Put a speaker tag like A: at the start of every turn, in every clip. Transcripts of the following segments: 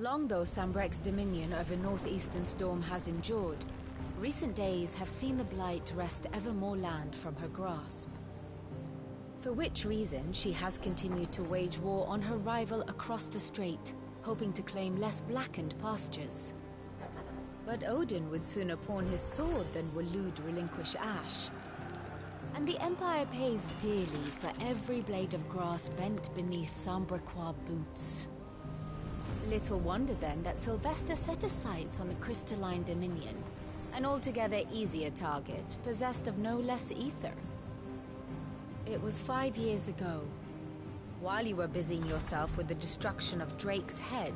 A: Long though Sambrek's dominion over northeastern Storm has endured, recent days have seen the Blight wrest ever more land from her grasp. For which reason she has continued to wage war on her rival across the strait, hoping to claim less blackened pastures. But Odin would sooner pawn his sword than Waloed relinquish Ash. And the Empire pays dearly for every blade of grass bent beneath Sambrequois boots. Little wonder then that Sylvester set his sights on the crystalline dominion, an altogether easier target, possessed of no less ether. It was 5 years ago, while you were busying yourself with the destruction of Drake's head,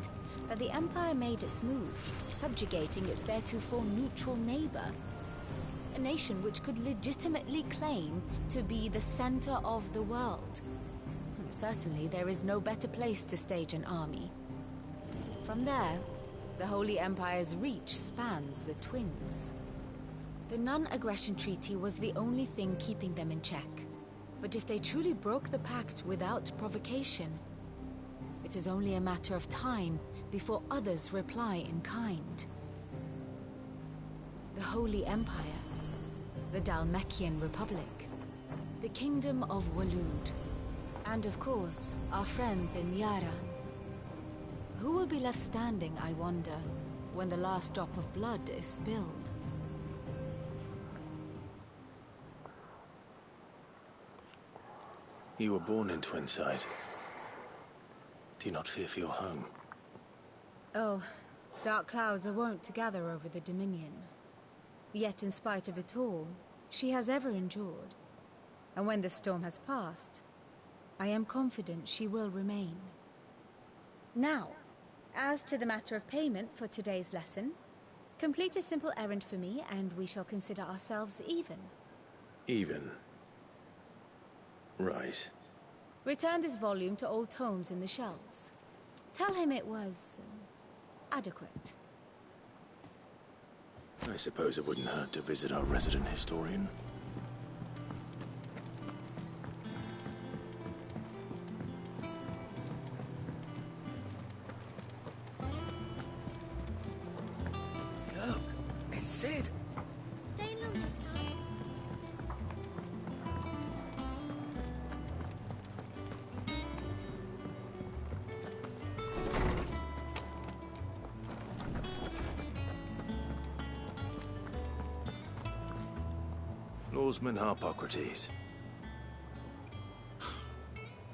A: that the Empire made its move, subjugating its theretofore neutral neighbor. A nation which could legitimately claim to be the center of the world. Certainly, there is no better place to stage an army. From there, the Holy Empire's reach spans the Twins. The non-aggression treaty was the only thing keeping them in check. But if they truly broke the pact without provocation, it is only a matter of time before others reply in kind. The Holy Empire, the Dhalmekian Republic, the Kingdom of Waloed, and of course, our friends in Yaran. Who will be left standing, I wonder, when the last drop of blood is spilled?
B: You were born in Twinside. Do you not fear for your home?
A: Oh, dark clouds are wont to gather over the Dominion. Yet in spite of it all, she has ever endured. And when the storm has passed, I am confident she will remain. Now, as to the matter of payment for today's lesson, complete a simple errand for me and we shall consider ourselves even.
B: Even? Right.
A: Return this volume to old tomes in the shelves. Tell him it was adequate.
B: I suppose it wouldn't hurt to visit our resident historian.
C: Look, it's Sid.
D: Staying long this time.
B: Norseman Harpocrates.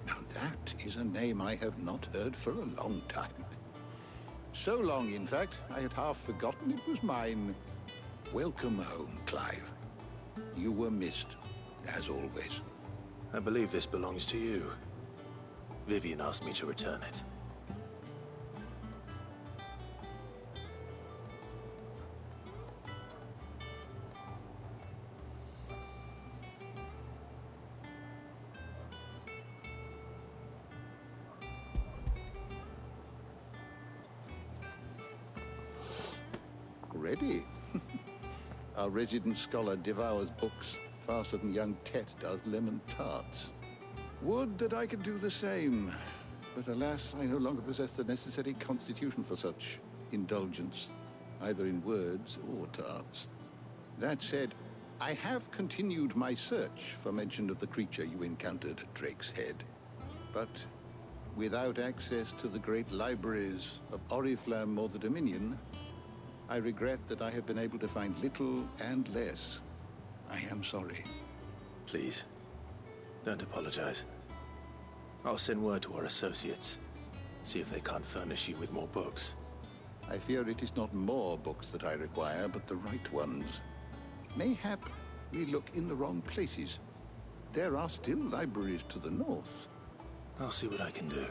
E: Now that is a name I have not heard for a long time. So long, in fact, I had half forgotten it was mine. Welcome home, Clive. You were missed, as always.
B: I believe this belongs to you. Vivian asked me to return it.
E: Ready? Our resident scholar devours books faster than young Tet does lemon tarts. Would that I could do the same. But alas, I no longer possess the necessary constitution for such indulgence, either in words or tarts. That said, I have continued my search for mention of the creature you encountered at Drake's Head. But without access to the great libraries of Oriflamme or the Dominion, I regret that I have been able to find little and less. I am sorry.
B: Please, don't apologize. I'll send word to our associates. See if they can't furnish you with more books.
E: I fear it is not more books that I require, but the right ones. Mayhap we look in the wrong places. There are still libraries to the north.
B: I'll see what I can do.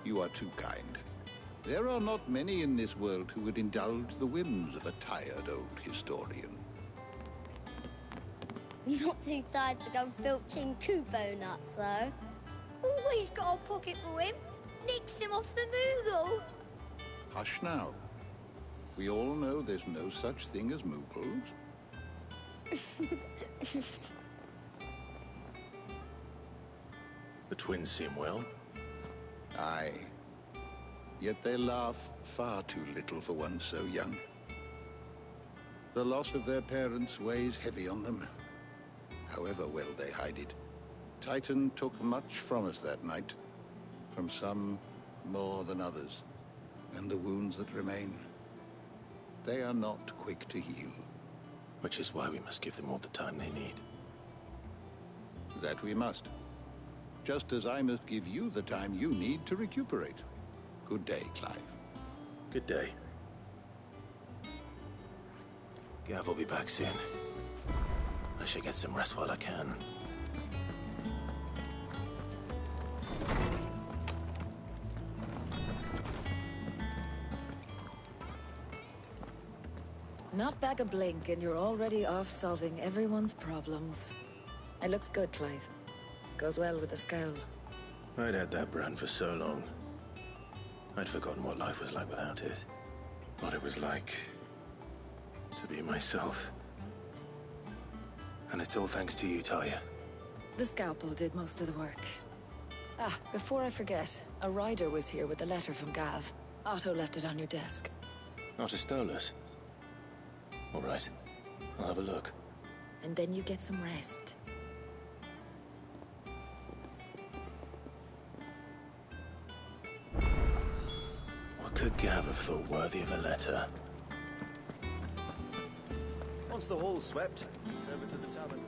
E: You are too kind. There are not many in this world who would indulge the whims of a tired old historian.
D: Not too tired to go filching Kupo nuts, though. Always got a pocket for him. Nicks him off the Moogle.
E: Hush now. We all know there's no such thing as Moogles.
B: The twins seem well.
E: Aye. Yet they laugh far too little for one so young. The loss of their parents weighs heavy on them, however well they hide it. Titan took much from us that night, from some more than others, and the wounds that remain, they are not quick to heal.
B: Which is why we must give them all the time they need.
E: That we must. Just as I must give you the time you need to recuperate. Good day, Clive.
B: Good day. Gav will be back soon. I should get some rest while I can.
F: Not back a blink and you're already off solving everyone's problems. It looks good, Clive. Goes well with the scowl.
B: I'd had that brand for so long. I'd forgotten what life was like without it. What it was like to be myself. And it's all thanks to you, Talia.
F: The scalpel did most of the work. Ah, before I forget, a rider was here with a letter from Gav. Otto left it on your desk.
B: Not a Stolas. All right. I'll have a look.
F: And then you get some rest.
B: What could Gav have thought worthy of a letter?
C: Once the hall's swept, it's over to the tavern.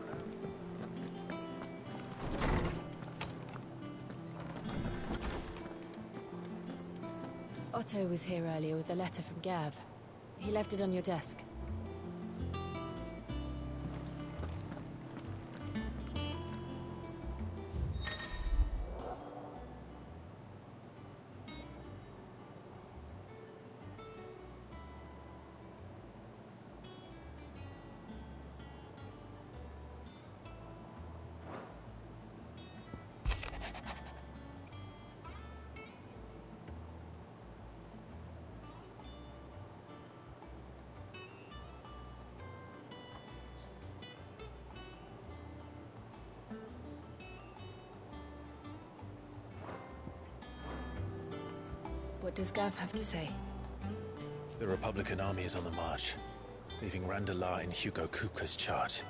G: Otto was here earlier with a letter from Gav. He left it on your desk. What does Gav have to say?
B: The Republican army is on the march, leaving Randalar in Hugo Kupka's charge.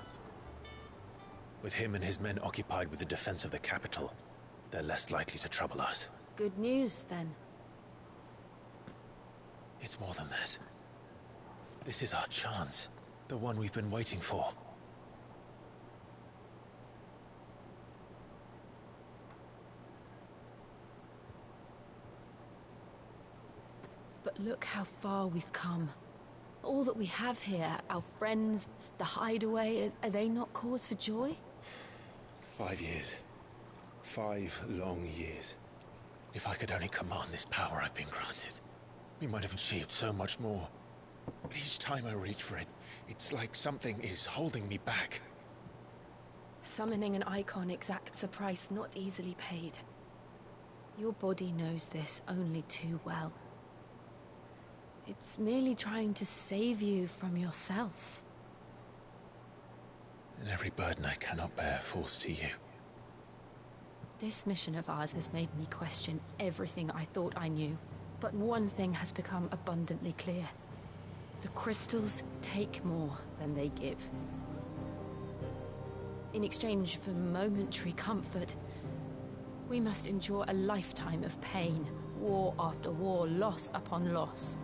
B: With him and his men occupied with the defense of the capital, they're less likely to trouble us.
G: Good news, then.
B: It's more than that. This is our chance. The one we've been waiting for.
G: But look how far we've come. All that we have here, our friends, the hideaway, are they not cause for joy?
B: 5 years. 5 long years. If I could only command this power I've been granted, we might have achieved so much more. But each time I reach for it, it's like something is holding me back.
G: Summoning an icon exacts a price not easily paid. Your body knows this only too well. It's merely trying to save you from yourself.
B: And every burden I cannot bear falls to you.
G: This mission of ours has made me question everything I thought I knew. But one thing has become abundantly clear. The crystals take more than they give. In exchange for momentary comfort, we must endure a lifetime of pain, war after war, loss upon loss.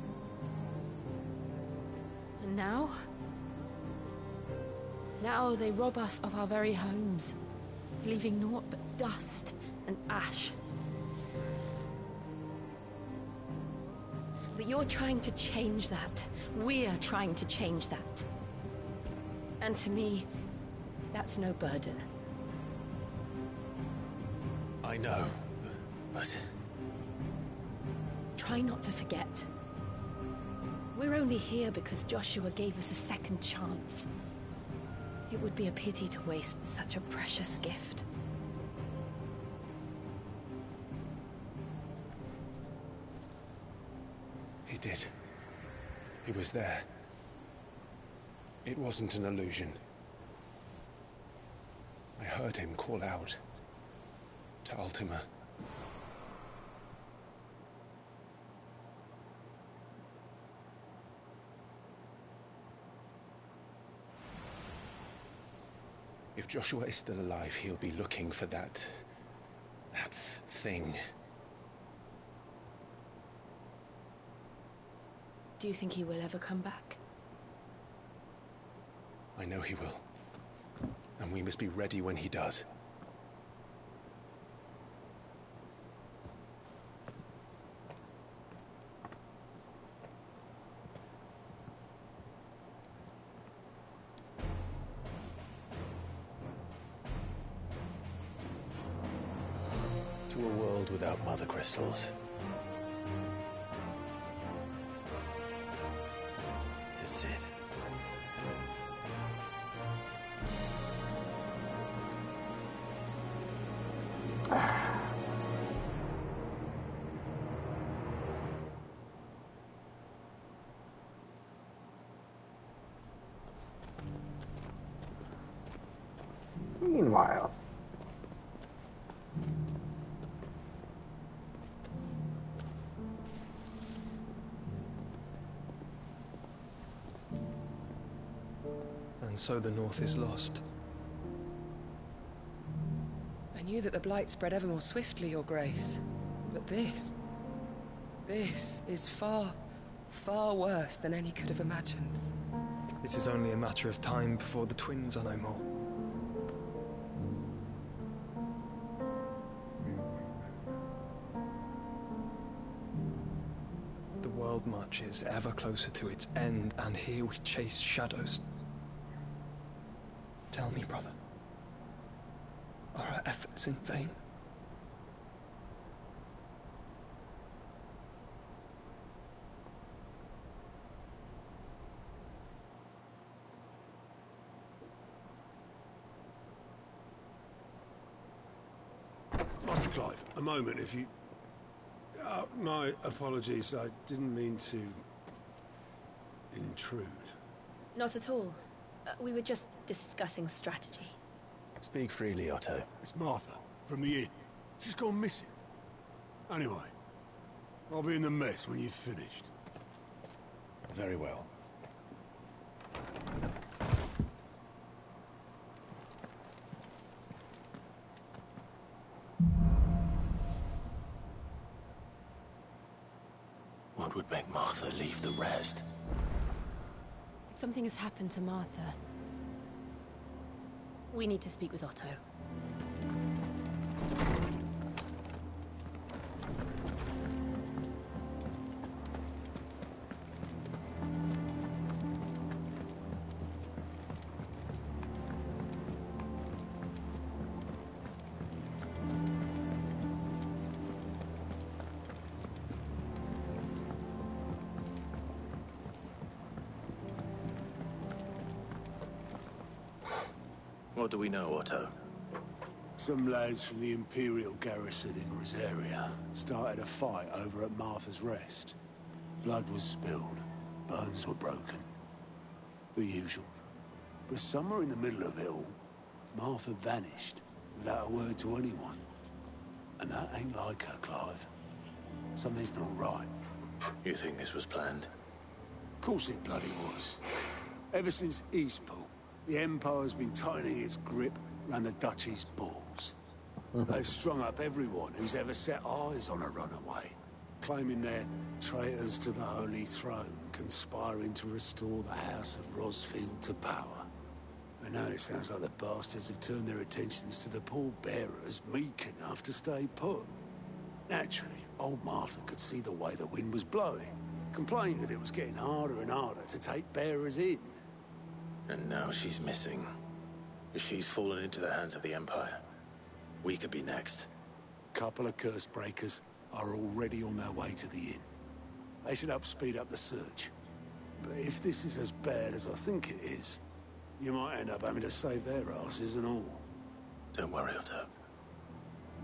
G: And now they rob us of our very homes, leaving naught but dust and ash. But you're trying to change that. We're trying to change that. And to me, that's no burden.
B: I know, but...
G: Try not to forget. We're only here because Joshua gave us a second chance. It would be a pity to waste such a precious gift.
B: He did. He was there. It wasn't an illusion. I heard him call out to Ultima. If Joshua is still alive, he'll be looking for that thing.
G: Do you think he will ever come back?
B: I know he will. And we must be ready when he does. To a world without mother crystals. To Sid.
H: Meanwhile,
I: and so the North is lost.
J: I knew that the Blight spread ever more swiftly, Your Grace. But this is far, far worse than any could have imagined.
I: It is only a matter of time before the twins are no more. The world marches ever closer to its end, and here we chase shadows. Tell me, brother, are our efforts in vain?
K: Master Clive, a moment, if you... my apologies, I didn't mean to... intrude.
G: Not at all. We were just discussing strategy.
B: Speak freely, Otto.
K: It's Martha, from the inn. She's gone missing. Anyway, I'll be in the mess when you've finished.
B: Very well. What would make Martha leave the rest?
G: If something has happened to Martha, we need to speak with Otto.
B: What do we know, Otto?
K: Some lads from the Imperial garrison in Rosaria started a fight over at Martha's Rest. Blood was spilled, bones were broken. The usual. But somewhere in the middle of it all, Martha vanished without a word to anyone. And that ain't like her, Clive. Something's not right.
B: You think this was planned?
K: Of course it bloody was. Ever since Eastpool, the Empire's been tightening its grip around the Duchy's balls. They've strung up everyone who's ever set eyes on a runaway, claiming they're traitors to the Holy Throne, conspiring to restore the House of Rosfield to power. And now it sounds like the bastards have turned their attentions to the pallbearers meek enough to stay put. Naturally, old Martha could see the way the wind was blowing, complained that it was getting harder and harder to take bearers in.
B: And now she's missing. If she's fallen into the hands of the Empire, we could be next.
K: Couple of curse breakers are already on their way to the inn. They should help speed up the search. But if this is as bad as I think it is, you might end up having to save their asses and all.
B: Don't worry, Otto.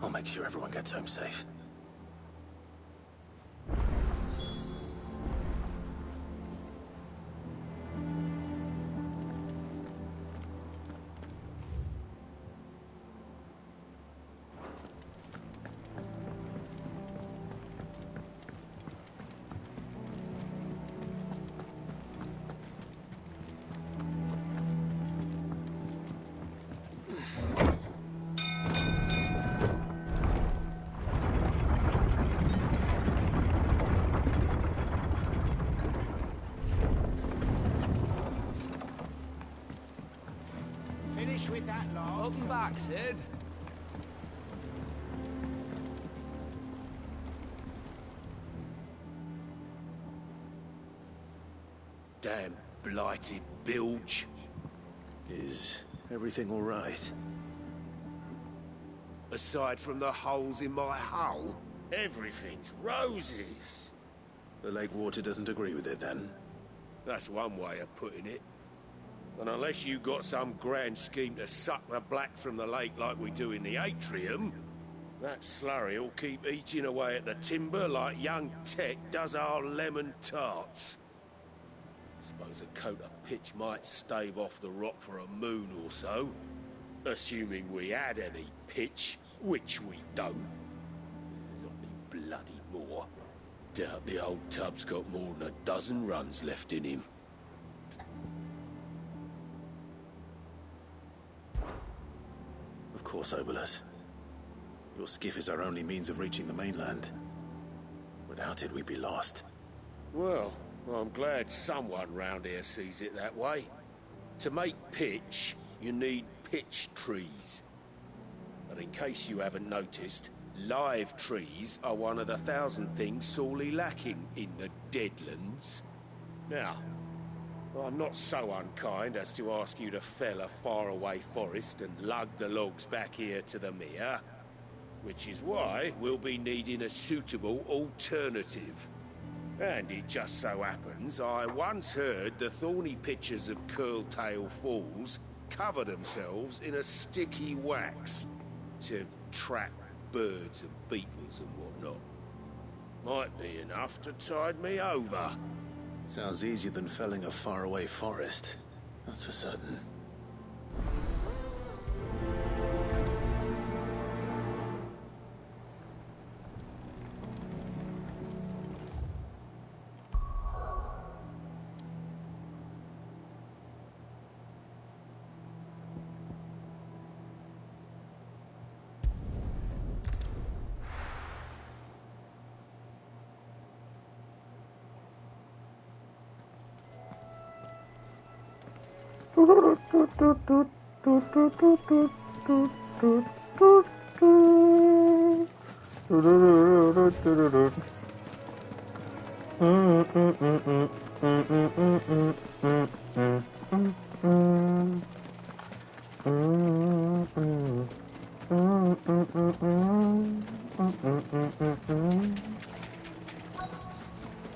B: I'll make sure everyone gets home safe.
K: get that large.
H: Welcome back, Sid.
K: Damn blighted bilge.
C: Is everything all right?
K: Aside from the holes in my hull, everything's roses.
C: The lake water doesn't agree with it, then?
K: That's one way of putting it. And unless you got some grand scheme to suck the black from the lake like we do in the atrium, that slurry'll keep eating away at the timber like young Tech does our lemon tarts. Suppose a coat of pitch might stave off the rock for a moon or so. Assuming we had any pitch, which we don't. Not any bloody more. Doubt the old tub's got more than a dozen runs left in him.
C: Of course, Obolus. Your skiff is our only means of reaching the mainland. Without it, we'd be lost.
K: Well, I'm glad someone round here sees it that way. To make pitch, you need pitch trees. But in case you haven't noticed, live trees are one of the 1,000 things sorely lacking in the Deadlands. Now, I'm not so unkind as to ask you to fell a faraway forest and lug the logs back here to the mere, which is why we'll be needing a suitable alternative. And it just so happens I once heard the thorny pitchers of Curltail Falls cover themselves in a sticky wax to trap birds and beetles and whatnot. Might be enough to tide me over.
C: Sounds easier than felling a faraway forest. That's for certain.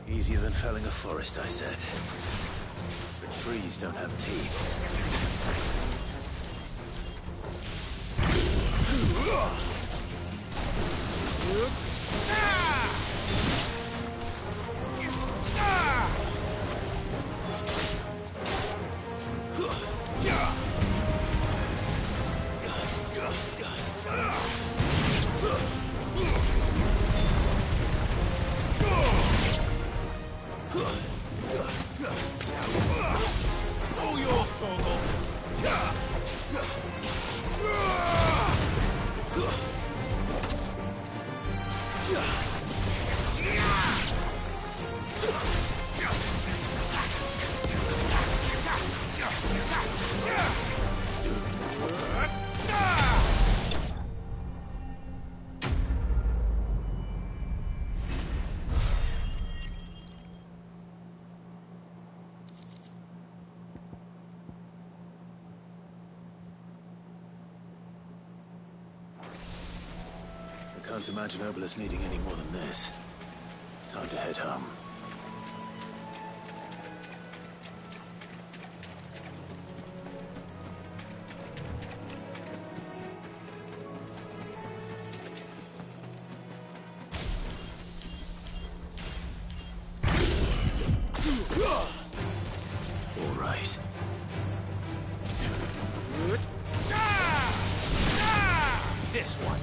C: Easier than felling a forest, I said. But trees don't have teeth.
K: All yours, Torgal.
C: I can't imagine Obolus needing any more than this. Time to head home. All right.
K: This one.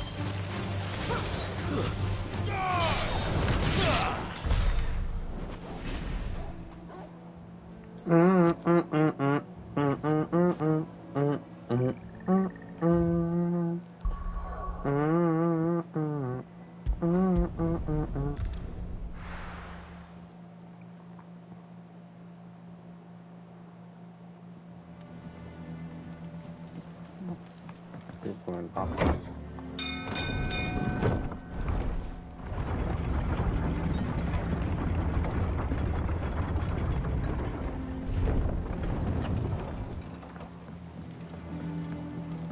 H: coming up.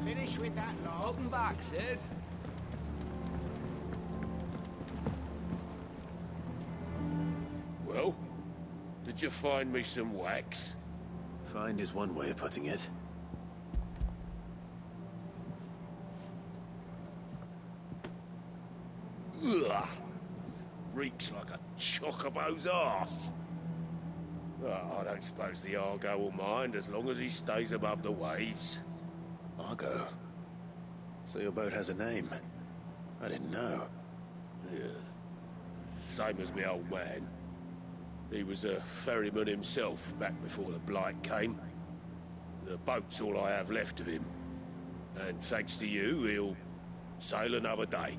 K: Finish with that lot.
L: Welcome back, Sid.
M: Well, did you find me some wax?
C: Find is one way of putting it.
M: Ugh! Reeks like a chocobo's arse. Well, I don't suppose the Argo will mind as long as he stays above the waves.
C: Argo? So your boat has a name? I didn't know.
M: Yeah. Same as me old man. He was a ferryman himself back before the Blight came. The boat's all I have left of him. And thanks to you, he'll sail another day.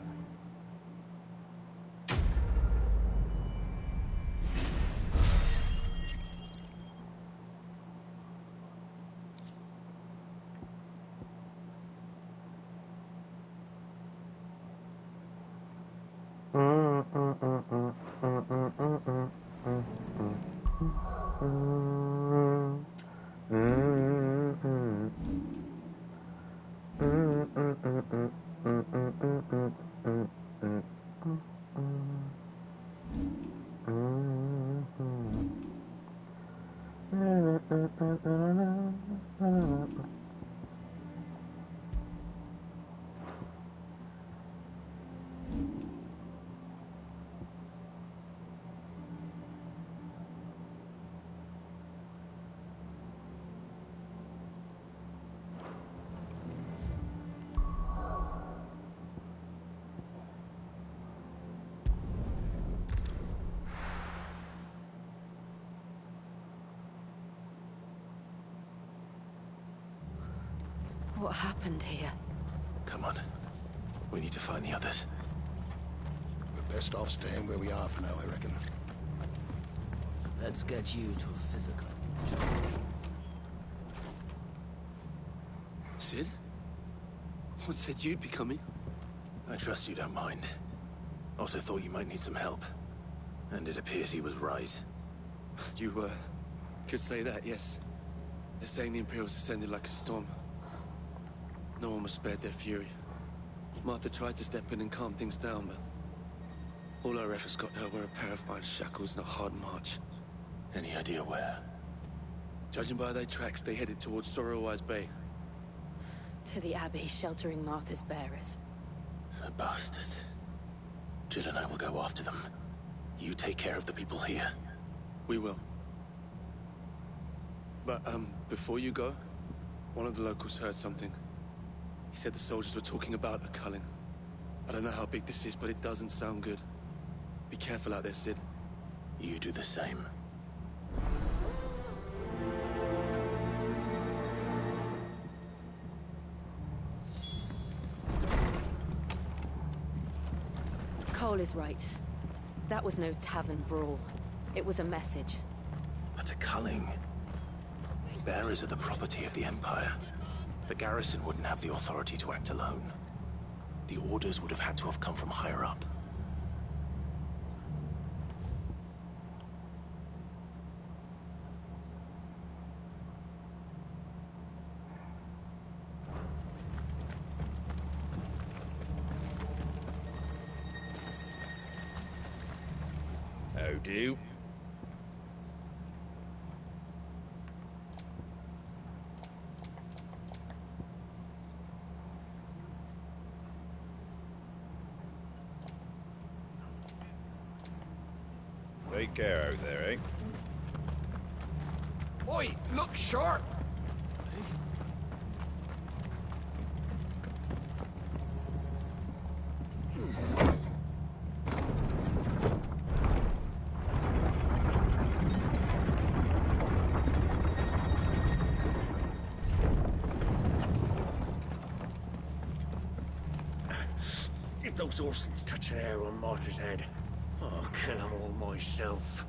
G: What happened here?
C: Come on. We need to find the others.
K: We're best off staying where we are for now, I reckon.
L: Let's get you to a physical.
N: Sid? What said you'd be coming?
C: I trust you don't mind. Also thought you might need some help. And it appears he was right.
N: You, could say that, yes. They're saying the Imperials descended like a storm. No one was spared their fury. Martha tried to step in and calm things down, but all our efforts got her were a pair of iron shackles and a hard march.
C: Any idea where?
N: Judging by their tracks, they headed towards Sorrowwise Bay.
G: To the Abbey sheltering Martha's bearers.
C: The bastards. Jill and I will go after them. You take care of the people here.
N: We will. But, before you go, one of the locals heard something. He said the soldiers were talking about a culling. I don't know how big this is, but it doesn't sound good. Be careful out there, Sid.
C: You do the same.
G: Cole is right. That was no tavern brawl. It was a message.
C: But a culling. Bearers are the property of the Empire. The garrison wouldn't have the authority to act alone. The orders would have had to have come from higher up.
M: How do?
O: Take care out there, eh?
L: Oi, look sharp!
M: If those horses touch an hair on Martha's head, I'll kill them all myself.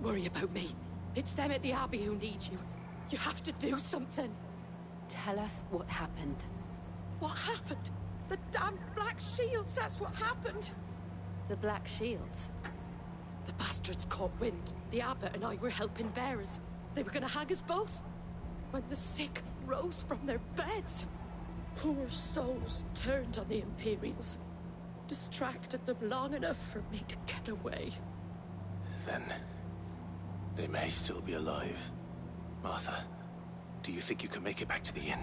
H: Don't worry about me. It's them at the Abbey who need you. You have to do something.
G: Tell us what happened.
H: What happened? The damn Black Shields, that's what happened.
G: The Black Shields?
H: The bastards caught wind. The Abbot and I were helping bearers. They were gonna hang us both. When the sick rose from their beds. Poor souls turned on the Imperials. Distracted them long enough for me to get away.
C: Then... they may still be alive. Martha, do you think you can make it back to the inn?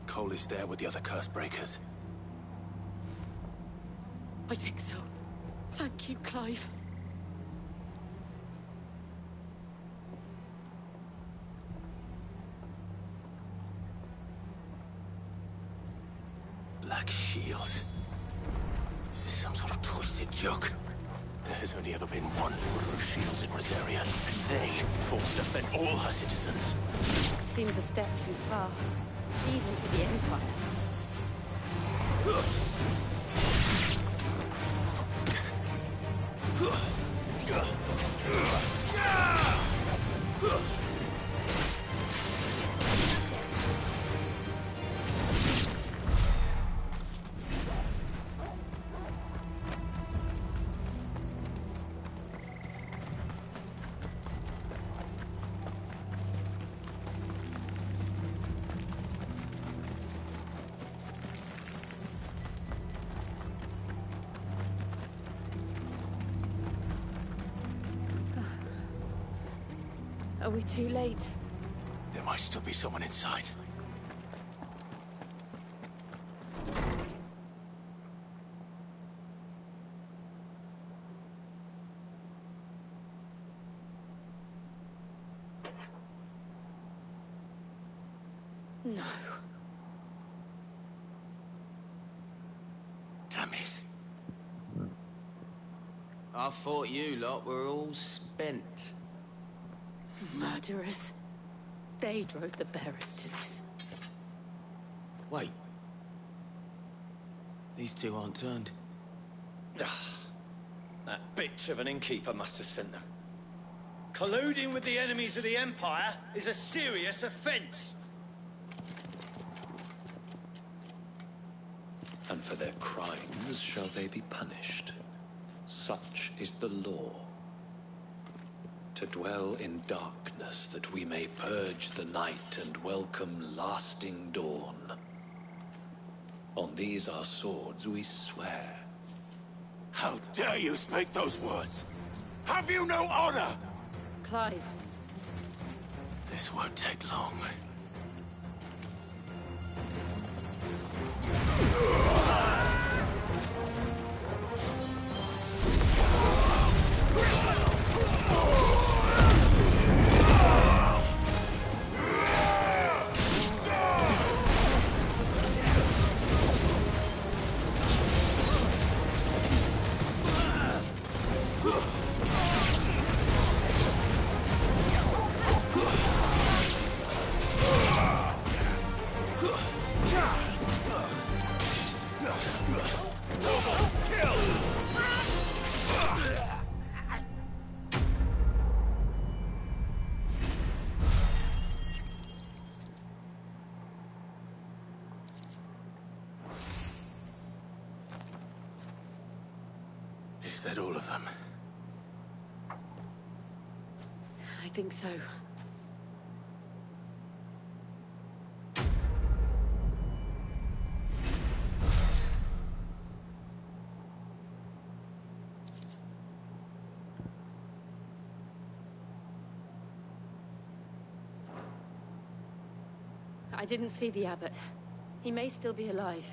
C: Cole is there with the other curse breakers.
H: I think so. Thank you, Clive.
C: Black Shields? Is this some sort of twisted joke? There has only ever been one Order of Shields in Rosaria, and they fought to defend all her citizens.
G: Seems a step too far, even for the Empire. Are we too late?
C: There might still be someone inside.
H: No.
C: Damn it.
L: I thought you lot were all spent.
H: Murderers. They drove the bearers to this.
L: Wait. These two aren't turned.
P: That bitch of an innkeeper must have sent them. Colluding with the enemies of the Empire is a serious offense.
Q: And for their crimes shall they be punished. Such is the law. To dwell in darkness that we may purge the night and welcome lasting dawn. On these our swords we swear.
C: How dare you speak those words? Have you no honor?
H: Clive.
C: This won't take long. Is that all of them?
H: I think so. I didn't see the Abbot. He may still be alive.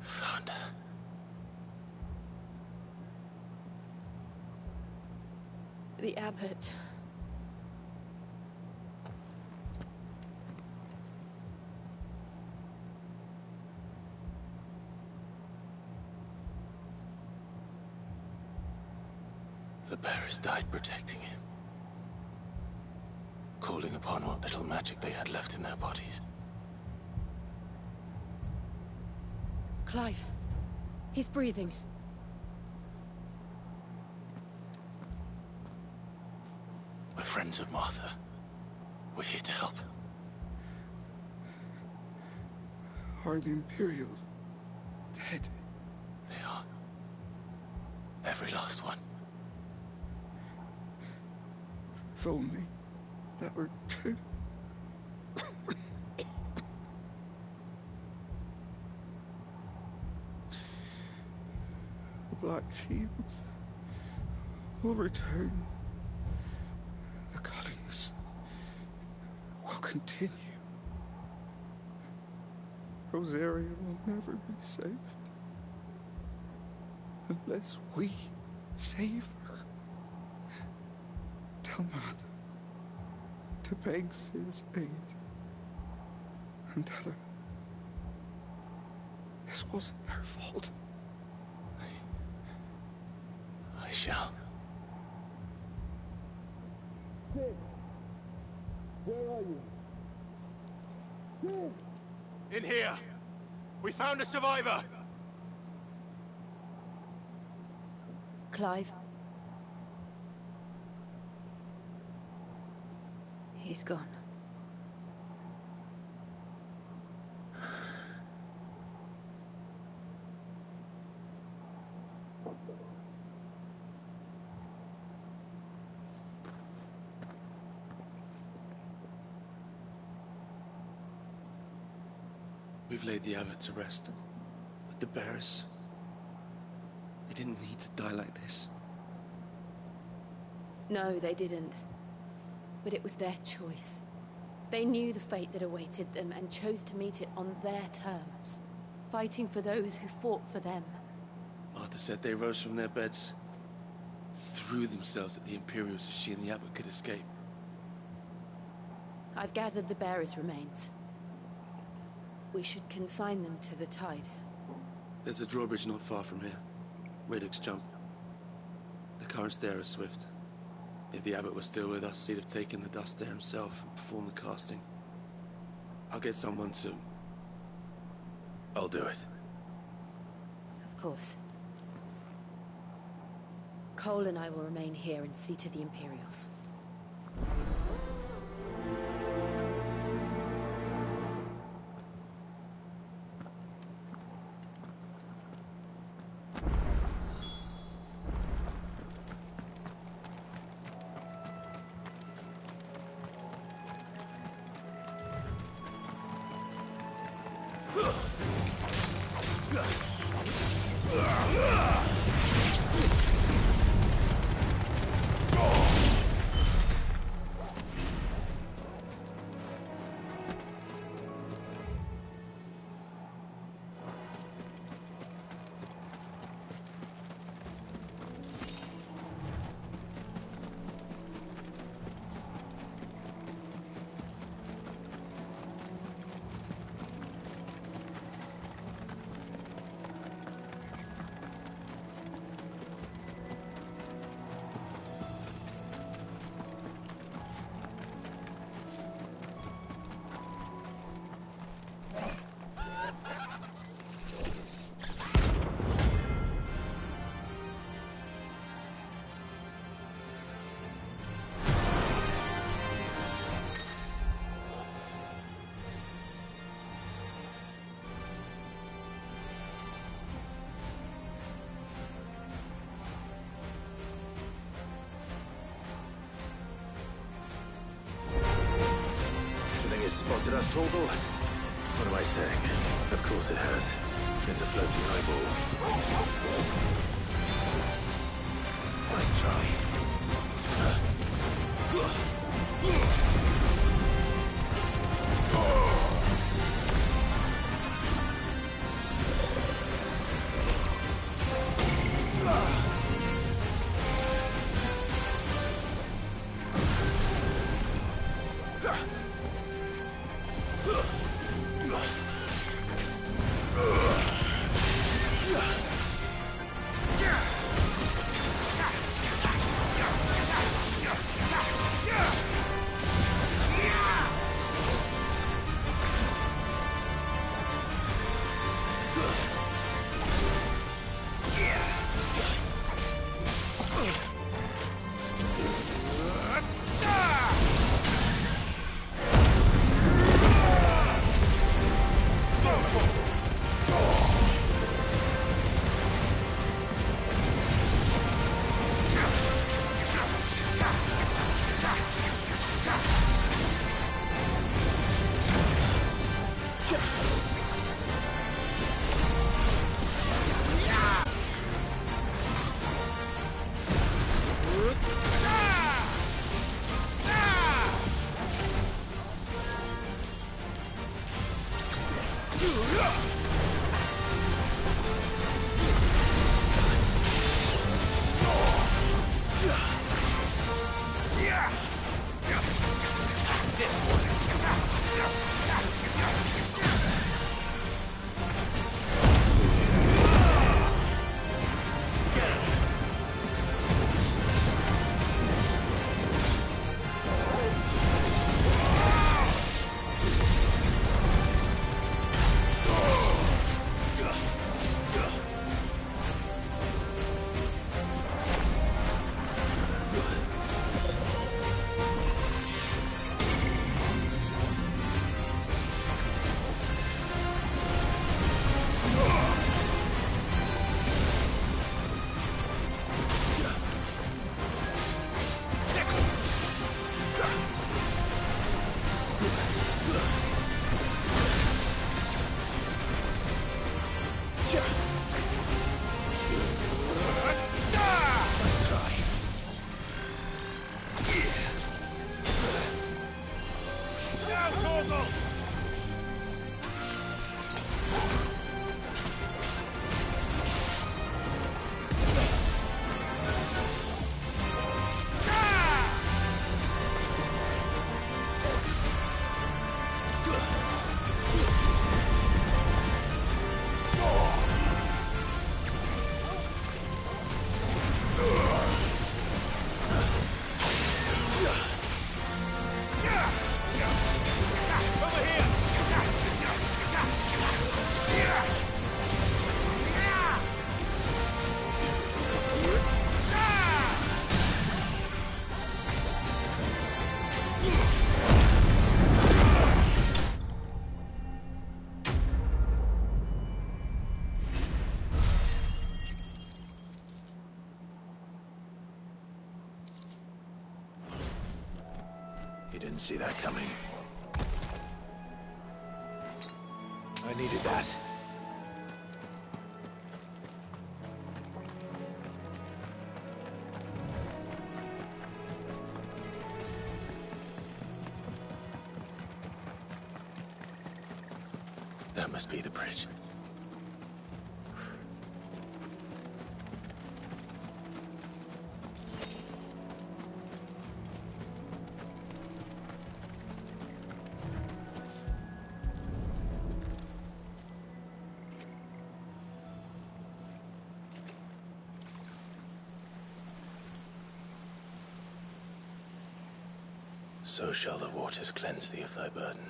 C: Found her.
H: The Abbot.
C: The bearers died protecting him. calling upon what little magic they had left in their bodies.
G: Clive. He's breathing.
C: We're friends of Martha. We're here to help.
K: Are the Imperials dead?
C: They are. Every last one.
K: If only that were true. The Black Shields will return. The cullings will continue. Rosaria will never be saved unless we save her. Tell Mother to beg Cid's aid and tell her this wasn't her fault.
C: I shall.
K: Cid! Where are you? Cid!
M: In here! We found a survivor!
G: Clive. He's gone.
N: We've laid the abbot to rest. But the bearers... they didn't need to die like this.
G: No, they didn't. But it was their choice. They knew the fate that awaited them and chose to meet it on their terms, fighting for those who fought for them.
N: Martha said they rose from their beds, threw themselves at the Imperials so she and the abbot could escape.
G: I've gathered the bearers' remains. We should consign them to the tide.
N: There's a drawbridge not far from here. Radix jump. The currents there are swift. If the abbot was still with us, he'd have taken the dust there himself and performed the casting. I'll get someone to...
C: I'll do it.
G: Of course. Cole and I will remain here and see to the Imperials.
C: Spotted us, Torgal? What am I saying? Of course it has. It's a floating eyeball. Nice try. You didn't see that coming. I needed that. That must be the bridge. So shall the waters cleanse thee of thy burden,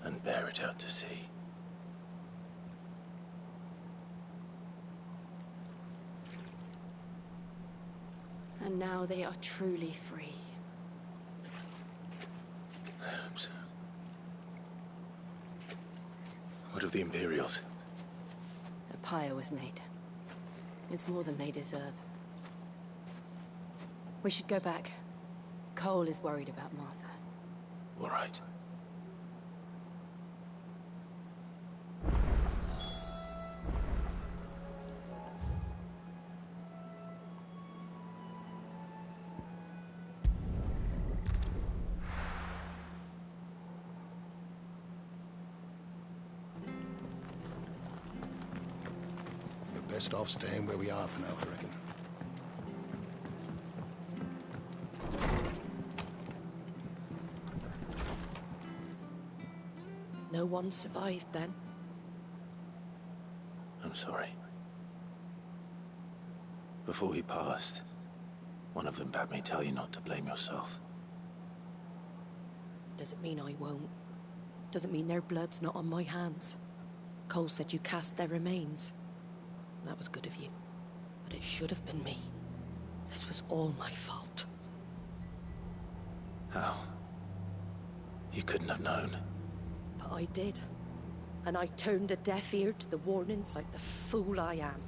C: and bear it out to sea.
G: And now they are truly free.
C: I hope so. What of the Imperials?
G: A pyre was made. It's more than they deserve. We should go back. Cole is worried about Martha.
C: All right.
E: We're best off staying where we are for now, I reckon.
H: No one survived then?
C: I'm sorry. Before he passed, one of them bade me tell you not to blame yourself.
H: Doesn't mean I won't. Doesn't mean their blood's not on my hands. Cole said you cast their remains. That was good of you. But it should have been me. This was all my fault.
C: How? You couldn't have known.
H: But I did. And I turned a deaf ear to the warnings like the fool I am.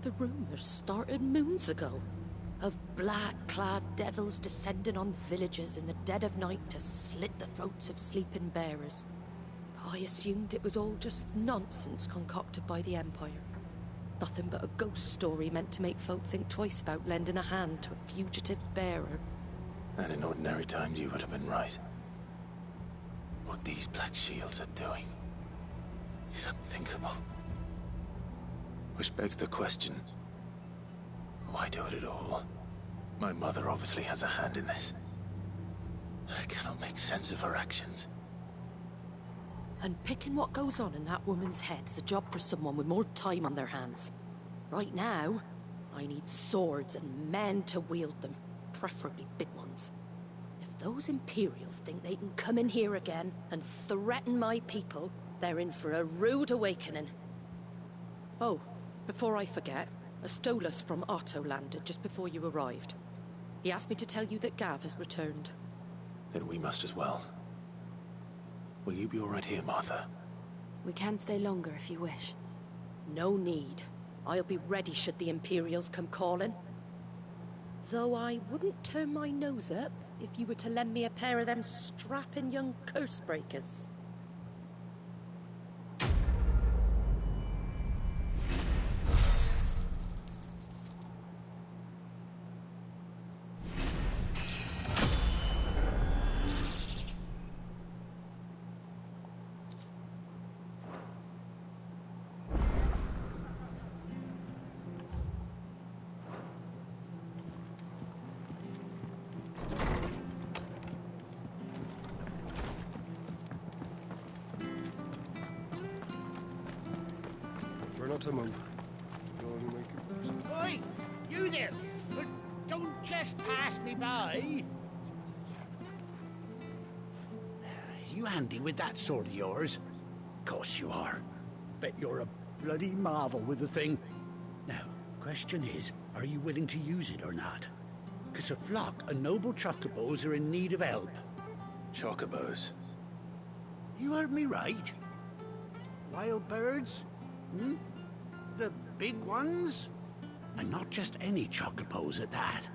H: The rumors started moons ago. Of black-clad devils descending on villages in the dead of night to slit the throats of sleeping bearers. But I assumed it was all just nonsense concocted by the Empire. Nothing but a ghost story meant to make folk think twice about lending a hand to a fugitive bearer.
C: And in ordinary times you would have been right. What these Black Shields are doing, is unthinkable. Which begs the question, why do it at all? My mother obviously has a hand in this. I cannot make sense of her actions.
H: Unpicking what goes on in that woman's head is a job for someone with more time on their hands. Right now, I need swords and men to wield them, preferably big ones. If those Imperials think they can come in here again and threaten my people, they're in for a rude awakening. Oh, before I forget, a Stolas from Otto landed just before you arrived. He asked me to tell you that Gav has returned.
C: Then we must as well. Will you be all right here, Martha?
G: We can stay longer if you wish.
H: No need. I'll be ready should the Imperials come calling. Though I wouldn't turn my nose up if you were to lend me a pair of them strapping young curse breakers.
I: We're not to move. You'll only make it worse.
R: Oi! You there! But don't just pass me by! You handy with that sword of yours? Course you are. Bet you're a bloody marvel with the thing. Now, question is, are you willing to use it or not? 'Cause a flock of noble chocobos are in need of help.
C: Chocobos?
R: You heard me right. Wild birds? Hmm? The big ones? And not just any chocobos at that.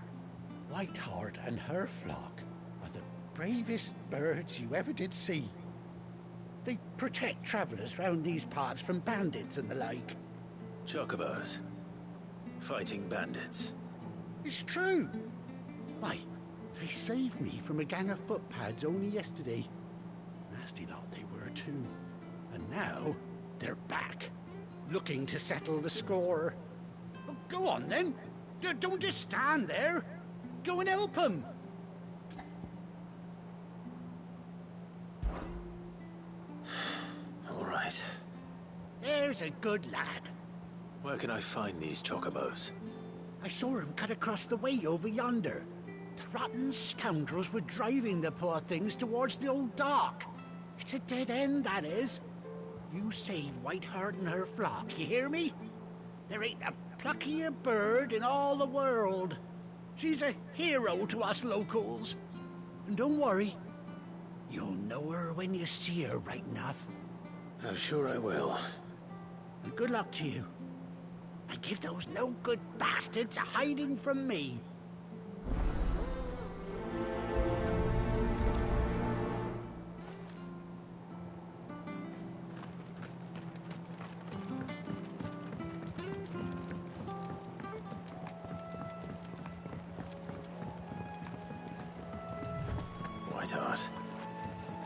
R: Whiteheart and her flock are the bravest birds you ever did see. They protect travellers round these parts from bandits and the like.
C: Chocobos? Fighting bandits?
R: It's true. Why, they saved me from a gang of footpads only yesterday. Nasty lot they were too. And now, they're back, looking to settle the score. Well, go on then. Don't just stand there. Go and help them.
C: All right.
R: There's a good lad.
C: Where can I find these chocobos?
R: I saw him cut across the way over yonder. The rotten scoundrels were driving the poor things towards the old dock. It's a dead end, that is. You save Whiteheart and her flock, you hear me? There ain't a pluckier bird in all the world. She's a hero to us locals. And don't worry, you'll know her when you see her right enough.
C: I'm sure I will.
R: And good luck to you. And give those no-good bastards a hiding from me.
C: Whiteheart.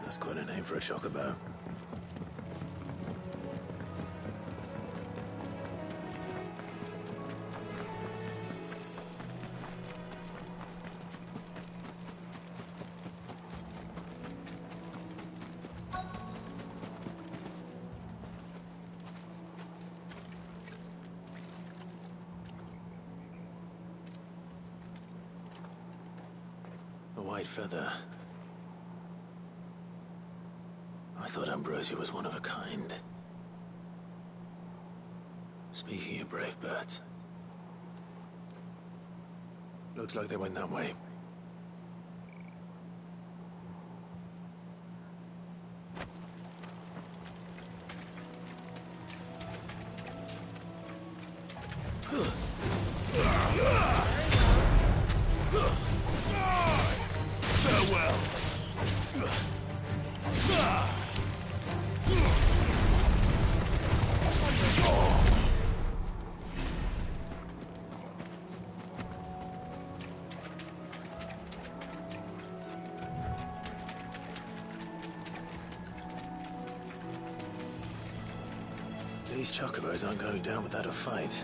C: That's quite a name for a chocobo. A white feather. I thought Ambrosia was one of a kind. Speaking of brave birds. Looks like they went that way. These chocobos aren't going down without a fight.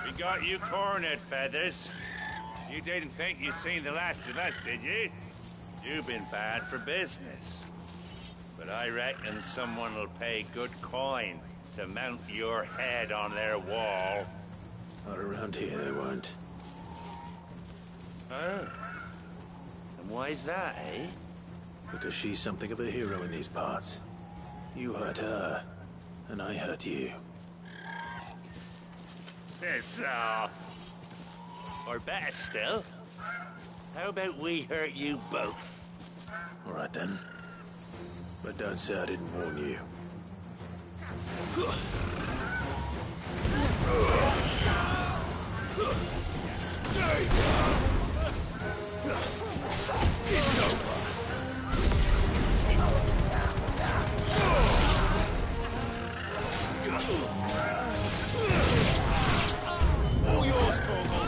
S: We got you cornered, Feathers. You didn't think you'd seen the last of us, did you? You've been bad for business. But I reckon someone will pay good coin to mount your head on their wall.
C: Not around here, they won't.
S: Oh. And why's that, eh?
C: Because she's something of a hero in these parts. You hurt her, and I hurt you.
S: Piss off. Or better still, how about we hurt you both?
C: All right then. But don't say I didn't warn you.
K: Stay! It's over. All yours, Torgal.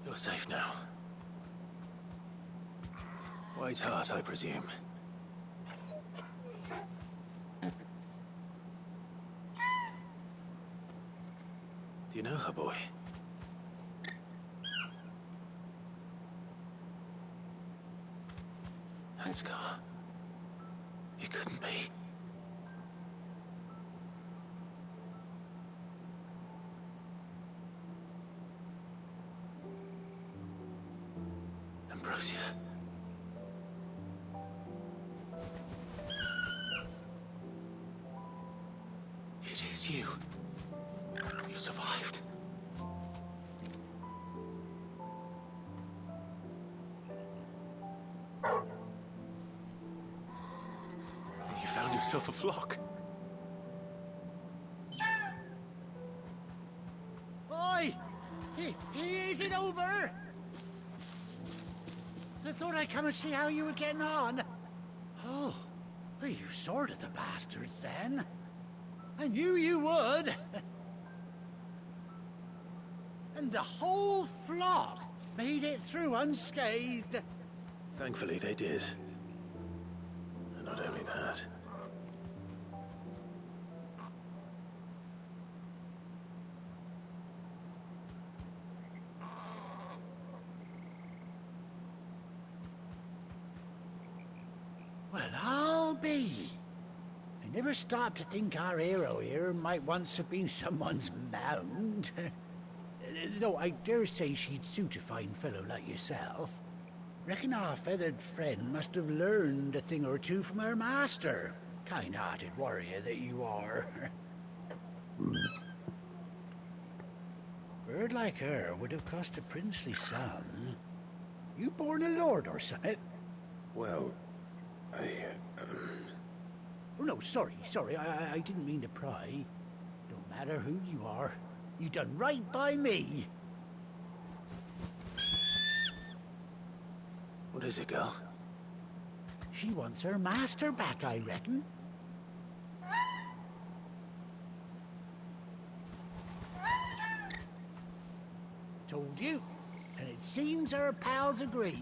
C: You're safe now. White Heart, I presume. Do you know her, boy? That scar. It couldn't be. Ambrosia. It is you. You survived. And you found yourself a flock.
R: Oi! Is it over? I thought I'd come and see how you were getting on. Oh, well, you sorted the bastards then. I knew you would. And the whole flock made it through unscathed.
C: Thankfully they did. And not only that.
R: Well, I'll be. I never stopped to think our hero here might once have been someone's mount. Though I dare say she'd suit a fine fellow like yourself. Reckon our feathered friend must have learned a thing or two from her master. Kind-hearted warrior that you are. Bird like her would have cost a princely sum. You born a lord or something?
C: Well,
R: Oh, no, sorry. I didn't mean to pry. Don't matter who you are. You done right by me.
C: What is it, girl?
R: She wants her master back, I reckon. Told you. And it seems her pals agree.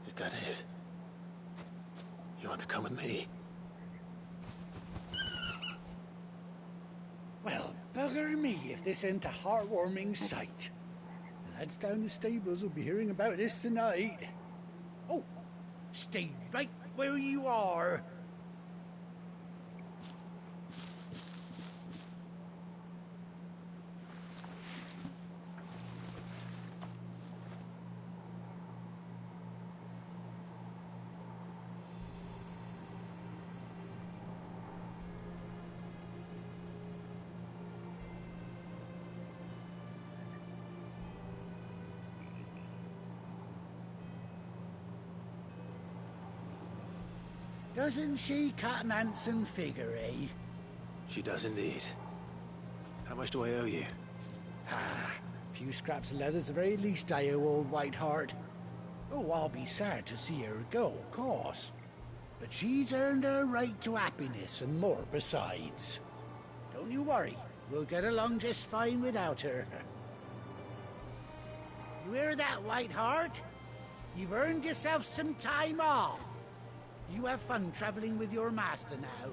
C: Is that it? You want to come with me?
R: Well, bugger me if this ain't a heartwarming sight. The lads down the stables will be hearing about this tonight. Oh, stay right where you are. Doesn't she cut an handsome figure, eh?
C: She does indeed. How much do I owe you?
R: Ah, a few scraps of leather's the very least I owe old Whiteheart. Oh, I'll be sad to see her go, of course. But she's earned her right to happiness and more besides. Don't you worry, we'll get along just fine without her. You hear that, Whiteheart? You've earned yourself some time off. You have fun traveling with your master now.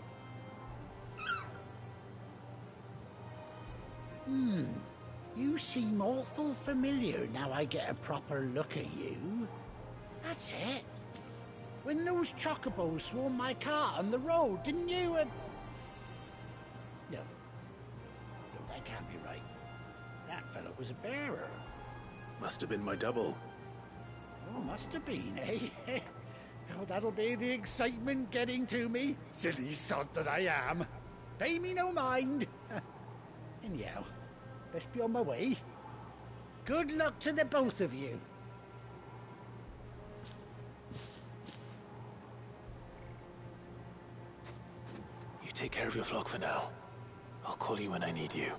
R: You seem awful familiar now I get a proper look at you. That's it. When those chocobos swarmed my car on the road, didn't you? No, that can't be right. That fellow was a bearer.
C: Must have been my double.
R: Oh, must have been, eh? Oh, that'll be the excitement getting to me. Silly sod that I am. Pay me no mind. Anyhow, best be on my way. Good luck to the both of you.
C: You take care of your flock for now. I'll call you when I need you.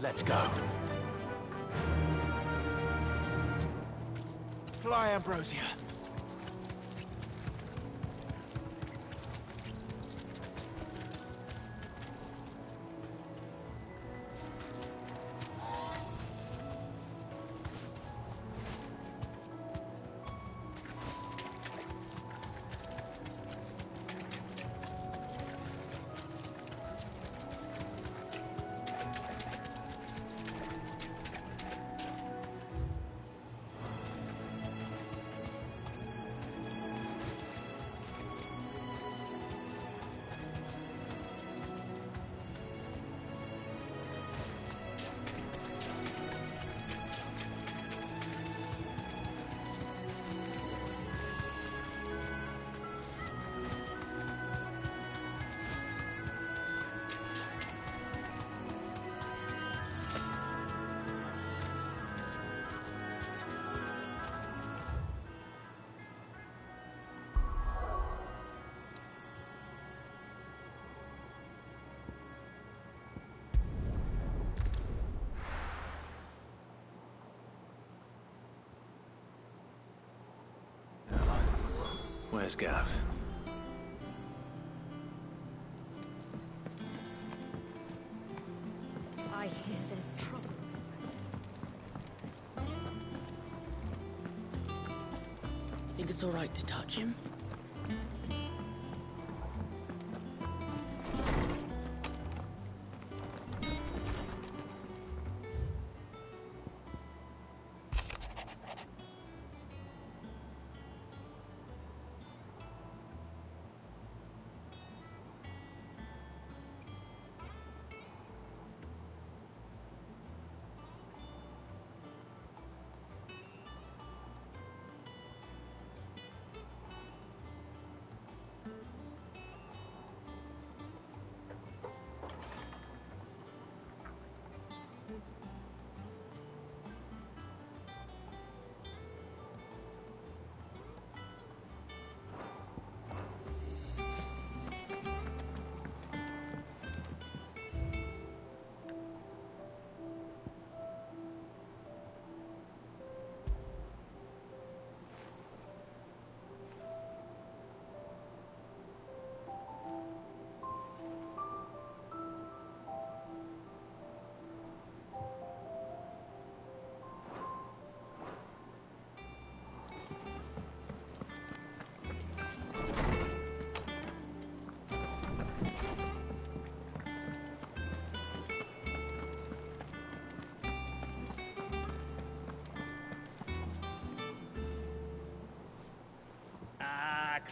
C: Let's go. Fly, Ambrosia. Where's Gav?
G: I hear there's trouble.
H: Think it's all right to touch him?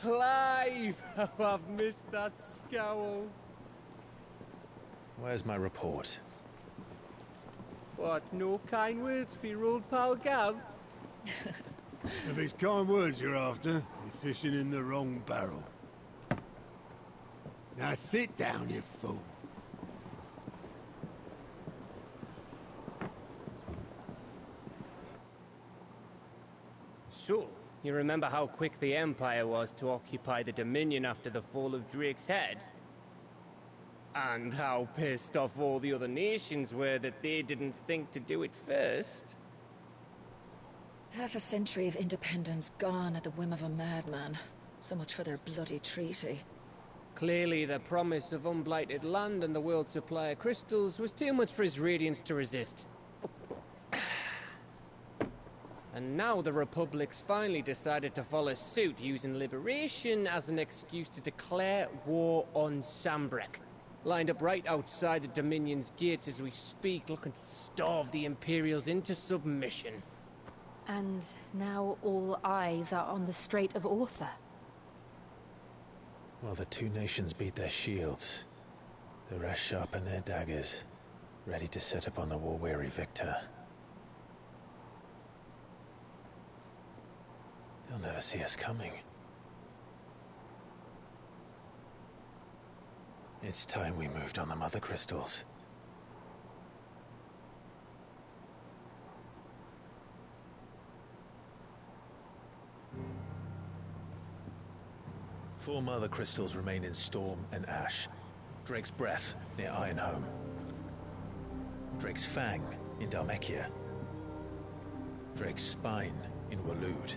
T: Clive! Oh, I've missed that scowl.
B: Where's my report?
T: What, no kind words for your old pal Gav?
K: If it's kind words you're after, you're fishing in the wrong barrel. Now sit down, you fool.
T: So, you remember how quick the Empire was to occupy the Dominion after the fall of Drake's head? And how pissed off all the other nations were that they didn't think to do it first?
F: Half a century of independence gone at the whim of a madman. So much for their bloody treaty.
T: Clearly, the promise of unblighted land and the world's supply of crystals was too much for his radiance to resist. And now the Republic's finally decided to follow suit, using liberation as an excuse to declare war on Sambrek. Lined up right outside the Dominion's gates as we speak, looking to starve the Imperials into submission.
G: And now all eyes are on the Strait of Author.
B: Well, the two nations beat their shields. The rest sharpen their daggers, ready to set upon the war-weary victor. They'll never see us coming. It's time we moved on the Mother Crystals. Four Mother Crystals remain in Storm and Ash. Drake's Breath near Ironhome. Drake's Fang in Dhalmekia. Drake's Spine in Waloed.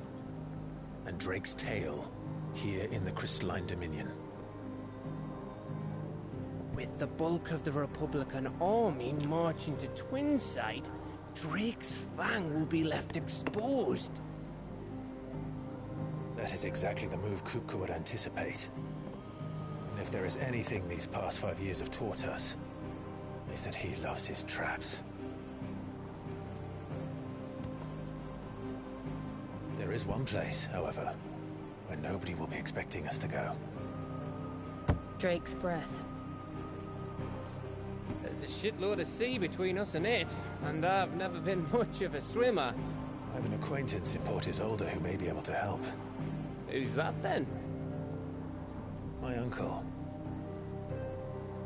B: And Drake's Tail here in the Crystalline Dominion.
T: With the bulk of the Republican army marching to Twinside, Drake's Fang will be left exposed.
B: That is exactly the move Kupka would anticipate. And if there is anything these past 5 years have taught us, is that he loves his traps. There is one place, however, where nobody will be expecting us to go.
G: Drake's Breath.
T: There's a shitload of sea between us and it, and I've never been much of a swimmer.
B: I have an acquaintance in Port Isolde who may be able to help.
T: Who's that then?
B: My uncle,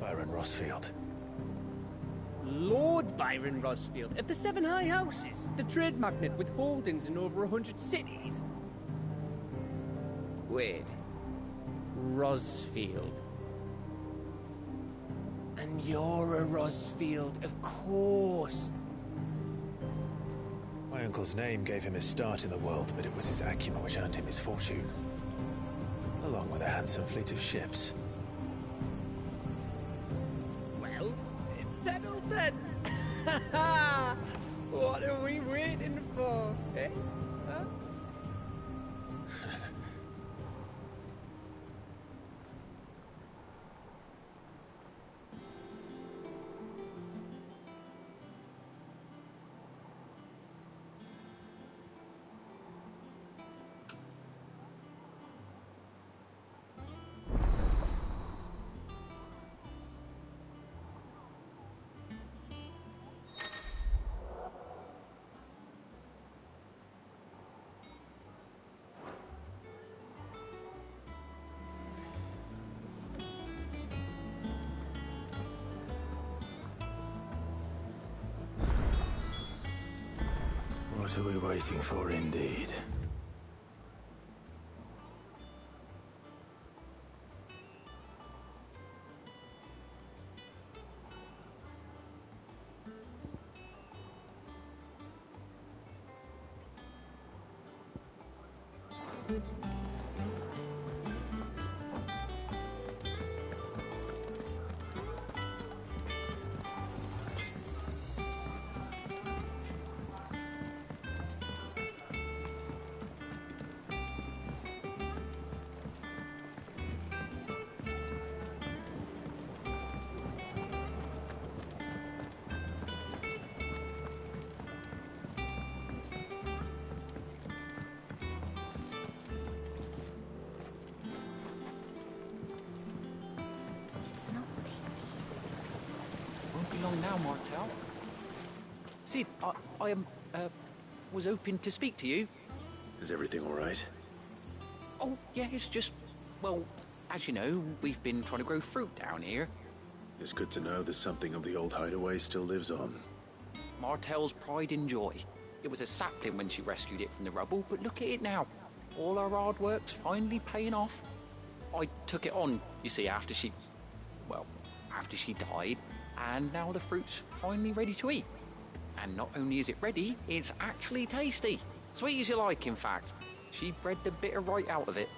B: Byron Rosfield.
T: Lord Byron Rosfield of the Seven High Houses, the trade magnate with holdings in over 100 cities. Wait, Rosfield. And you're a Rosfield, of course.
B: My uncle's name gave him his start in the world, but it was his acumen which earned him his fortune. along with a handsome fleet of ships.
T: Well, it's settled then. What are we waiting for, eh? Huh?
C: What are we waiting for, indeed?
A: It's not the
U: Won't be long now, Martel. Sid, I was hoping to speak to you.
C: Is everything all right?
U: Oh, yeah, it's just, well, as you know, we've been trying to grow fruit down here.
C: It's good to know that something of the old hideaway still lives on.
U: Martel's pride and joy. It was a sapling when she rescued it from the rubble, but look at it now. All our hard work's finally paying off. I took it on, you see, after she died, and now the fruit's finally ready to eat. And not only is it ready, it's actually tasty. Sweet as you like, in fact. She bred the bitter right out of it.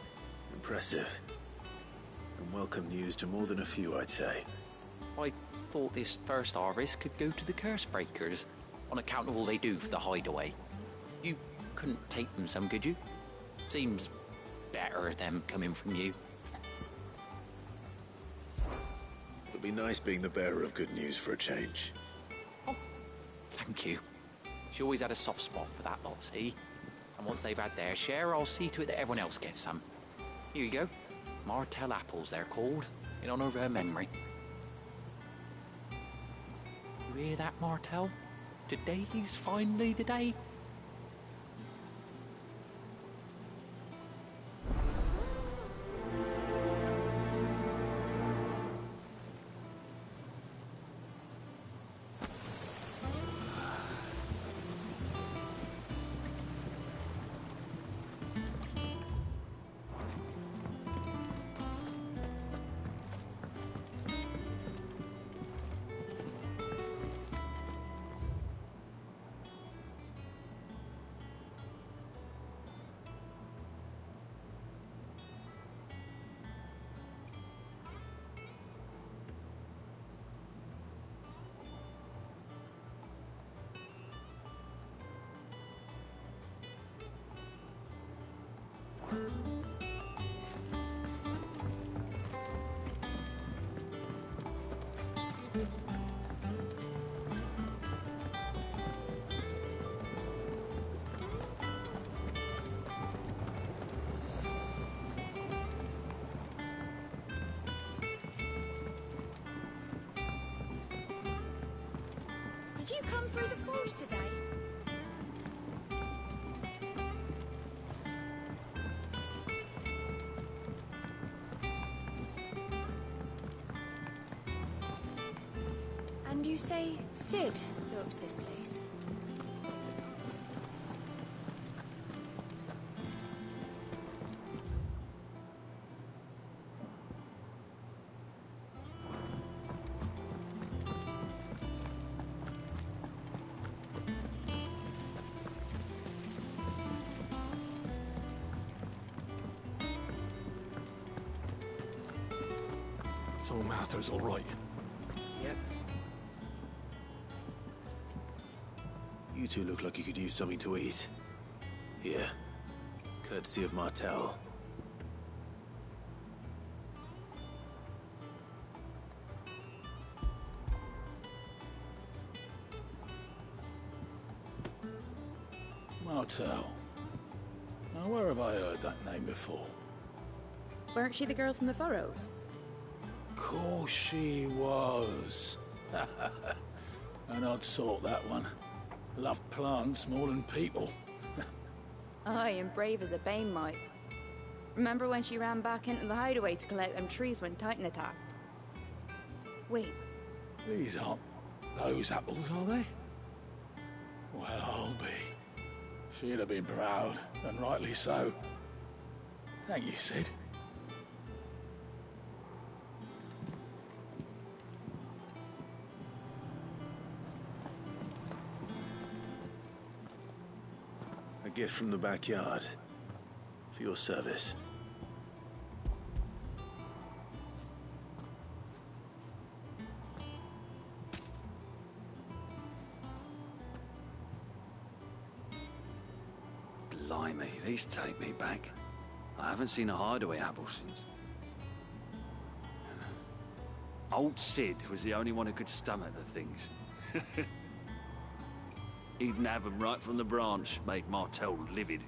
C: Impressive. And welcome news to more than a few, I'd say.
U: I thought this first harvest could go to the curse breakers, on account of all they do for the hideaway. You couldn't take them some, could you? Seems better them coming from you.
C: It'll be nice being the bearer of good news for a change.
U: Oh, thank you. She always had a soft spot for that lot, see? And once they've had their share, I'll see to it that everyone else gets some. Here you go. Martel apples, they're called, in honor of her memory. You hear that, Martel? Today's finally the day.
A: Did you come through the forge today? And you say Sid built this place?
M: thought Martha's all right.
C: Yep. You two look like you could use something to eat. Here. Courtesy of Martel.
M: Martel. Now, where have I heard that name before?
D: Weren't she the girl from the Furrows?
M: Course she was. An odd sort, that one. Loved plants more than people.
D: Aye, and brave as a bane might. Remember when she ran back into the hideaway to collect them trees when Titan attacked? Wait.
M: These aren't those apples, are they? Well, I'll be. She'd have been proud, and rightly so. Thank you, Sid.
C: A gift from the backyard. For your service.
V: Blimey, these take me back. I haven't seen a hideaway apple since. Old Sid was the only one who could stomach the things. He'd nab 'em right from the branch, made Martel livid.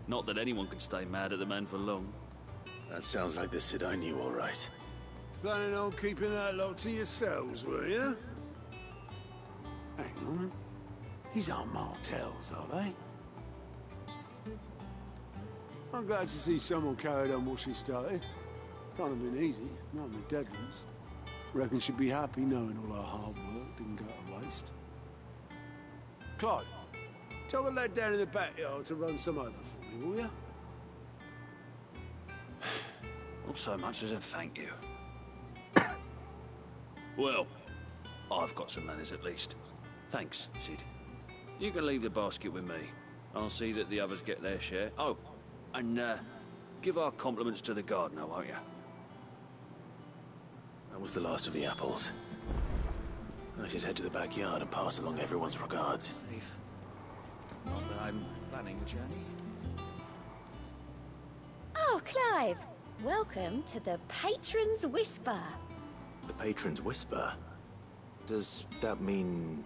V: Not that anyone could stay mad at the man for long.
C: That sounds like the Sid I knew, all right.
K: Planning on keeping that lot to yourselves, were you? Hang on. These aren't Martels, are they? I'm glad to see someone carried on what she started. Can't have been easy, not in the dead ones. Reckon she'd be happy knowing all her hard work didn't go to waste. Clive, tell the lad down in the backyard to run some over for me, will you?
V: Not so much as a thank you. Well, I've got some manners at least. Thanks, Sid. You can leave the basket with me. I'll see that the others get their share. Oh, and give our compliments to the gardener, won't you?
C: That was the last of the apples. I should head to the backyard and pass along everyone's regards.
N: Safe. Not that I'm planning a journey.
W: Oh, Clive! Welcome to the Patron's Whisper.
C: The Patron's Whisper? Does that mean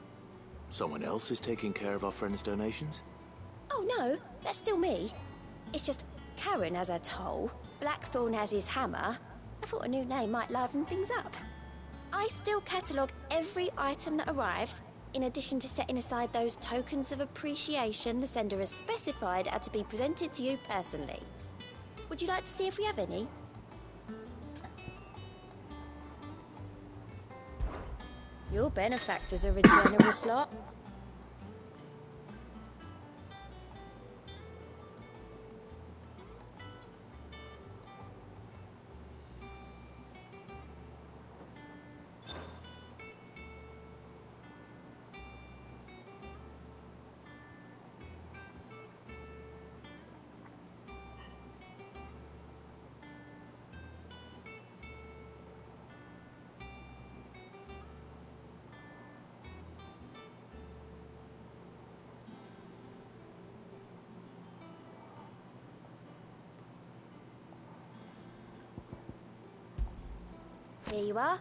C: someone else is taking care of our friend's donations?
W: Oh no, that's still me. It's just Karen has her toll, Blackthorn has his hammer. I thought a new name might liven things up. I still catalogue every item that arrives, in addition to setting aside those tokens of appreciation the sender has specified are to be presented to you personally. Would you like to see if we have any? Your benefactors are a generous lot. Here you are.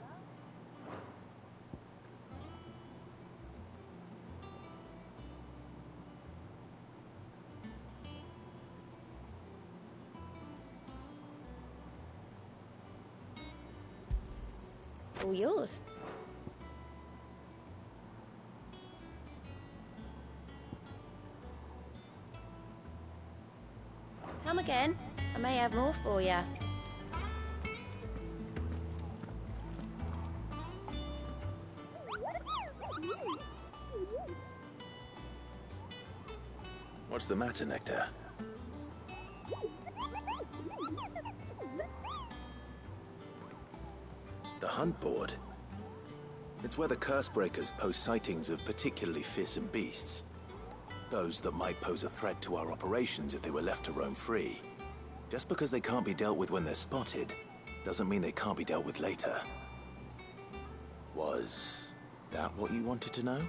W: All yours. Come again. I may have more for you.
C: What's the matter, Nectar? The hunt board? It's where the curse breakers post sightings of particularly fearsome beasts. Those that might pose a threat to our operations if they were left to roam free. Just because they can't be dealt with when they're spotted, doesn't mean they can't be dealt with later. Was that what you wanted to know?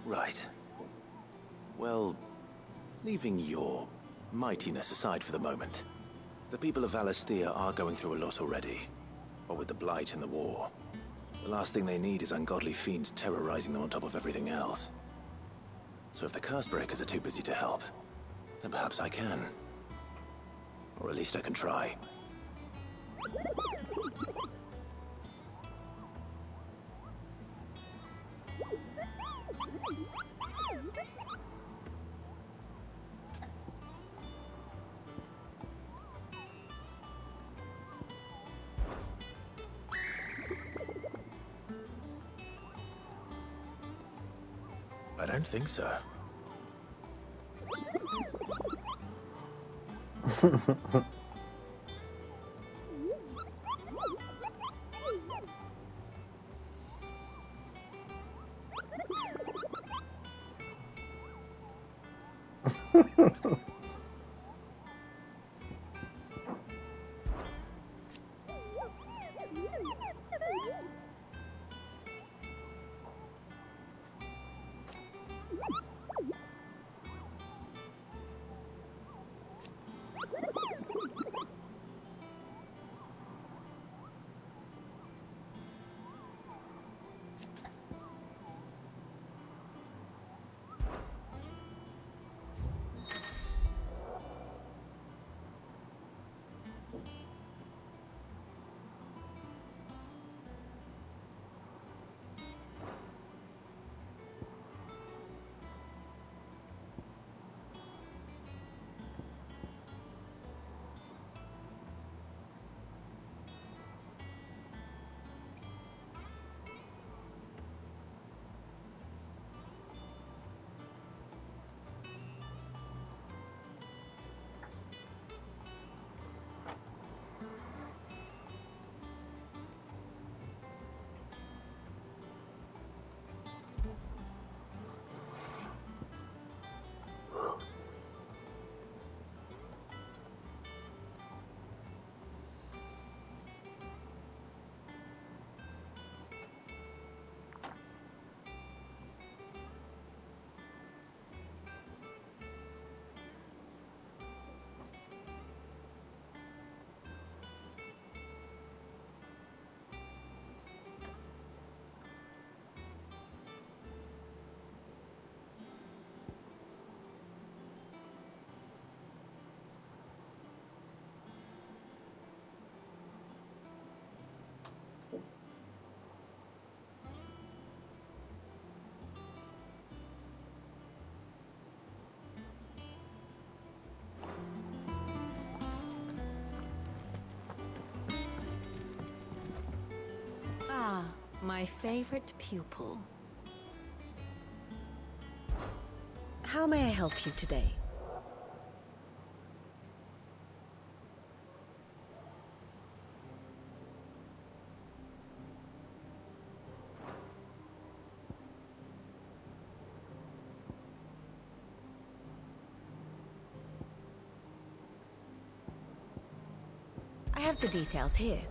C: Right. Well, leaving your mightiness aside for the moment, the people of Valisthea are going through a lot already. What with the Blight and the war. The last thing they need is ungodly fiends terrorizing them on top of everything else. So if the Curse-breakers are too busy to help, then perhaps I can. Or at least I can try. I don't think so.
A: Ah, my favorite pupil. How may I help you today? I have the details here.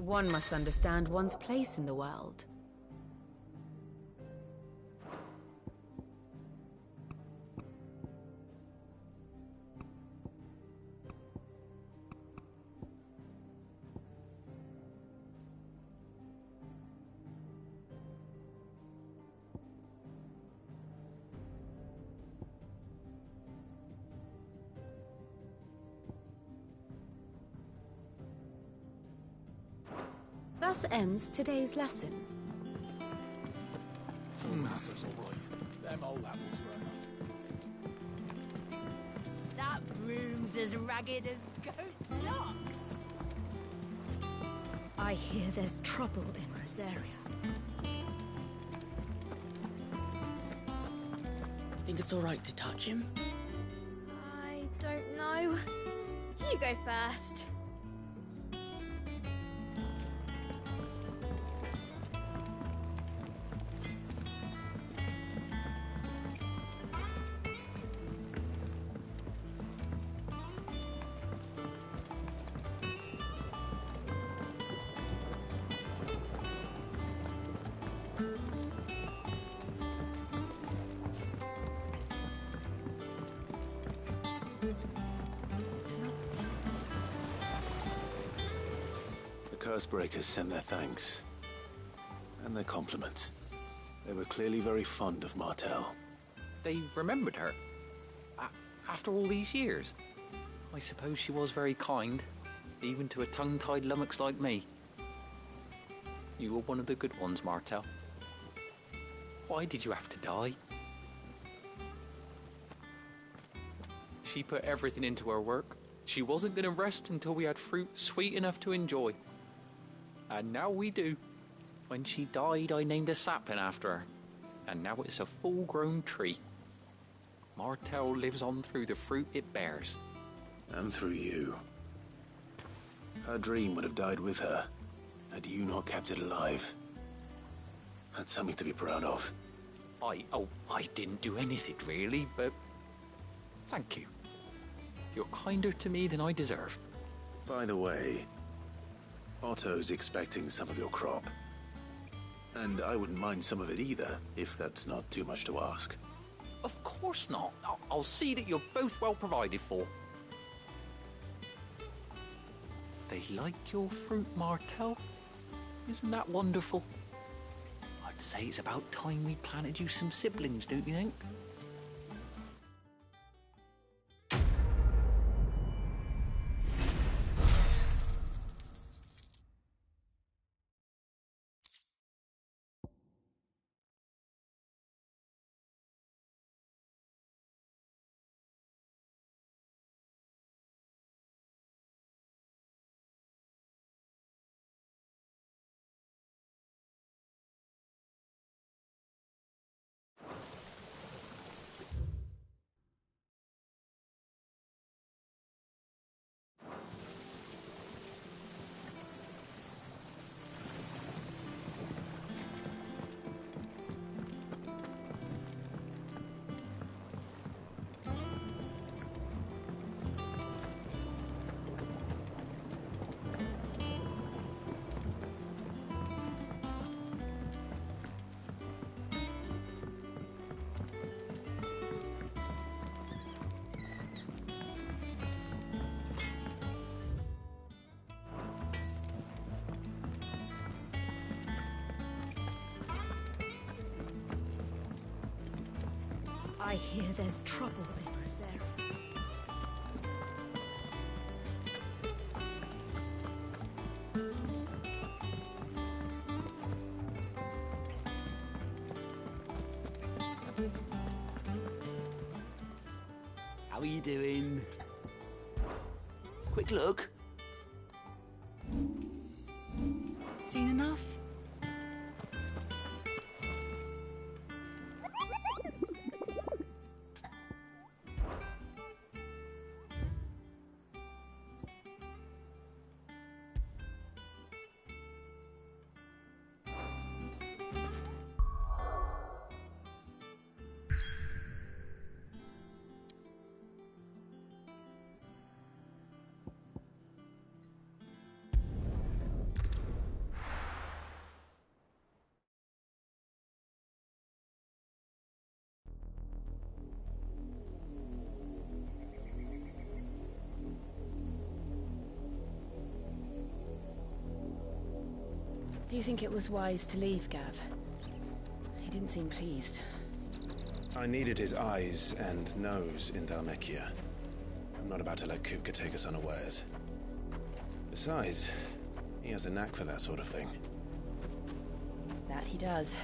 A: One must understand one's place in the world. Thus ends today's lesson.
B: Martha's all right. Them old apples were enough.
J: That broom's as ragged as goat's locks. I hear there's trouble in Rosaria.
L: Think it's all right to touch him?
D: I don't know. You go first.
C: Cursebreakers send their thanks. And their compliments. They were clearly very fond of Martel.
U: They remembered her. After all these years. I suppose she was very kind, even to a tongue-tied lummox like me. You were one of the good ones, Martel. Why did you have to die? She put everything into her work. She wasn't going to rest until we had fruit sweet enough to enjoy. And now we do. When she died, I named a sapling after her. And now it's a full-grown tree. Martel lives on through the fruit it bears.
C: And through you. Her dream would have died with her, had you not kept it alive. That's something to be proud of.
U: I didn't do anything really, but thank you. You're kinder to me than I deserve.
C: By the way, Otto's expecting some of your crop. And I wouldn't mind some of it either, if that's not too much to ask.
U: Of course not. I'll see that you're both well provided for. They like your fruit, Martel. Isn't that wonderful? I'd say it's about time we planted you some siblings, don't you think?
J: I hear there's trouble in Rosaria.
L: How are you doing? Quick look. Seen enough?
G: Do you think it was wise to leave, Gav? He didn't seem pleased.
B: I needed his eyes and nose in Dhalmekia. I'm not about to let Kupka take us unawares. Besides, he has a knack for that sort of thing.
G: That he does.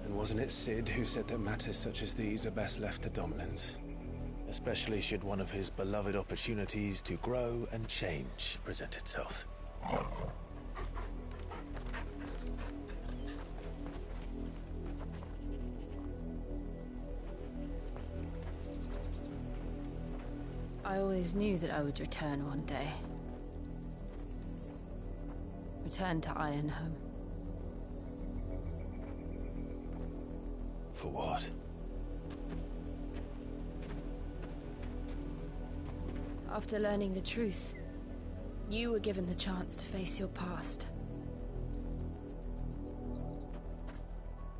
B: And wasn't it Sid who said that matters such as these are best left to dominance? Especially should one of his beloved opportunities to grow and change present itself.
G: I always knew that I would return one day. Return to Ironhome.
B: For what?
G: After learning the truth, you were given the chance to face your past.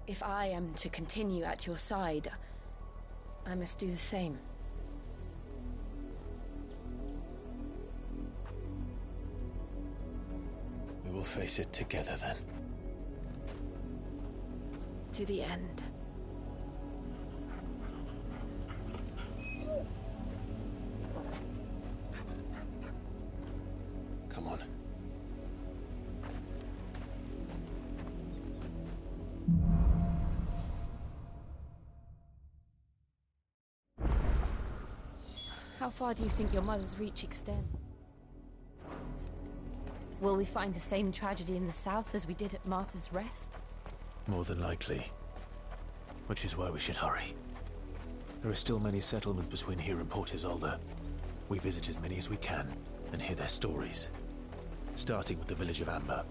G: If I am to continue at your side, I must do the same.
B: We will face it together then.
G: To the end.
B: Come on.
G: How far do you think your mother's reach extends? Will we find the same tragedy in the south as we did at Martha's Rest?
B: More than likely. Which is why we should hurry. There are still many settlements between here and Port Isolde. We visit as many as we can and hear their stories. Starting with the village of Amber.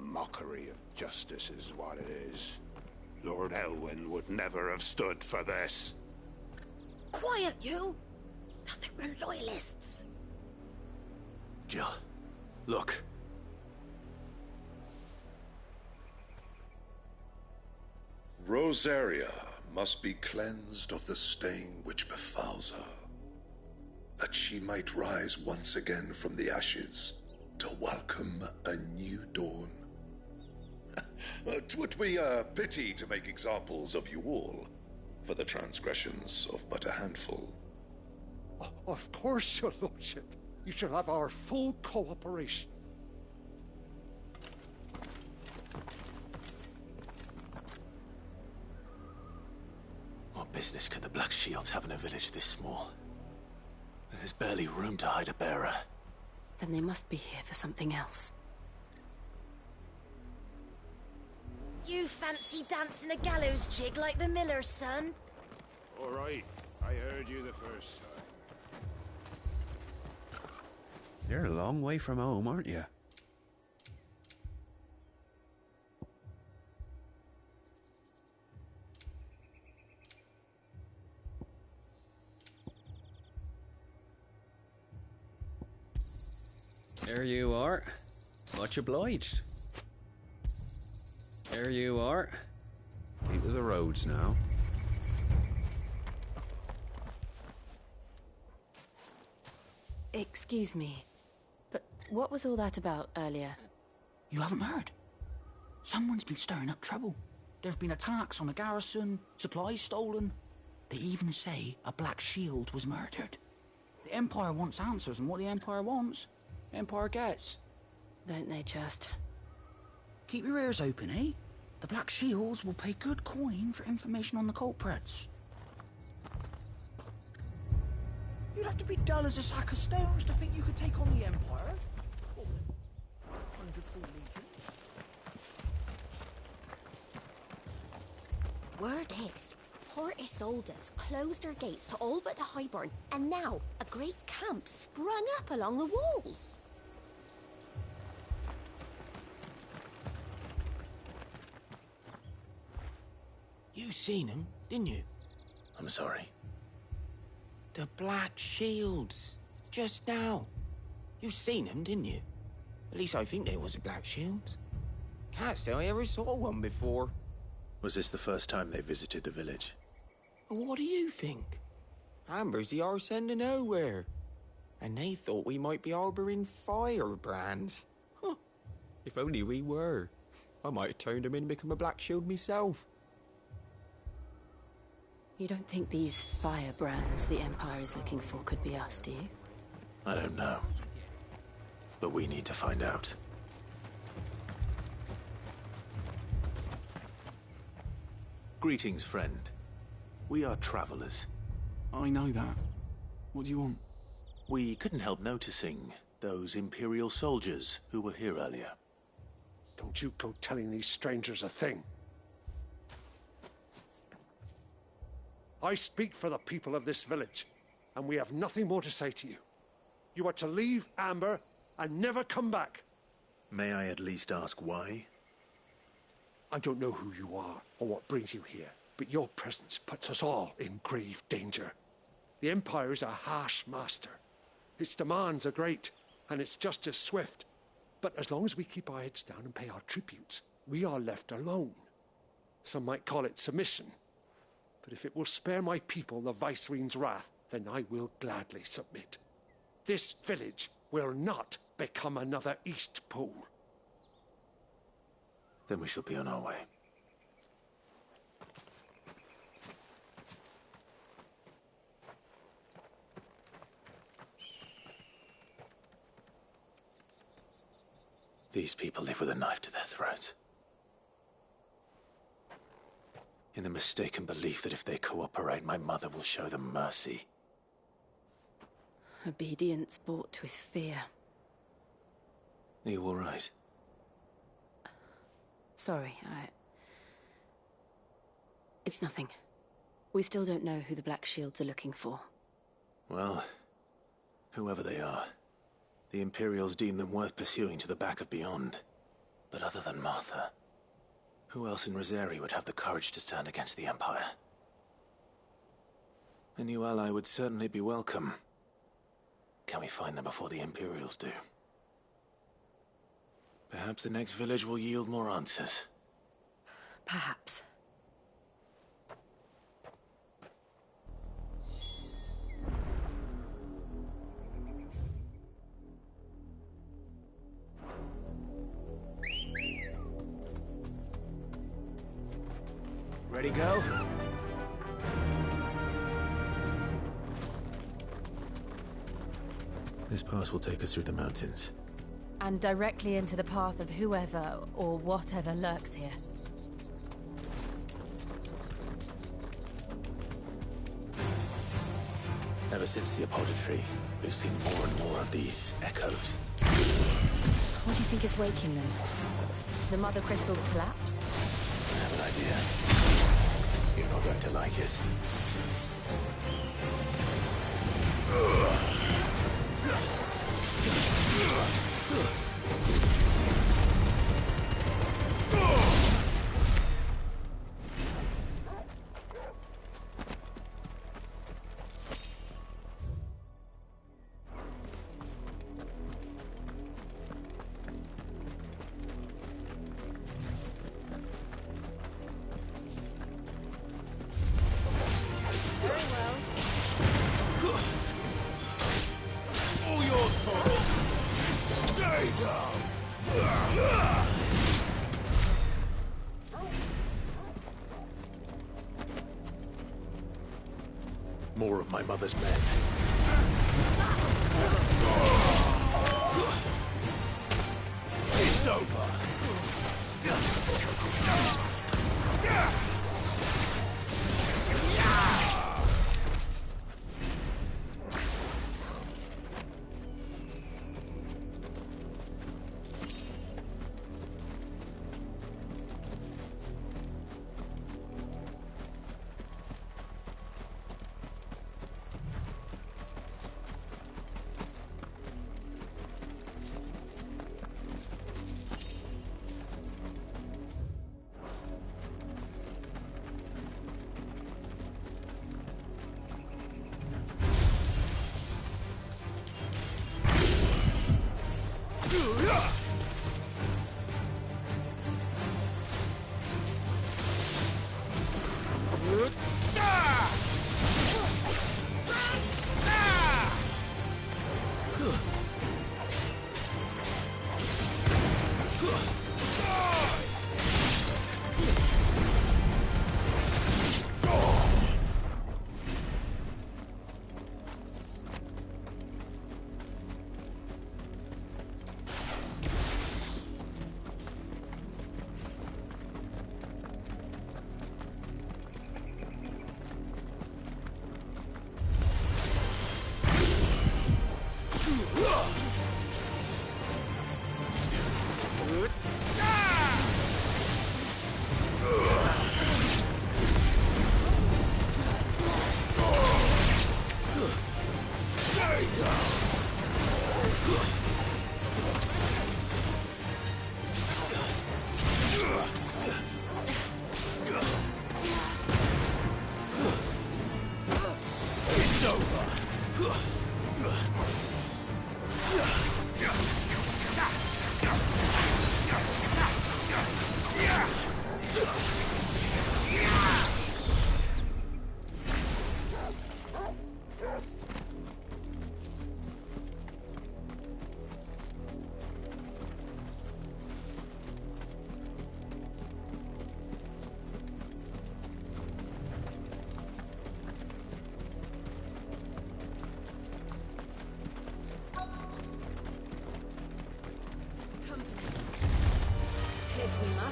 K: Mockery of justice is what it is. Lord Elwyn would never have stood for this.
W: Quiet, you! Thought they were loyalists.
B: Jill, look.
O: Rosaria must be cleansed of the stain which befouls her, that she might rise once again from the ashes to welcome a new dawn. 'Twould be a pity to make examples of you all for the transgressions of but a handful.
R: Of course, your lordship. You shall have our full cooperation.
B: What business could the Black Shields have in a village this small? There's barely room to hide a bearer.
G: Then they must be here for something else.
W: You fancy dancing a gallows jig like the miller's son?
K: All right, I heard you the first time.
V: You're a long way from home, aren't you? There you are. Much obliged. There you are. Keep to the roads now.
G: Excuse me, but what was all that about earlier?
L: You haven't heard? Someone's been stirring up trouble. There've been attacks on the garrison, supplies stolen. They even say a Black Shield was murdered. The Empire wants answers, and what the Empire wants, the Empire gets.
G: Don't they just?
L: Keep your ears open, eh? The Black Shields will pay good coin for information on the culprits. You'd have to be dull as a sack of stones to think you could take on the Empire. 100 full legions.
W: Word is, Port Isolde's closed her gates to all but the Highborn, and now a great camp sprung up along the walls.
L: You seen him, didn't you?
C: I'm sorry.
L: The Black Shields. Just now. You seen them, didn't you? At least I think they was the Black Shields. Can't say I ever saw one before.
C: Was this the first time they visited the village?
L: What do you think? Amber's the arse end of nowhere. And they thought we might be harbouring firebrands. Huh. If only we were. I might have turned them in and become a Black Shield myself.
G: You don't think these firebrands the Empire is looking for could be us, do you?
C: I don't know. But we need to find out. Greetings, friend. We are travelers.
V: I know that. What do you want?
C: We couldn't help noticing those Imperial soldiers who were here earlier.
K: Don't you go telling these strangers a thing. I speak for the people of this village, and we have nothing more to say to you. You are to leave Amber and never come back.
C: May I at least ask why?
K: I don't know who you are or what brings you here, but your presence puts us all in grave danger. The Empire is a harsh master. Its demands are great, and its justice swift. But as long as we keep our heads down and pay our tributes, we are left alone. Some might call it submission. But if it will spare my people the Viceroy's wrath, then I will gladly submit. This village will not become another East Pool.
C: Then we shall be on our way. These people live with a knife to their throats. In the mistaken belief that if they cooperate, my mother will show them mercy.
G: Obedience bought with fear.
C: Are you all right?
G: Sorry, It's nothing. We still don't know who the Black Shields are looking for.
C: Well, whoever they are, the Imperials deem them worth pursuing to the back of beyond. But other than Martha, who else in Rosari would have the courage to stand against the Empire? A new ally would certainly be welcome. Can we find them before the Imperials do? Perhaps the next village will yield more answers.
G: Perhaps.
V: Ready, go?
C: This pass will take us through the mountains.
A: And directly into the path of whoever or whatever lurks here.
C: Ever since the apodatory, we've seen more and more of these echoes.
A: What do you think is waking them? The Mother Crystal's collapse?
C: I have an idea. You're not going to like it. More of my mother's men. It's over.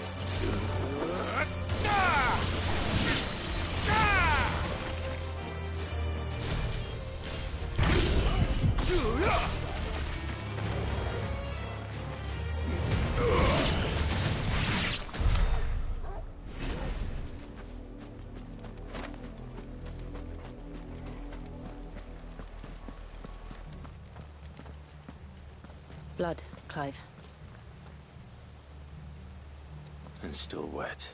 G: best. Blood, Clive.
C: And still wet.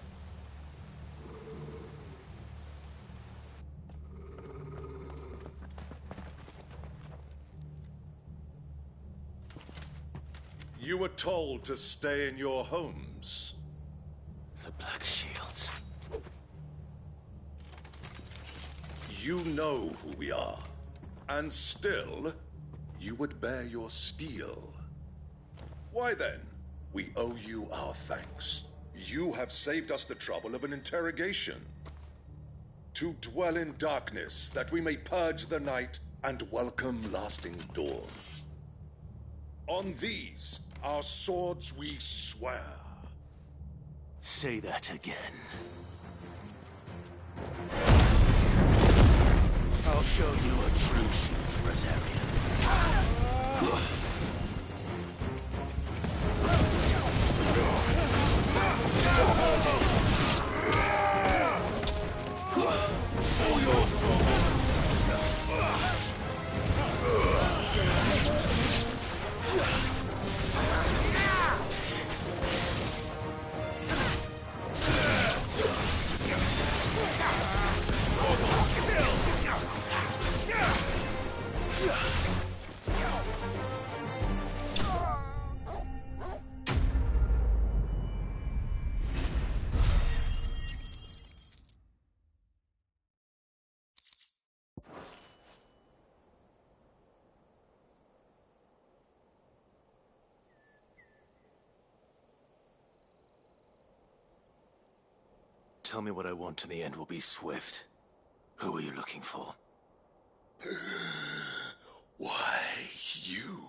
O: You were told to stay in your homes.
C: The Black Shields.
O: You know who we are. And still, you would bear your steel. Why then? We owe you our thanks. You have saved us the trouble of an interrogation. To dwell in darkness, that we may purge the night and welcome lasting dawn. On these, our swords we swear.
C: Say that again. I'll show you a true shield, Rosarian. Tell me what I want and the end will be swift. Who are you looking for?
O: Why, you.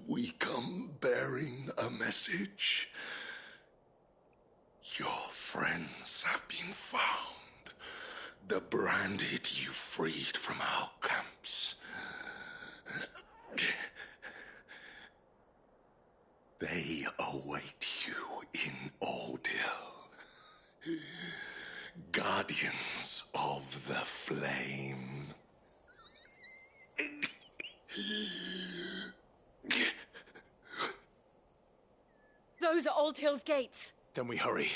O: We come bearing a message. Your friends have been found. The branded you freed from our camps. They await you in Ordeal. Guardians of the Flame.
G: Those are Old Hill's gates.
C: Then we hurry.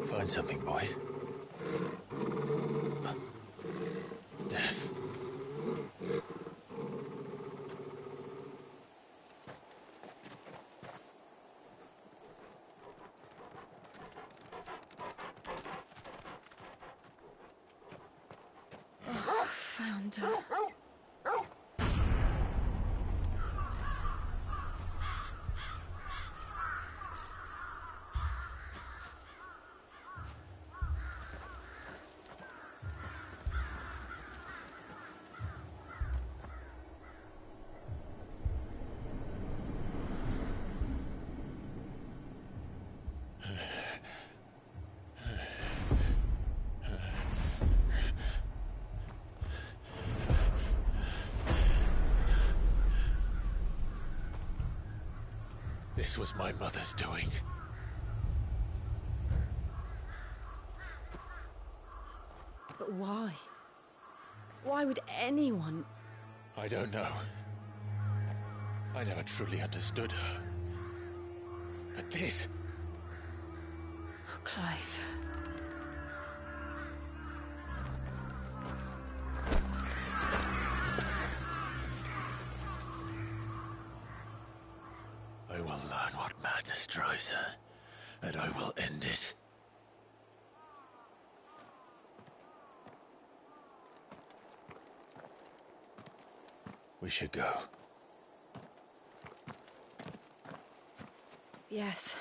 C: Find something, boy. Death.
G: Found her.
B: This was my mother's doing.
G: But why? Why would anyone...
B: I don't know. I never truly understood her. But this...
G: Oh, Clive.
C: I will learn what madness drives her, and I will end it. We should go.
G: Yes.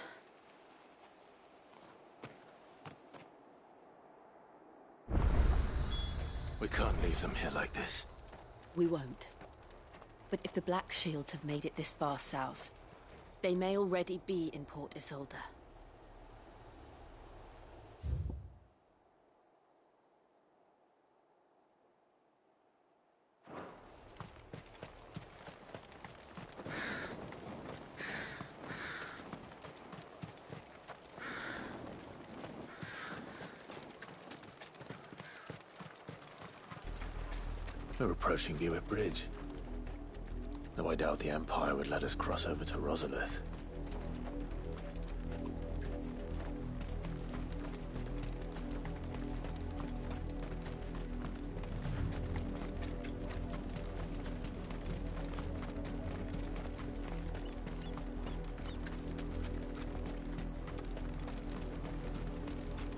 C: We can't leave them here like this.
G: We won't. But if the Black Shields have made it this far south, they may already be in Port Isolde.
C: We're approaching Buick Bridge. Though I doubt the Empire would let us cross over to Rosalith.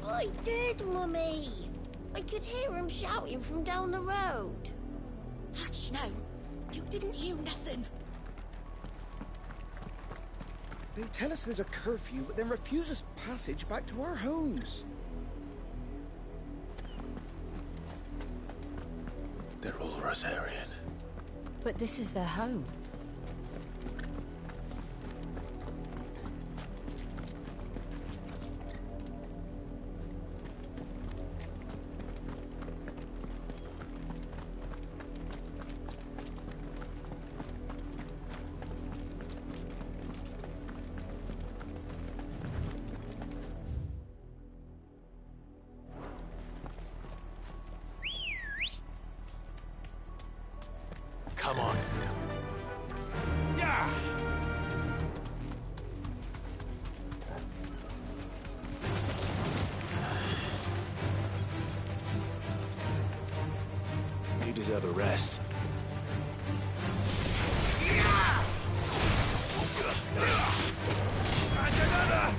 W: I did, Mummy. I could hear him shouting from down the road.
H: Hush now. You didn't hear nothing.
E: They tell us there's a curfew, but then refuse us passage back to our homes.
C: They're all Rosarian.
G: But this is their home.
C: Come on.
R: Yeah!
C: You deserve a rest.
R: And another!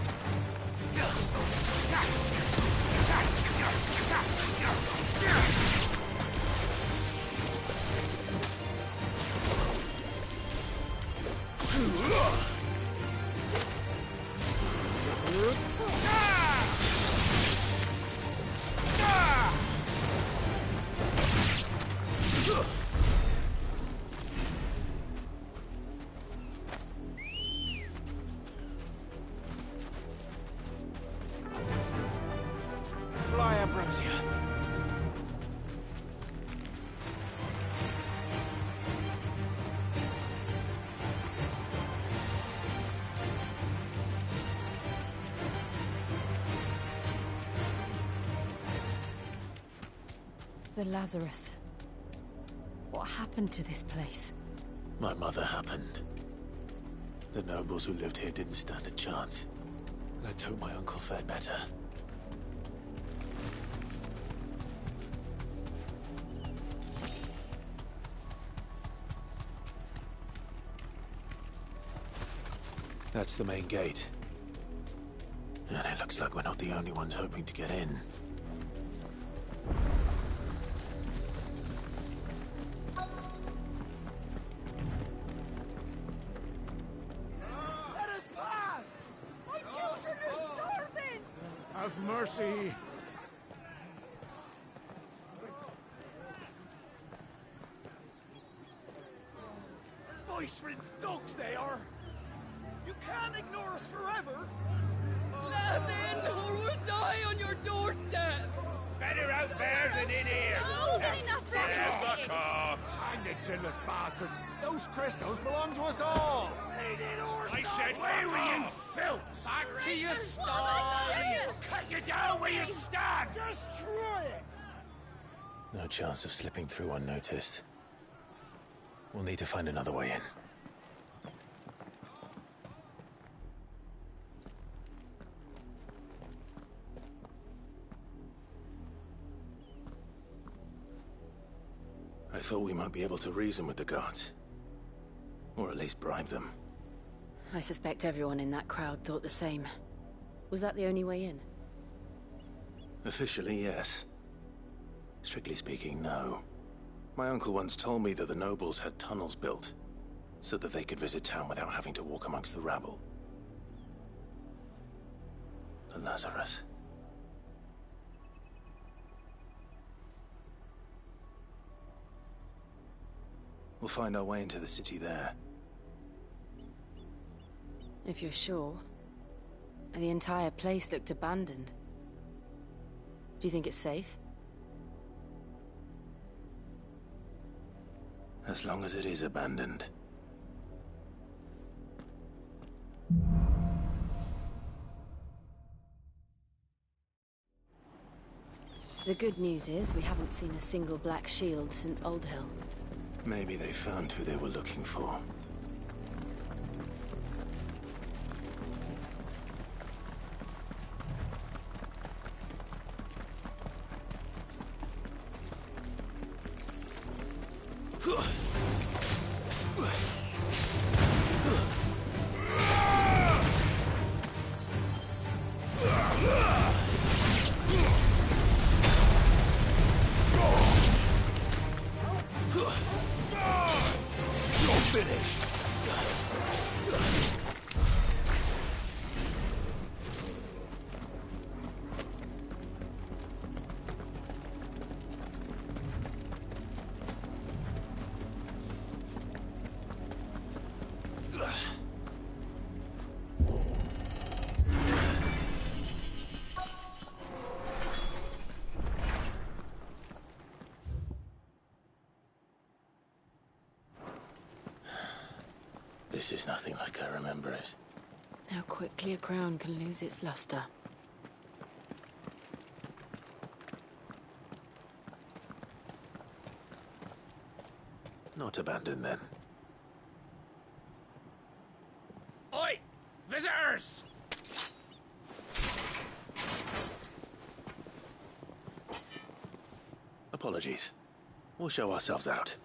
R: Fly, Ambrosia.
G: The Lazarus. What happened to this place?
C: My mother happened. The nobles who lived here didn't stand a chance. Let's hope my uncle fared better. That's the main gate. And it looks like we're not the only ones hoping to get in.
R: Let us pass! My children are starving! Have mercy. Voice-rinsed dogs they are! You can't ignore us forever!
J: Let us in, or we'll die on your doorstep!
S: Better out there than in here!
W: More than enough for
S: Fuck off!
R: Hang the chinless bastards! Those crystals belong to us all!
S: I said,
R: away with you,
S: filth! Back to your
W: stalls!
S: Cut you down where you stand!
R: Destroy it!
C: No chance of slipping through unnoticed. We'll need to find another way in. I thought we might be able to reason with the guards. Or at least bribe them.
G: I suspect everyone in that crowd thought the same. Was that the only way in?
C: Officially, yes. Strictly speaking, no. My uncle once told me that the nobles had tunnels built, so that they could visit town without having to walk amongst the rabble. The Lazarus. We'll find our way into the city there.
G: If you're sure. The entire place looked abandoned. Do you think it's safe?
C: As long as it is abandoned.
G: The good news is we haven't seen a single black shield since Old Hill.
C: Maybe they found who they were looking for. This is nothing like I remember it.
G: How quickly a crown can lose its luster.
C: Not abandoned, then.
I: Oi! Visitors!
C: Apologies. We'll show ourselves out.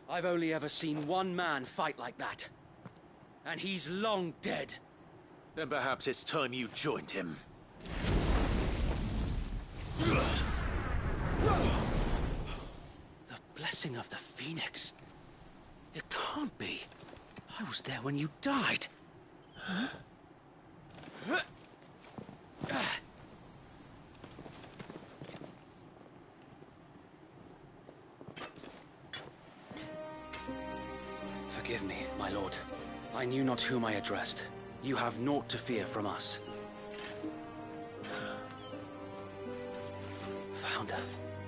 I: I've only ever seen one man fight like that. And he's long dead.
C: Then perhaps it's time you joined him.
I: The blessing of the Phoenix. It can't be. I was there when you died. Huh? Forgive me, my lord. I knew not whom I addressed. You have naught to fear from us. Founder,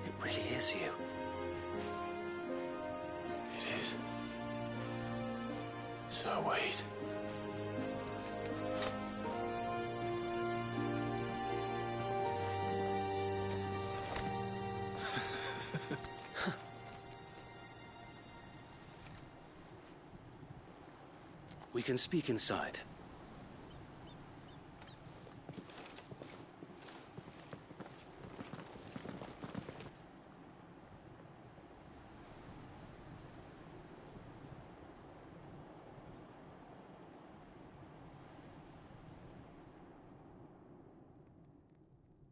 I: it really is you.
C: It is. So wait.
I: We can speak inside.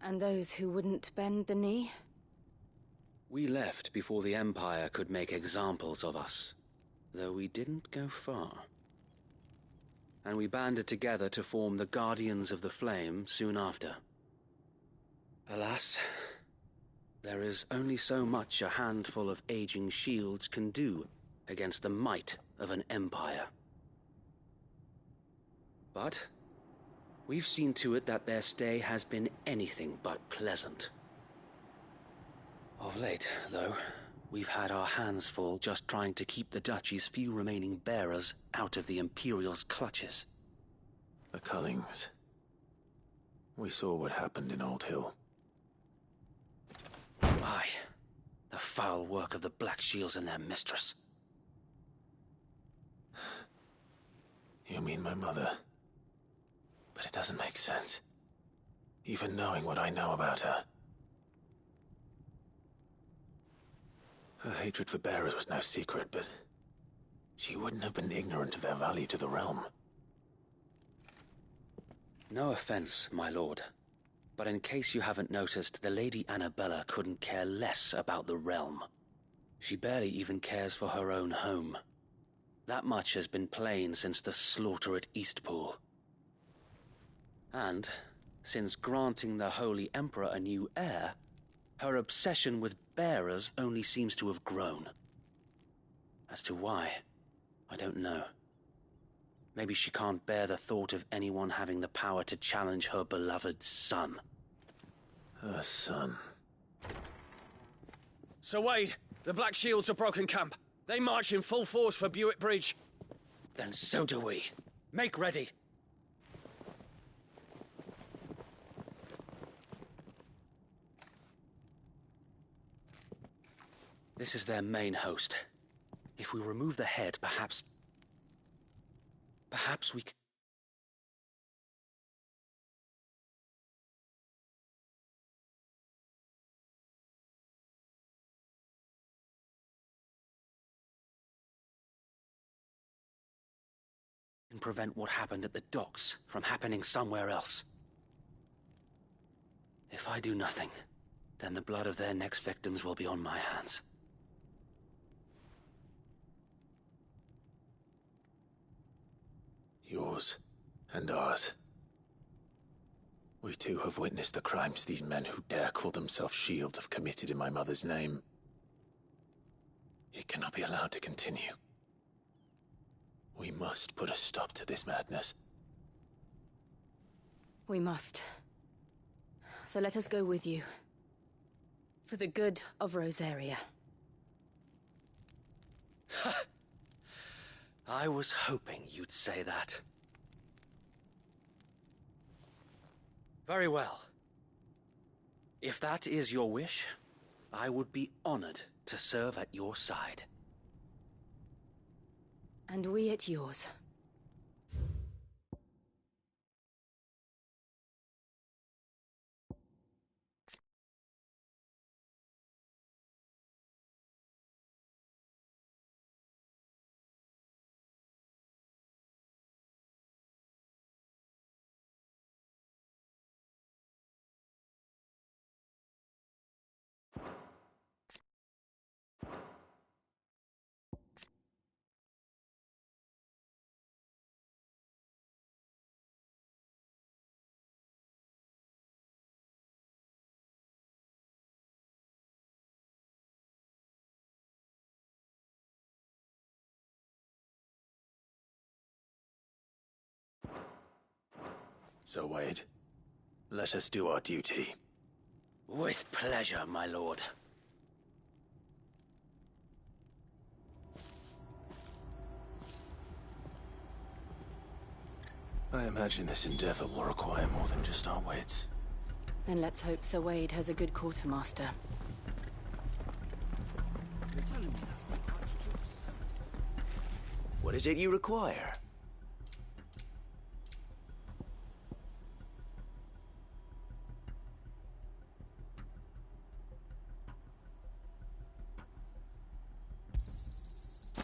G: And those who wouldn't bend the knee?
I: We left before the Empire could make examples of us, though we didn't go far.
L: and we banded together to form the Guardians of the Flame soon after. Alas, there is only so much a handful of aging shields can do against the might of an empire. But we've seen to it that their stay has been anything but pleasant. Of late, though, we've had our hands full just trying to keep the Duchy's few remaining bearers out of the Imperial's clutches.
C: The Cullings. We saw what happened in Old Hill.
L: Aye, the foul work of the Black Shields and their mistress.
C: You mean my mother? But it doesn't make sense. Even knowing what I know about her. Her hatred for bearers was no secret, but she wouldn't have been ignorant of their value to the realm.
L: No offense, my lord, but in case you haven't noticed, the Lady Annabella couldn't care less about the realm. She barely even cares for her own home. That much has been plain since the slaughter at Eastpool. And, since granting the Holy Emperor a new heir, her obsession with bearers only seems to have grown. As to why, I don't know. Maybe she can't bear the thought of anyone having the power to challenge her beloved son.
C: Her son.
F: Sir Wade, the Black Shields have broken camp. They march in full force for Buick Bridge.
L: Then so do we.
F: Make ready.
L: This is their main host. If we remove the head, perhaps we can prevent what happened at the docks from happening somewhere else. If I do nothing, then the blood of their next victims will be on my hands.
C: Yours and ours. We too have witnessed the crimes these men who dare call themselves shields have committed in my mother's name. It cannot be allowed to continue. We must put a stop to this madness.
G: We must. So let us go with you. For the good of Rosaria.
L: I was hoping you'd say that. Very well. If that is your wish, I would be honored to serve at your side.
G: And we at yours.
C: So, Wade, let us do our duty.
L: With pleasure, my lord.
C: I imagine this endeavor will require more than just our wits.
G: Then let's hope Sir Wade has a good quartermaster.
R: You're telling me that's the Archduke's son?
P: What is it you require?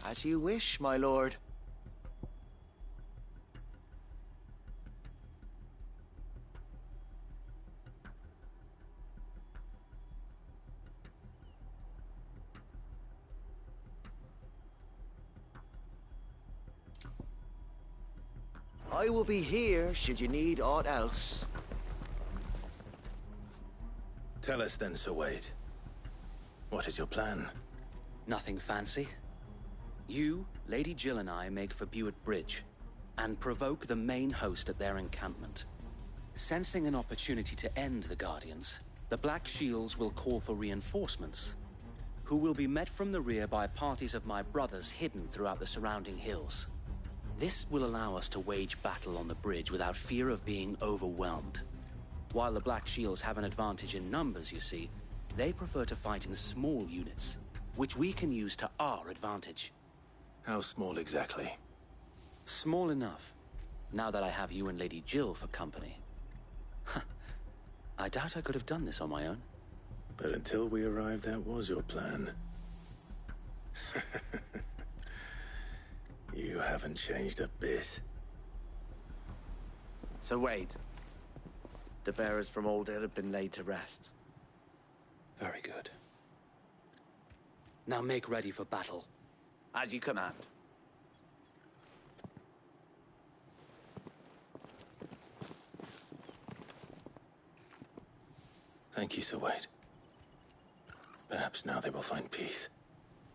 P: As you wish, my lord. I will be here should you need aught else.
C: Tell us then, Sir Wade. What is your plan?
I: Nothing fancy. You, Lady Jill and I make for Buett Bridge, and provoke the main host at their encampment. Sensing an opportunity to end the Guardians, the Black Shields will call for reinforcements, who will be met from the rear by parties of my brothers hidden throughout the surrounding hills. This will allow us to wage battle on the bridge without fear of being overwhelmed. While the Black Shields have an advantage in numbers, you see, they prefer to fight in small units, which we can use to our advantage.
C: How small exactly?
I: Small enough, now that I have you and Lady Jill for company. I doubt I could have done this on my own.
C: But until we arrived, that was your plan. You haven't changed a bit.
P: So Wade, the bearers from Old Ed have been laid to rest.
I: Very good. Now make ready for battle.
P: As you command.
C: Thank you, Sir Wade. Perhaps now they will find peace.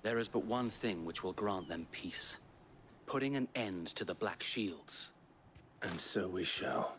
I: There is but one thing which will grant them peace. Putting an end to the Black Shields.
C: And so we shall.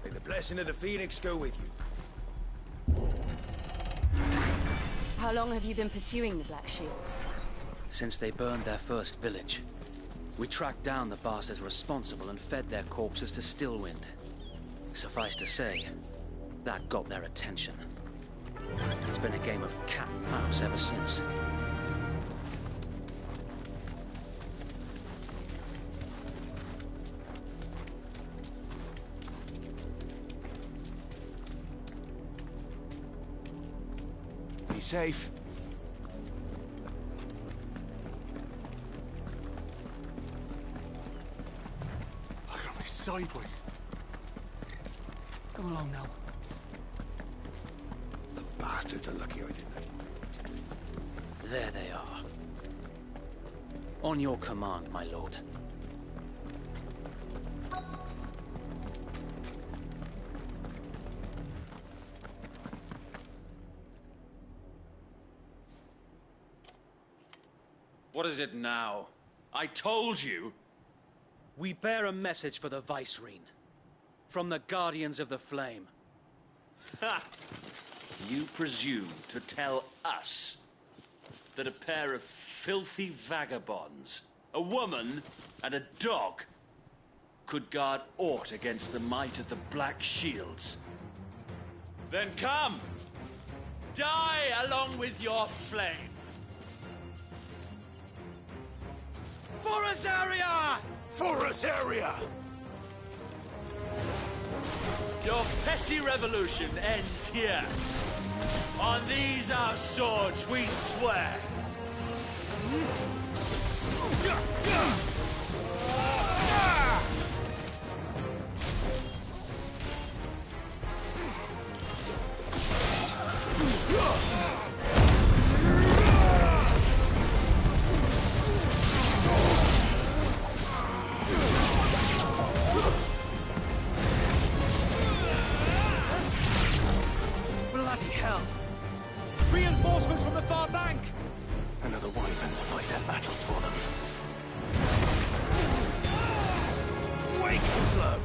M: May the blessing of the Phoenix go with you.
G: How long have you been pursuing the Black Shields?
I: Since they burned their first village. We tracked down the bastards responsible and fed their corpses to Stillwind. Suffice to say, that got their attention. It's been a game of cat and mouse ever since.
M: Be safe.
K: I got me sideways.
L: Come along now.
K: The bastards are lucky I didn't.
I: There they are. On your command, my lord.
V: What is it now? I told you!
I: We bear a message for the Vicereine. From the Guardians of the Flame.
V: Ha! You presume to tell us that a pair of filthy vagabonds, a woman and a dog, could guard aught against the might of the Black Shields? Then come! Die along with your flame! For Azaria!
K: For Azaria!
V: Your petty revolution ends here. On these our swords we swear.
I: Bloody hell! Reinforcements from the far bank!
C: Another wyvern to fight their battles for them.
K: Wake, Slow!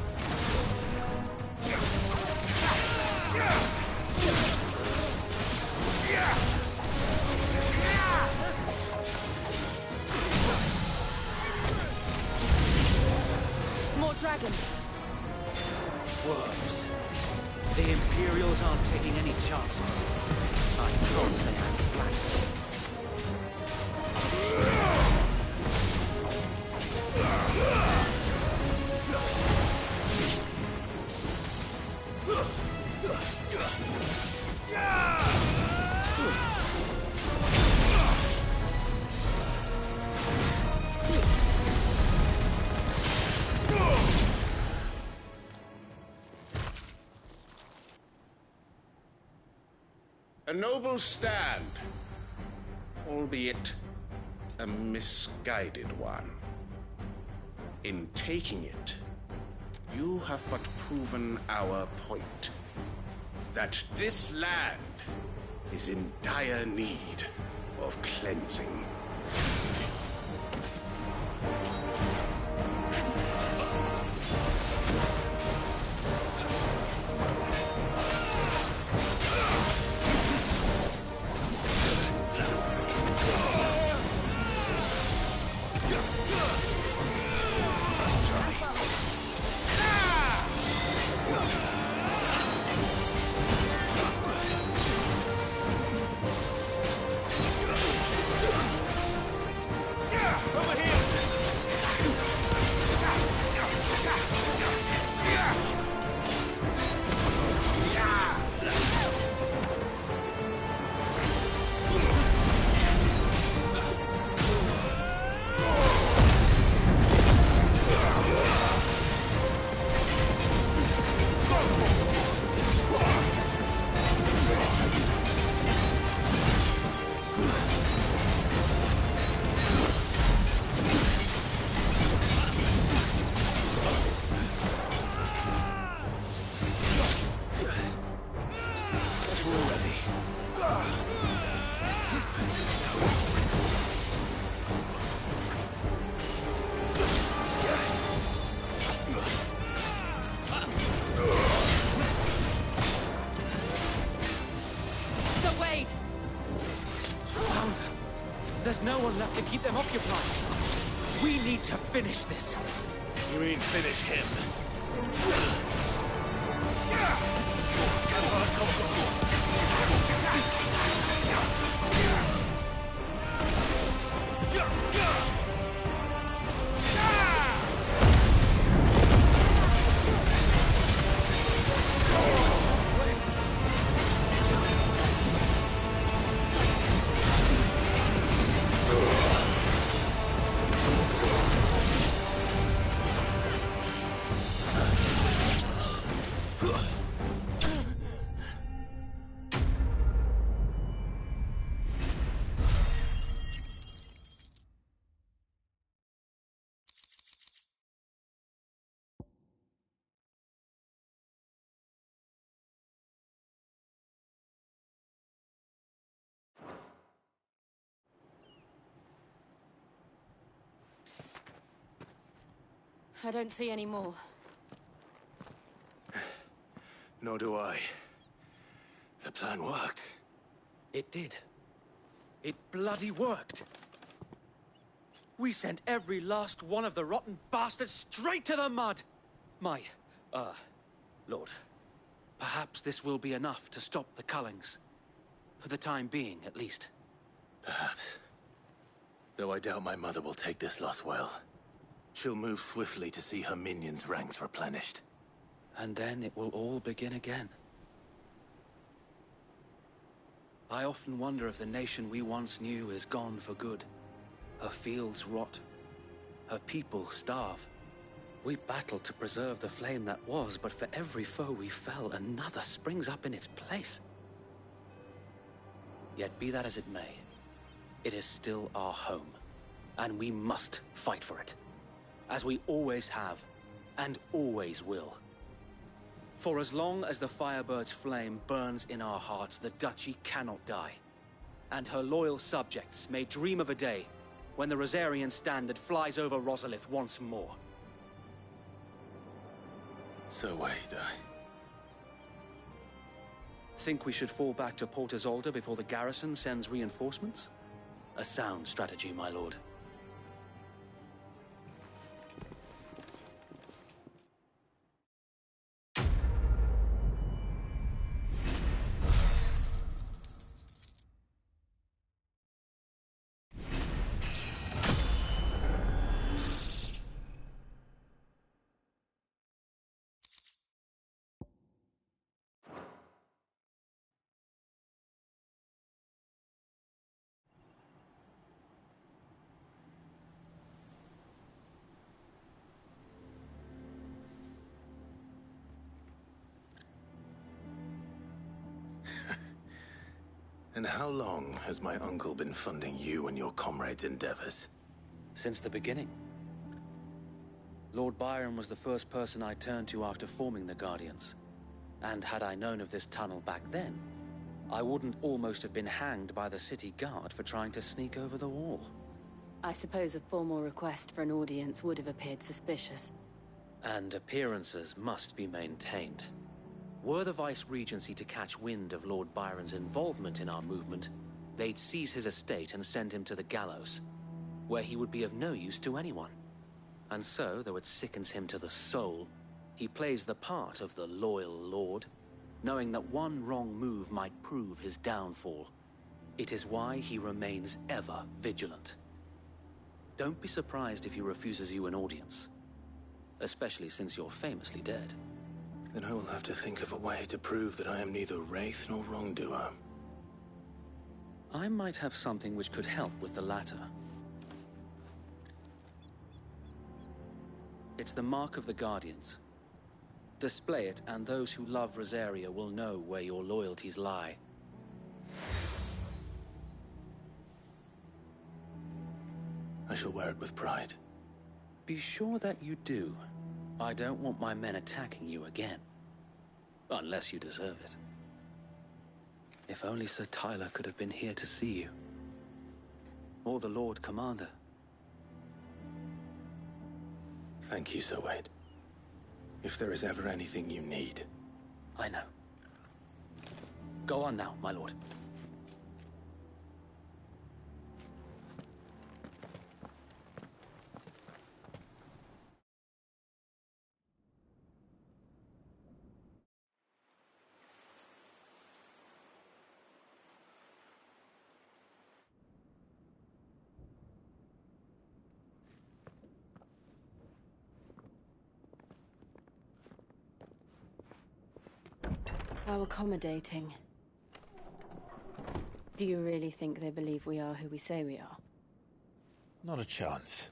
G: More dragons.
I: Worms. The Imperials aren't taking any chances. I can't say I'm flattered.
O: A noble stand, albeit a misguided one. In taking it, you have but proven our point, that this land is in dire need of cleansing.
I: There's no one left to keep them occupied. We need to finish this.
V: You mean finish him?
H: I don't see any more.
C: Nor do I. The plan worked.
I: It did. It bloody worked. We sent every last one of the rotten bastards straight to the mud! My, Lord, perhaps this will be enough to stop the Cullings. For the time being, at least.
C: Perhaps. Though I doubt my mother will take this loss well. She'll move swiftly to see her minions' ranks replenished.
I: And then it will all begin again. I often wonder if the nation we once knew is gone for good. Her fields rot. Her people starve. We battled to preserve the flame that was, but for every foe we fell, another springs up in its place. Yet be that as it may, it is still our home, and we must fight for it. As we always have, and always will. For as long as the Firebird's flame burns in our hearts, the Duchy cannot die. And her loyal subjects may dream of a day when the Rosarian standard flies over Rosalith once more.
C: So wait,
I: Think we should fall back to Port Isolde before the garrison sends reinforcements? A sound strategy, my lord.
C: And how long has my uncle been funding you and your comrades' endeavors?
I: Since the beginning. Lord Byron was the first person I turned to after forming the Guardians. And had I known of this tunnel back then, I wouldn't almost have been hanged by the city guard for trying to sneak over the wall.
G: I suppose a formal request for an audience would have appeared suspicious.
I: And appearances must be maintained. Were the Vice-Regency to catch wind of Lord Byron's involvement in our movement, they'd seize his estate and send him to the gallows, where he would be of no use to anyone. And so, though it sickens him to the soul, he plays the part of the loyal lord, knowing that one wrong move might prove his downfall. It is why he remains ever vigilant. Don't be surprised if he refuses you an audience, especially since you're famously dead.
C: Then I will have to think of a way to prove that I am neither wraith nor wrongdoer.
I: I might have something which could help with the latter. It's the mark of the Guardians. Display it, and those who love Rosaria will know where your loyalties lie.
C: I shall wear it with pride.
I: Be sure that you do. I don't want my men attacking you again. Unless you deserve it. If only Sir Tyler could have been here to see you. Or the Lord Commander.
C: Thank you, Sir Wade. If there is ever anything you need.
I: I know. Go on now, my lord.
G: How accommodating. Do you really think they believe we are who we say we are?
B: Not a chance.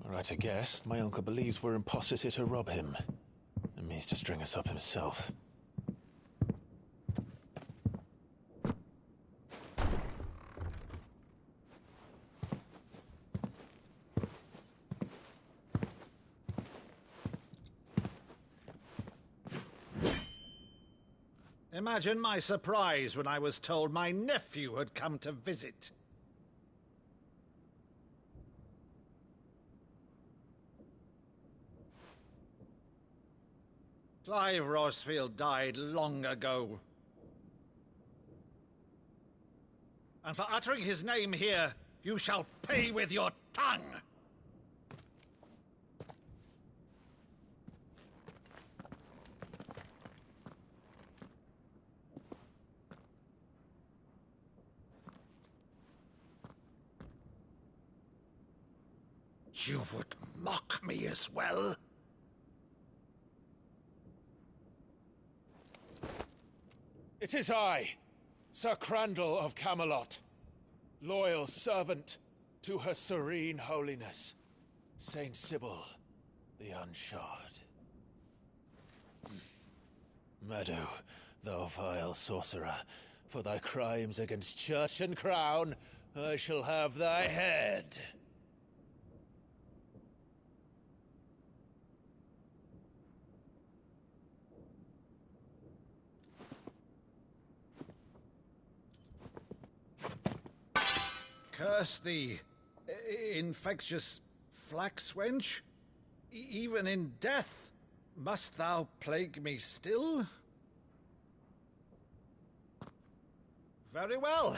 B: Right, I guess. My uncle believes we're imposters here to rob him. And means to string us up himself.
R: Imagine my surprise when I was told my nephew had come to visit. Clive Rosfield died long ago. And for uttering his name here, you shall pay with your tongue! You would mock me as well?
B: It is I, Sir Crandall of Camelot, loyal servant to Her Serene Holiness, Saint Sybil the Unshod. Meadow, thou vile sorcerer, for thy crimes against church and crown, I shall have thy head.
R: Curse thee, infectious flax wench. Even in death, must thou plague me still? Very well.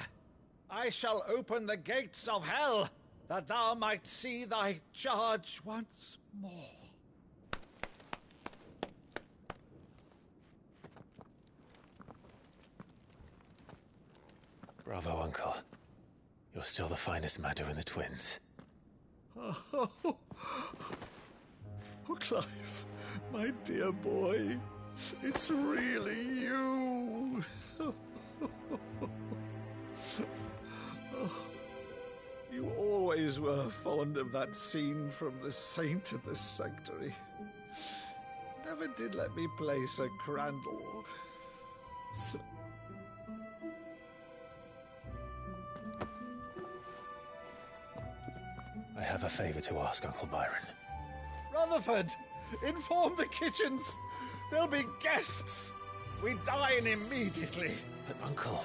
R: I shall open the gates of hell, that thou might see thy charge once more.
B: Bravo, Uncle. You're still the finest Meadow in the twins.
R: Oh, Clive, my dear boy, it's really you. You always were fond of that scene from The Saint in the Sanctuary. Never did let me play Sir Crandall.
B: I have a favor to ask, Uncle Byron.
R: Rutherford, inform the kitchens. There'll be guests. We dine immediately.
B: But, Uncle...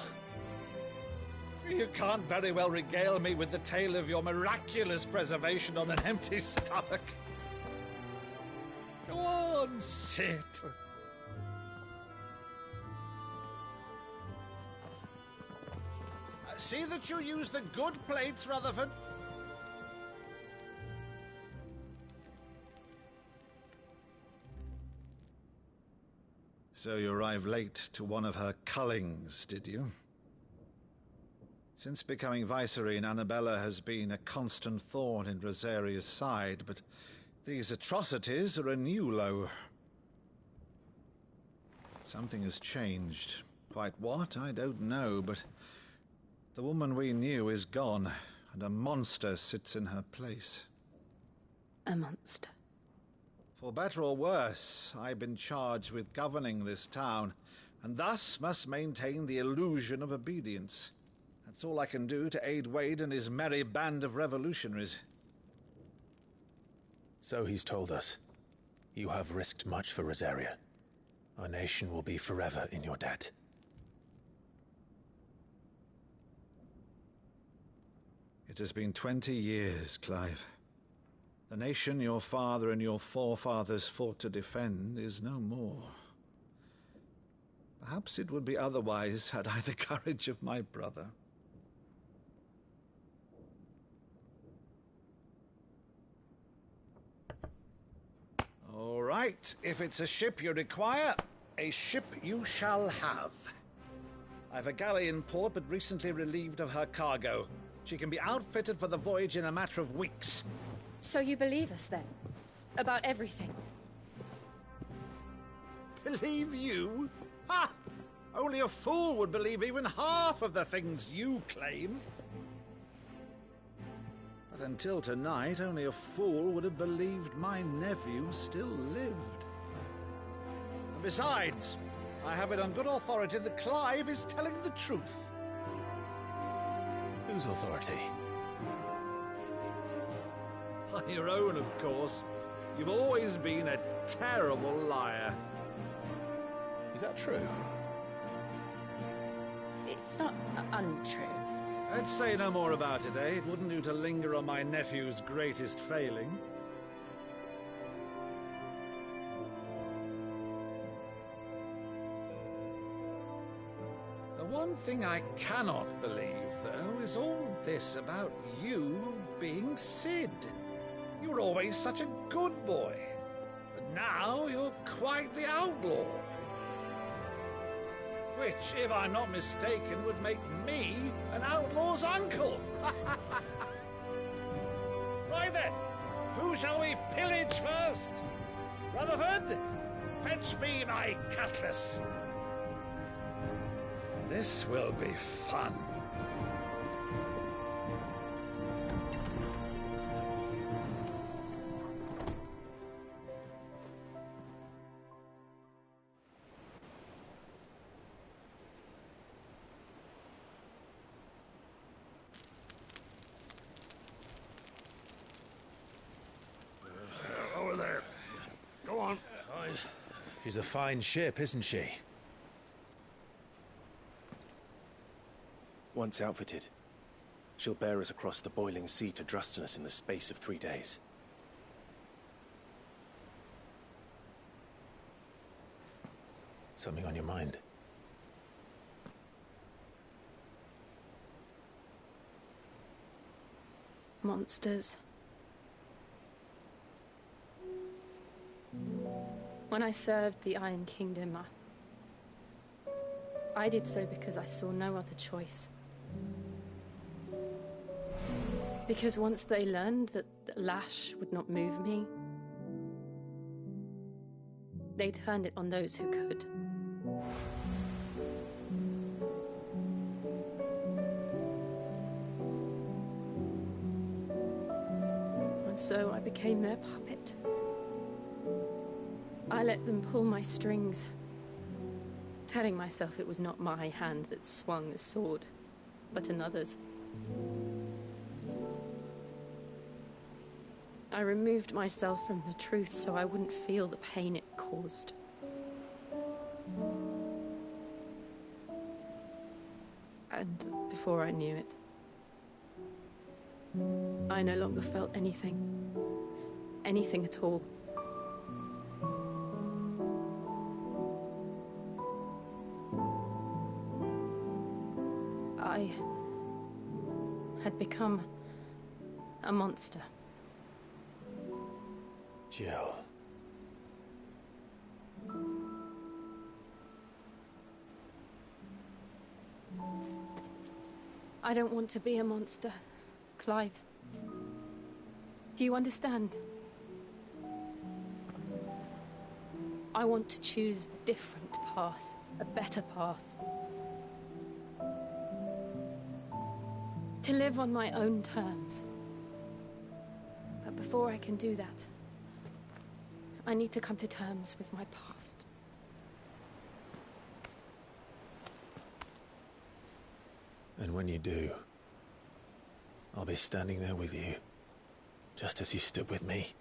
R: You can't very well regale me with the tale of your miraculous preservation on an empty stomach. Go on, sit. See that you use the good plates, Rutherford. So you arrived late to one of her cullings, did you? Since becoming Vicereine, Annabella has been a constant thorn in Rosaria's side, but these atrocities are a new low. Something has changed. Quite what, I don't know, but the woman we knew is gone, and a monster sits in her place.
G: A monster?
R: For better or worse, I've been charged with governing this town, and thus must maintain the illusion of obedience. That's all I can do to aid Wade and his merry band of revolutionaries.
B: So he's told us. You have risked much for Rosaria. Our nation will be forever in your debt.
R: It has been 20 years, Clive. The nation your father and your forefathers fought to defend is no more. Perhaps it would be otherwise had I the courage of my brother. All right, if it's a ship you require, a ship you shall have. I've a galley in port, but recently relieved of her cargo. She can be outfitted for the voyage in a matter of weeks.
G: So you believe us, then? About everything?
R: Believe you? Ha! Only a fool would believe even half of the things you claim. But until tonight, only a fool would have believed my nephew still lived. And besides, I have it on good authority that Clive is telling the truth.
B: Whose authority?
R: Your own, of course. You've always been a terrible liar.
B: Is that true?
G: It's not untrue.
N: I'd say no more about it, eh? It wouldn't do to linger on my nephew's greatest failing. The one thing I cannot believe, though, is all this about you being Sid. You were always such a good boy, but now you're quite the outlaw. Which, if I'm not mistaken, would make me an outlaw's uncle. Why then, who shall we pillage first? Rutherford, fetch me my cutlass. This will be fun. Over there. Go on.
B: She's a fine ship, isn't she?
C: Once outfitted, she'll bear us across the boiling sea to Drustinus in the space of 3 days.
B: Something on your mind?
G: Monsters. When I served the Iron Kingdom, I did so because I saw no other choice. Because once they learned that the lash would not move me, they turned it on those who could. And so I became their puppet. I let them pull my strings, telling myself it was not my hand that swung the sword, but another's. I removed myself from the truth so I wouldn't feel the pain it caused. And before I knew it, I no longer felt anything. Anything at all. I had become a monster.
B: Jill.
G: I don't want to be a monster, Clive. Do you understand? I want to choose a different path, a better path. To live on my own terms. But before I can do that, I need to come to terms with my past.
B: And when you do, I'll be standing there with you, just as you stood with me.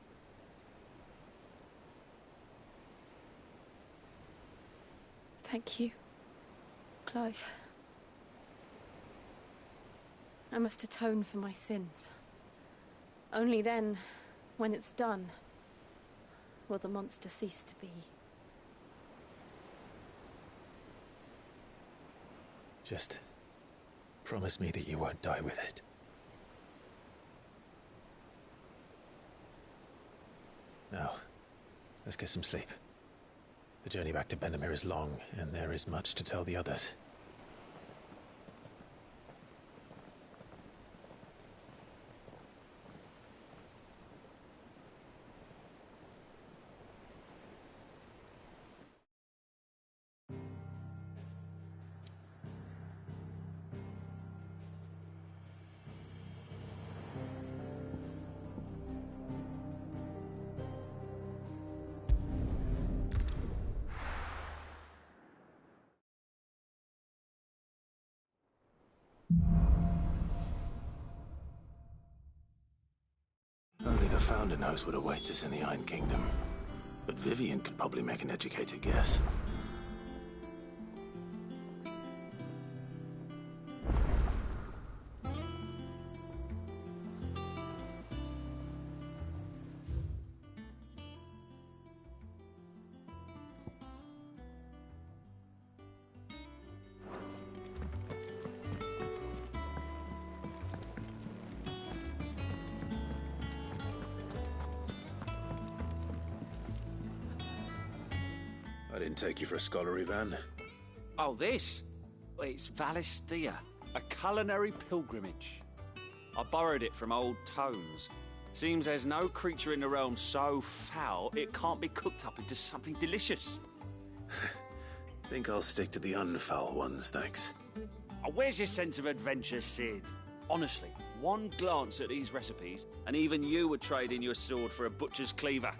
G: Thank you, Clive. I must atone for my sins. Only then, when it's done, will the monster cease to be.
B: Just promise me that you won't die with it. Now, let's get some sleep. The journey back to Benamir is long, and there is much to tell the others.
C: Only the Founder knows what awaits us in the Iron Kingdom. But Vivian could probably make an educated guess. I didn't take you for a scholarly van.
V: Oh, this? It's Valisthea, a culinary pilgrimage. I borrowed it from old tomes. Seems there's no creature in the realm so foul it can't be cooked up into something delicious.
C: Think I'll stick to the unfoul ones, thanks.
V: Oh, where's your sense of adventure, Sid? Honestly, one glance at these recipes, and even you would trade in your sword for a butcher's cleaver.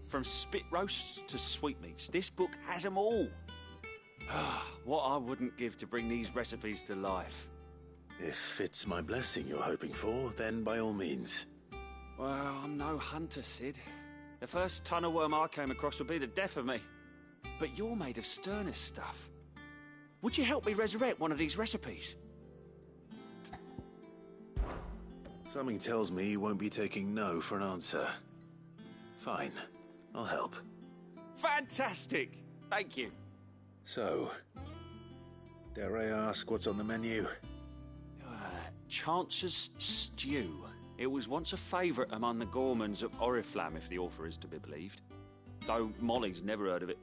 V: From spit roasts to sweetmeats, this book has them all. What I wouldn't give to bring these recipes to life.
C: If it's my blessing you're hoping for, then by all means.
V: Well, I'm no hunter, Sid. The first ton of worm I came across would be the death of me. But you're made of sterner stuff. Would you help me resurrect one of these recipes?
C: Something tells me you won't be taking no for an answer. Fine, I'll help.
V: Fantastic! Thank you.
C: So, dare I ask what's on the menu?
V: Chance's Stew. It was once a favourite among the gourmands of Oriflamme, if the author is to be believed. Though Molly's never heard of it.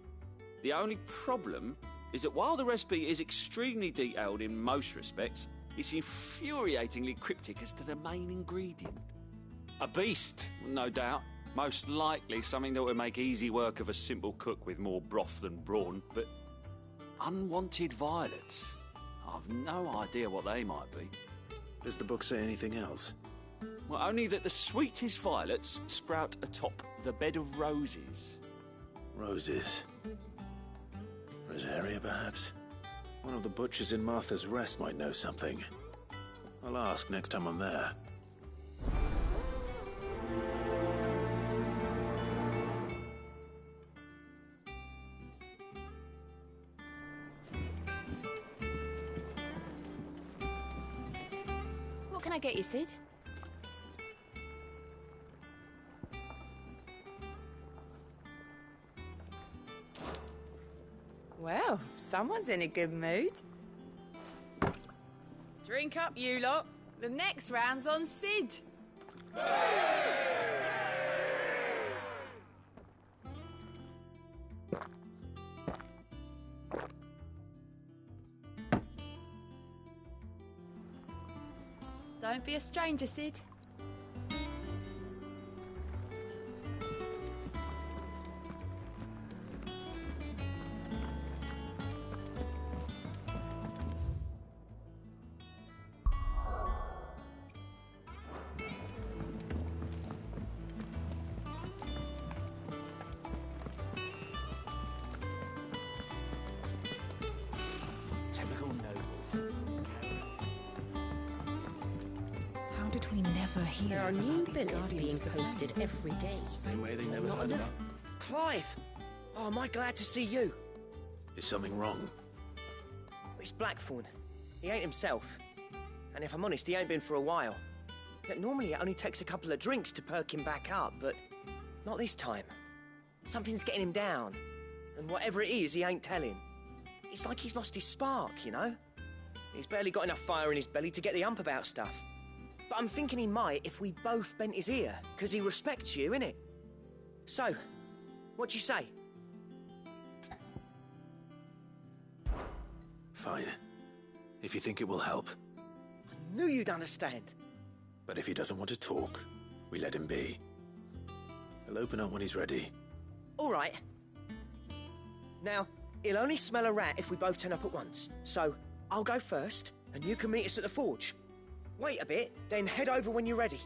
V: The only problem is that while the recipe is extremely detailed in most respects, it's infuriatingly cryptic as to the main ingredient. A beast, no doubt. Most likely something that would make easy work of a simple cook with more broth than brawn, but unwanted violets. I've no idea what they might be.
C: Does the book say anything else?
V: Well, only that the sweetest violets sprout atop the bed of roses.
C: Roses. Rosaria, perhaps? One of the butchers in Martha's Rest might know something. I'll ask next time I'm there.
A: What can I get you, Sid?
J: Well, someone's in a good mood. Drink up, you lot. The next round's on Sid. Don't be a stranger, Sid.
R: Typical nobles.
A: How did we never hear
H: There are
A: about
H: new
A: these
H: billets
A: guardians
H: being
A: of the
H: posted
A: faith?
H: every day.
F: Same way they never
H: Not
F: heard
H: enough.
F: about.
D: Clive! Oh, am I glad to see you?
C: Is something wrong?
D: It's Blackthorn. He ain't himself. And if I'm honest, he ain't been for a while. Yet normally it only takes a couple of drinks to perk him back up, but not this time. Something's getting him down. And whatever it is, he ain't telling. It's like he's lost his spark, you know? He's barely got enough fire in his belly to get the ump about stuff. But I'm thinking he might if we both bent his ear, because he respects you, innit? So, what do you say?
C: Fine. If you think it will help.
D: I knew you'd understand.
C: But if he doesn't want to talk, we let him be. He'll open up when he's ready.
D: All right. Now, he'll only smell a rat if we both turn up at once. So, I'll go first, and you can meet us at the forge. Wait a bit, then head over when you're ready.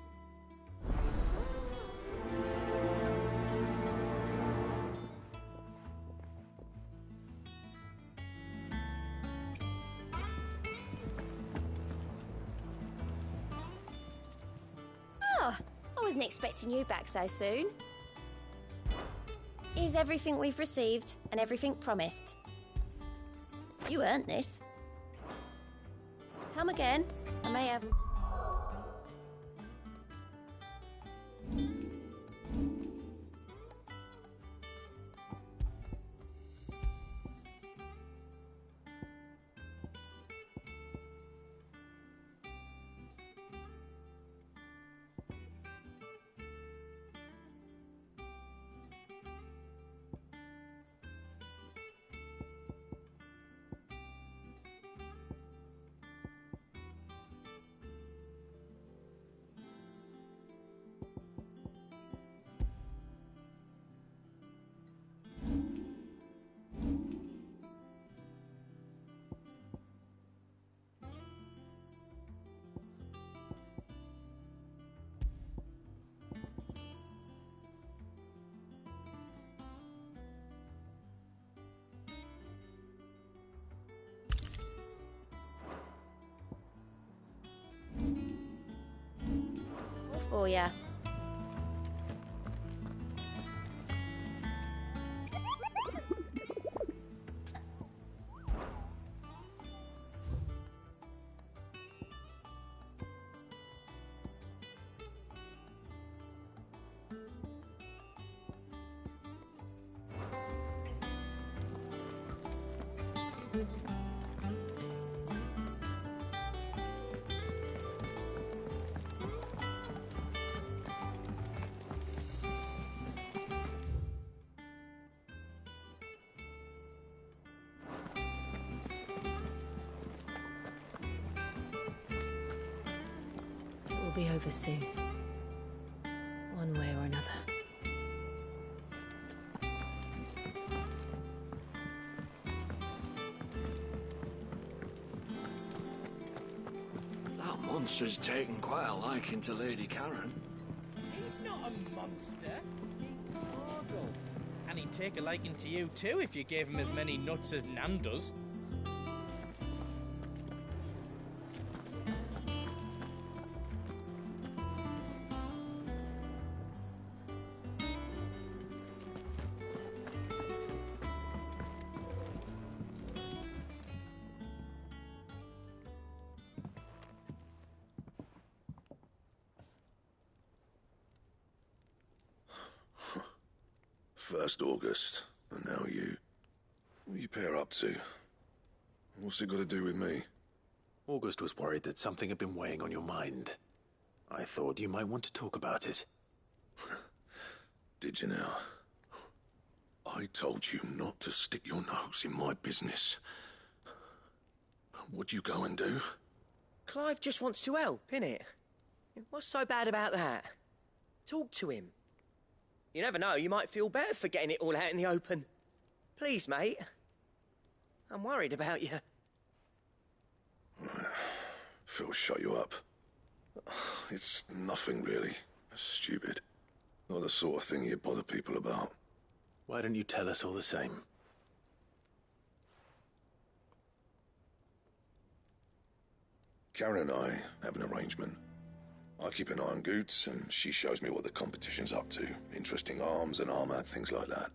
W: Oh, I wasn't expecting you back so soon. Here's everything we've received and everything promised. You earned this. Come again. I may have... for ya.
G: It will be over soon. One way or another.
N: That monster's taken quite a liking to Lady Karen.
Q: He's not a monster. He's Morgul. And he'd take a liking to you too if you gave him as many nuts as Nan does.
O: First August, and now you. What are you pair up to? What's it got to do with me?
C: August was worried that something had been weighing on your mind. I thought you might want to talk about it.
O: Did you now? I told you not to stick your nose in my business. What'd you go and do?
D: Clive just wants to help, innit? What's so bad about that? Talk to him. You never know, you might feel better for getting it all out in the open. Please, mate. I'm worried about you.
O: Phil, shut you up. It's nothing, really. Stupid. Not the sort of thing you bother people about.
C: Why don't you tell us all the same?
O: Karen and I have an arrangement. I keep an eye on Goots, and she shows me what the competition's up to. Interesting arms and armor, things like that.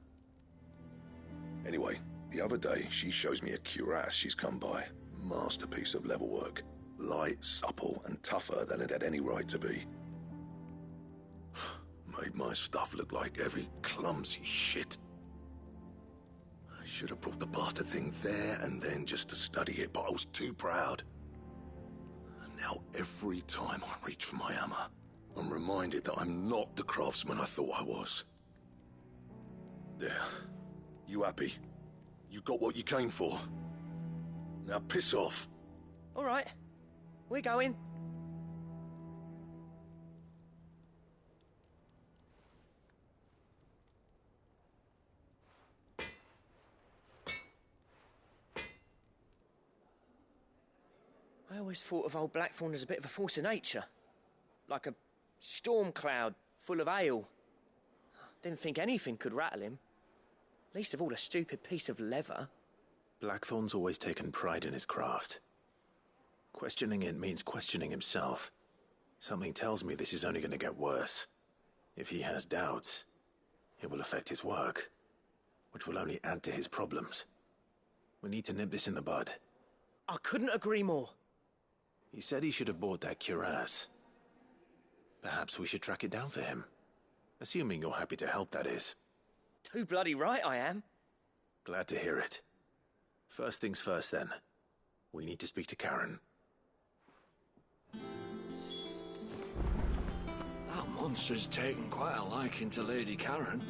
O: Anyway, the other day, she shows me a cuirass she's come by. Masterpiece of level work. Light, supple, and tougher than it had any right to be. Made my stuff look like every clumsy shit. I should have brought the bastard thing there and then just to study it, but I was too proud. Now, every time I reach for my hammer, I'm reminded that I'm not the craftsman I thought I was. There. You happy? You got what you came for? Now piss off.
D: All right. We're going. I always thought of old Blackthorn as a bit of a force of nature. Like a storm cloud full of ale. Didn't think anything could rattle him. Least of all a stupid piece of leather.
C: Blackthorn's always taken pride in his craft. Questioning it means questioning himself. Something tells me this is only going to get worse. If he has doubts, it will affect his work, which will only add to his problems. We need to nip this in the bud.
D: I couldn't agree more.
C: He said he should have bought that cuirass. Perhaps we should track it down for him. Assuming you're happy to help, that is.
D: Too bloody right I am.
C: Glad to hear it. First things first, then. We need to speak to Karen.
N: That monster's taken quite a liking to Lady Karen.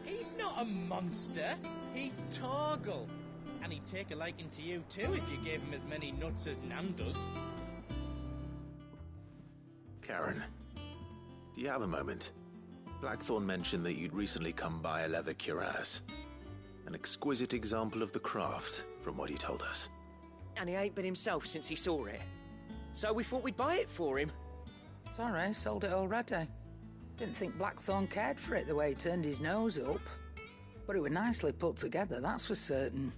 Q: He's not a monster. He's Torgal. And he'd take a liking to you too if you gave him as many nuts as Nan does.
C: Karen, do you have a moment? Blackthorn mentioned that you'd recently come by a leather cuirass. An exquisite example of the craft, from what he told us.
D: And he ain't been himself since he saw it. So we thought we'd buy it for him.
L: Sorry, sold it already. Didn't think Blackthorn cared for it the way he turned his nose up. But it was nicely put together, that's for certain.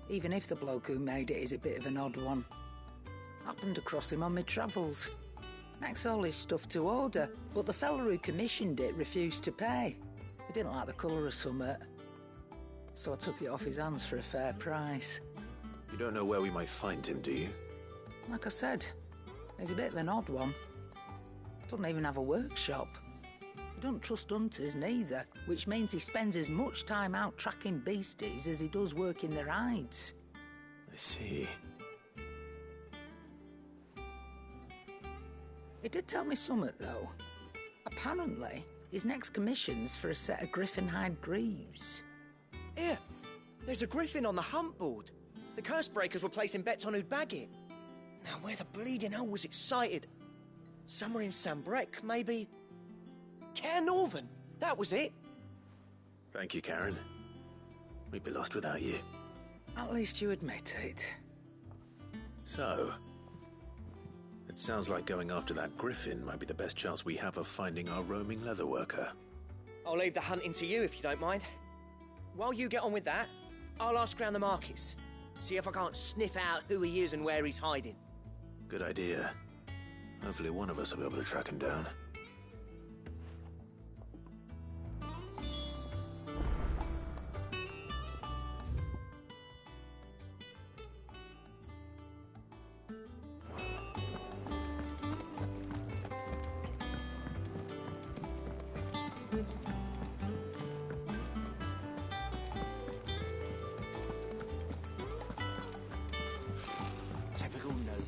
L: Even if the bloke who made it is a bit of an odd one. Happened across him on my travels. That's all his stuff to order, but the fella who commissioned it refused to pay. He didn't like the colour of summit, so I took it off his hands for a fair price.
C: You don't know where we might find him, do you?
L: Like I said, he's a bit of an odd one. Doesn't even have a workshop. He doesn't trust hunters neither, which means he spends as much time out tracking beasties as he does working their hides.
C: I see.
L: He did tell me something, though. Apparently, his next commission's for a set of griffin hide greaves.
D: Here, there's a griffin on the hunt board. The curse breakers were placing bets on who'd bag it. Now, where the bleeding hell was it sighted? Somewhere in Sambrec, maybe... Care Northern, that was it.
C: Thank you, Karen. We'd be lost without you.
L: At least you admit it.
C: So, it sounds like going after that griffin might be the best chance we have of finding our roaming leatherworker.
D: I'll leave the hunting to you if you don't mind. While you get on with that, I'll ask around the markets. See if I can't sniff out who he is and where he's hiding.
C: Good idea. Hopefully one of us will be able to track him down.
D: Typical nobles.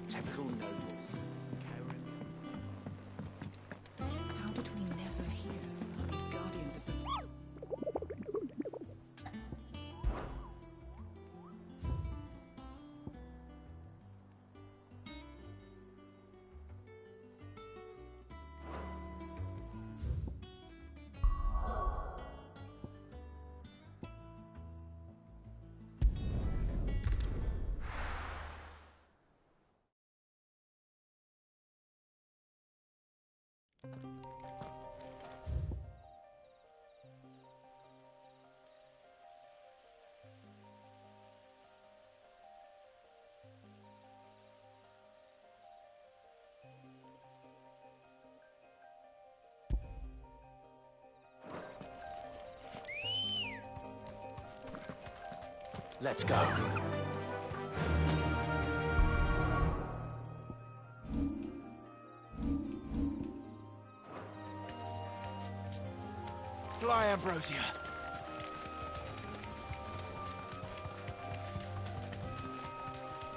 D: Typical nobles.
A: How did we never hear about these guardians of the...
C: Let's go.
M: Fly, Ambrosia.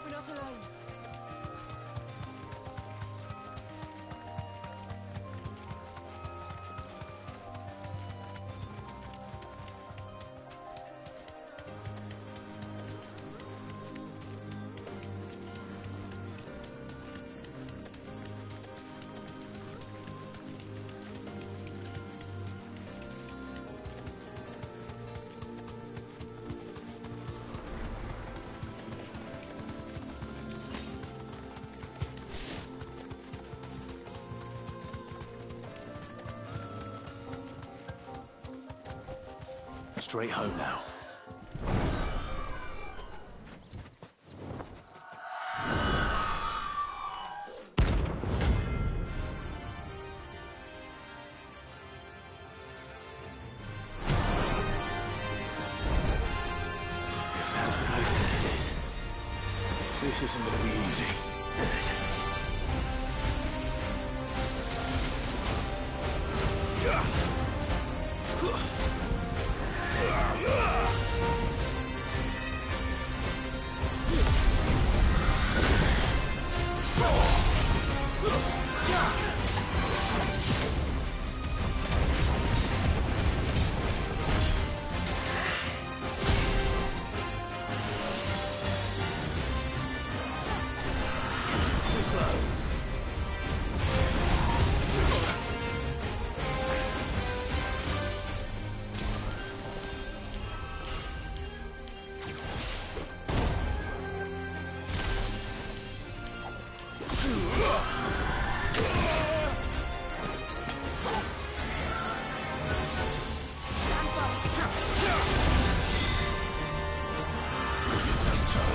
H: We're not alone.
C: Straight home now.
B: If that's been open, it is. This isn't gonna be easy.
C: Too slow. Nice try.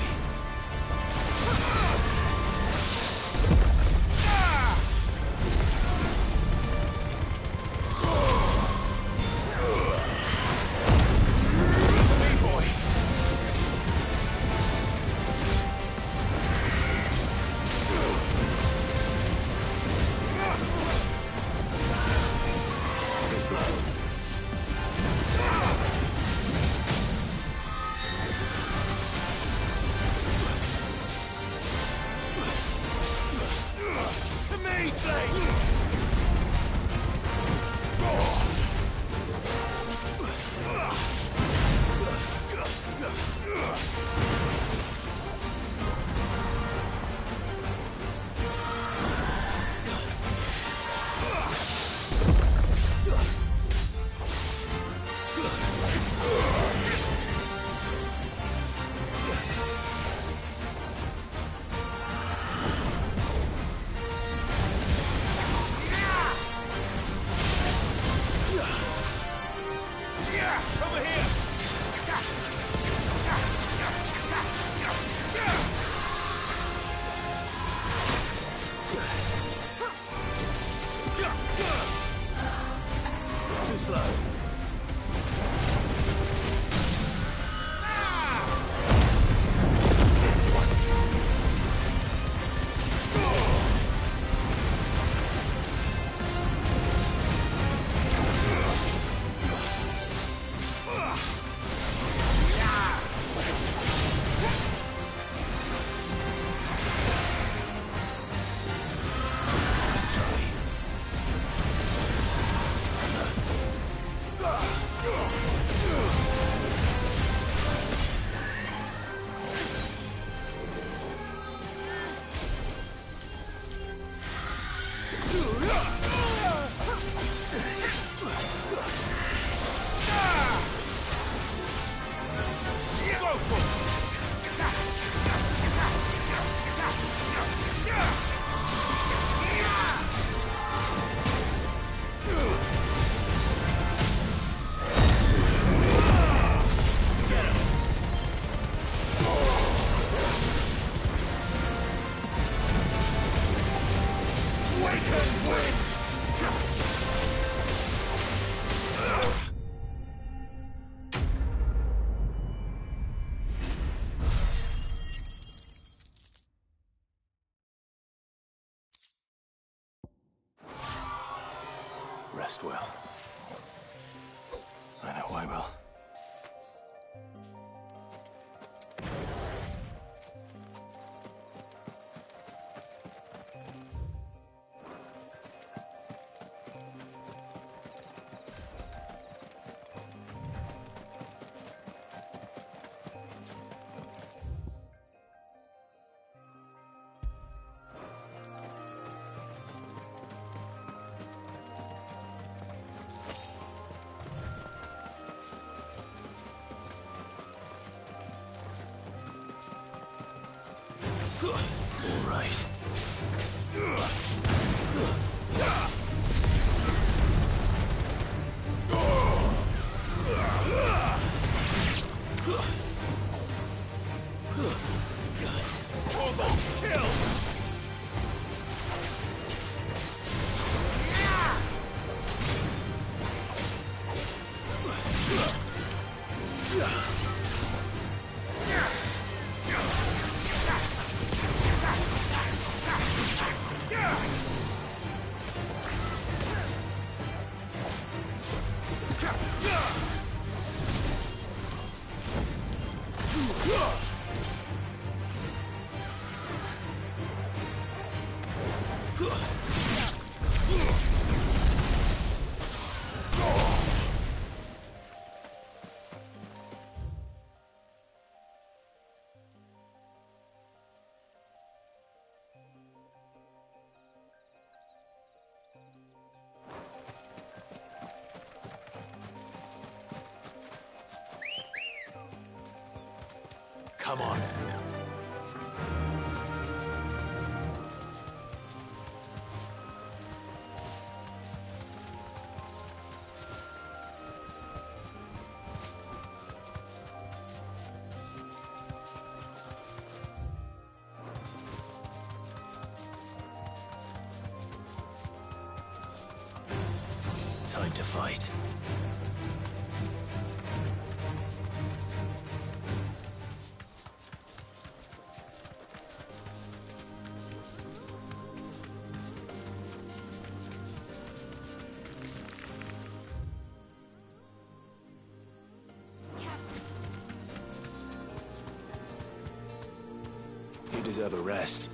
C: To me, Blade! Over here! Too slow. rest well. I know I will. All right. Come on. Time to fight. You deserve a rest.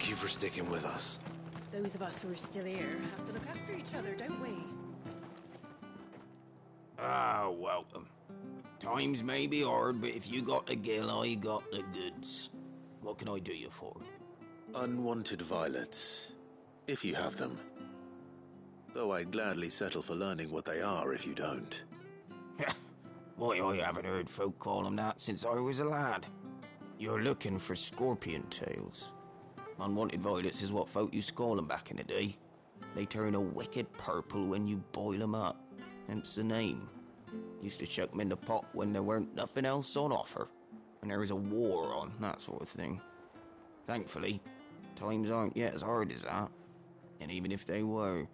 C: Thank you for sticking with us.
J: Those of us who are still here have to look after each other, don't we?
L: Ah, welcome. Times may be hard, but if you got the gill, I got the goods. What can I do you for?
C: Unwanted violets, if you have them. Though I'd gladly settle for learning what they are if you don't.
L: Why, I haven't heard folk call them that since I was a lad. You're looking for scorpion tails. Unwanted violets is what folk used to call them back in the day. They turn a wicked purple when you boil them up, hence the name. Used to chuck them in the pot when there weren't nothing else on offer, when there was a war on, that sort of thing. Thankfully, times aren't yet as hard as that. And even if they were,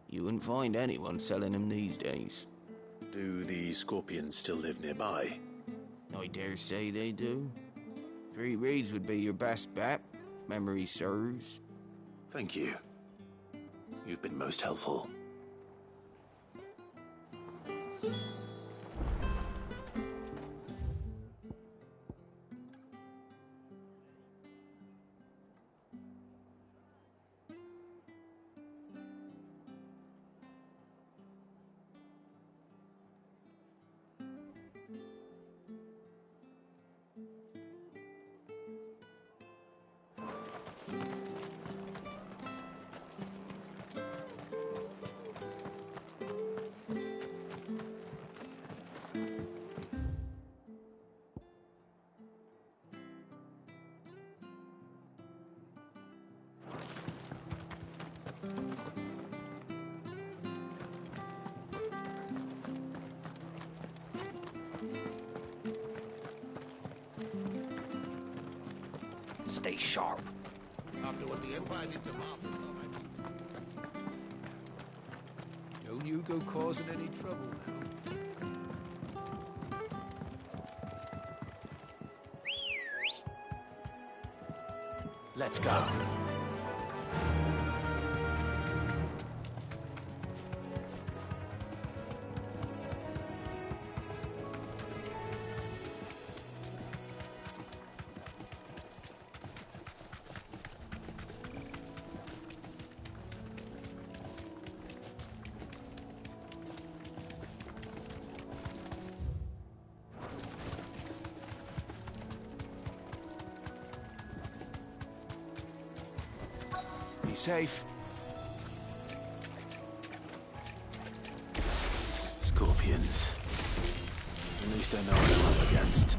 L: you wouldn't find anyone selling them these days.
C: Do the scorpions still live nearby?
L: I dare say they do. 3 Reeds would be your best bet, if memory serves.
C: Thank you. You've been most helpful.
L: Stay sharp.
R: After what the Empire did to Martha.
N: Don't you go causing any trouble now.
C: Let's go. Be safe. Scorpions. At least I know what I'm up against.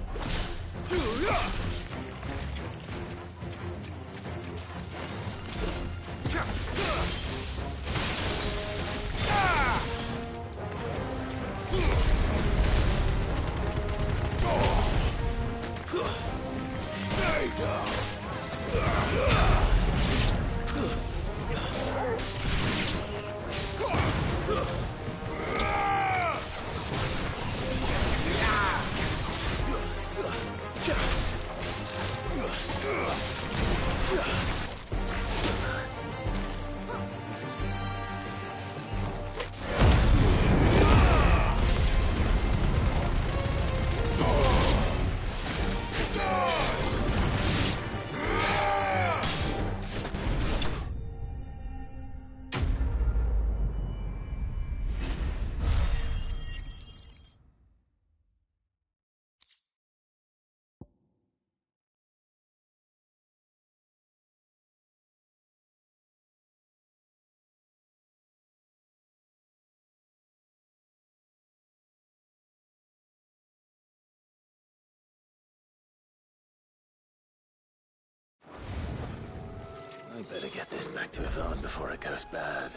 C: I better get this back to Yvonne before it goes bad.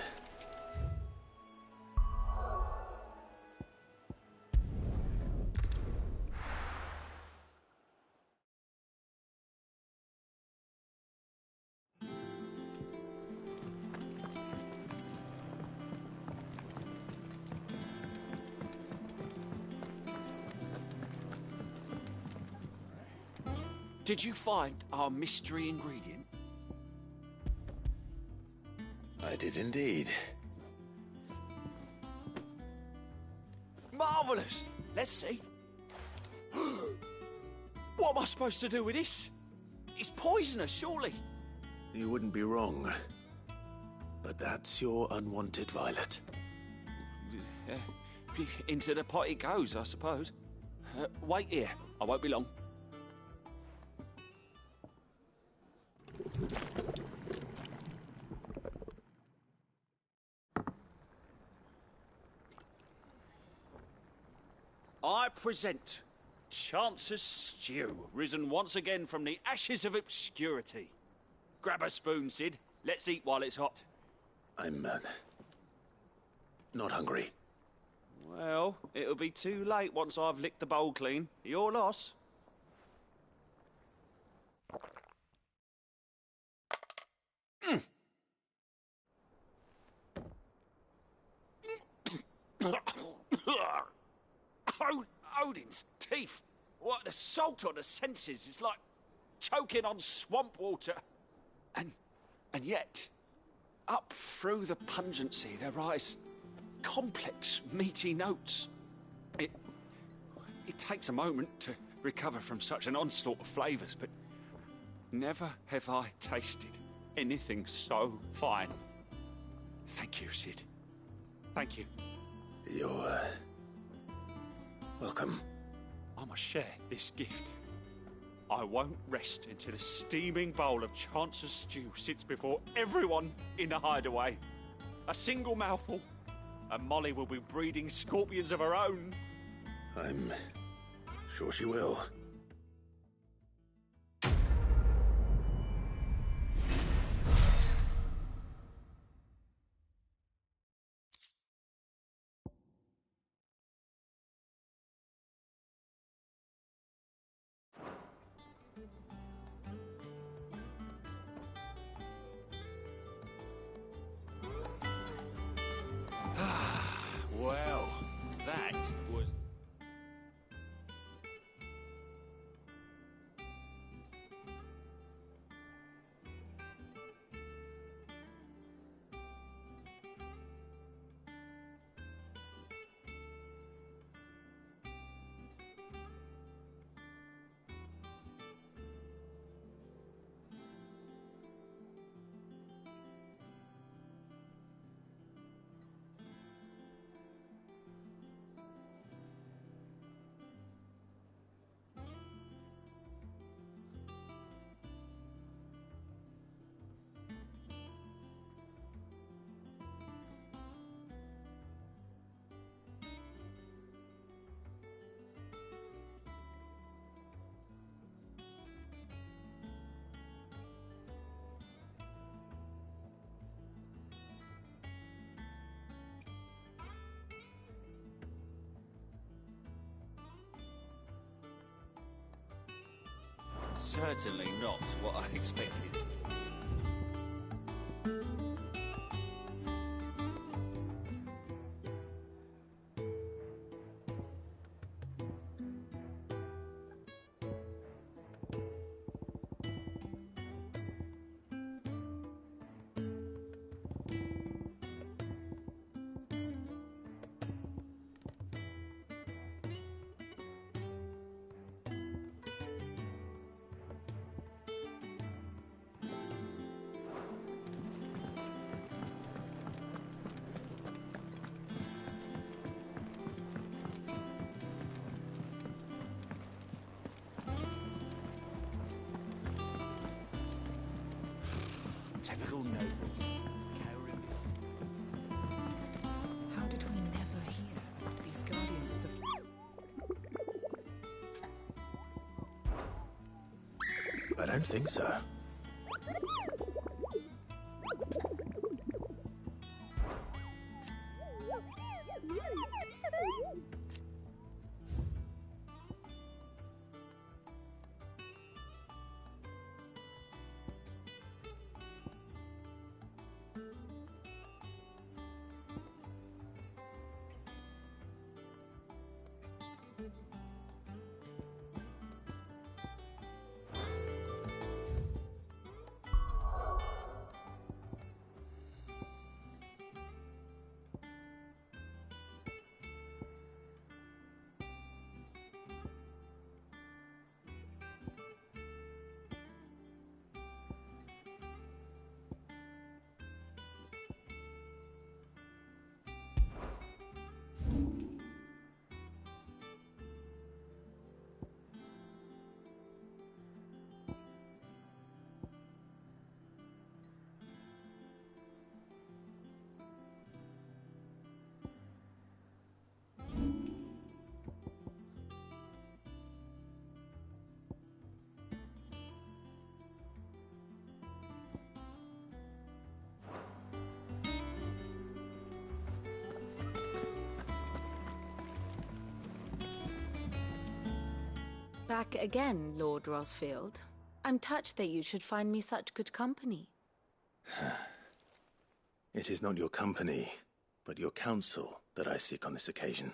E: Did you find our mystery ingredient?
C: I did indeed.
E: Marvellous! Let's see. What am I supposed to do with this? It's poisonous, surely.
C: You wouldn't be wrong. But that's your unwanted violet.
V: Into the pot it goes, I suppose. Wait here. I won't be long. I present Chance's Stew, risen once again from the ashes of obscurity. Grab a spoon, Sid. Let's eat while it's hot.
C: I'm, not hungry.
V: Well, it'll be too late once I've licked the bowl clean. Your loss. Odin's teeth. What the salt on the senses. It's like choking on swamp water. And yet, up through the pungency, there rise complex, meaty notes. It takes a moment to recover from such an onslaught of flavours, but never have I tasted anything so fine. Thank you, Sid. Thank you.
C: You're, welcome.
V: I must share this gift. I won't rest until a steaming bowl of Chance's Stew sits before everyone in the hideaway. A single mouthful, and Molly will be breeding scorpions of her own.
C: I'm sure she will.
V: Well, that was... Certainly not what I expected. Typical nobles. Cowering.
A: How did we never hear about these guardians of the...
C: I don't think so.
A: Back again, Lord Rosfield. I'm touched that you should find me such good company.
C: It is not your company, but your counsel that I seek on this occasion.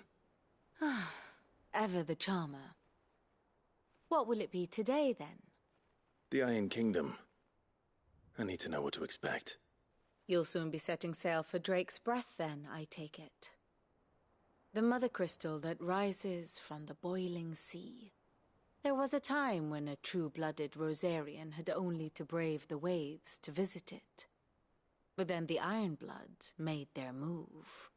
A: Ever the charmer. What will it be today, then?
C: The Iron Kingdom. I need to know what to expect.
A: You'll soon be setting sail for Drake's Breath, then, I take it. The mother crystal that rises from the boiling sea. There was a time when a true-blooded Rosarian had only to brave the waves to visit it. But then the Ironblood made their move.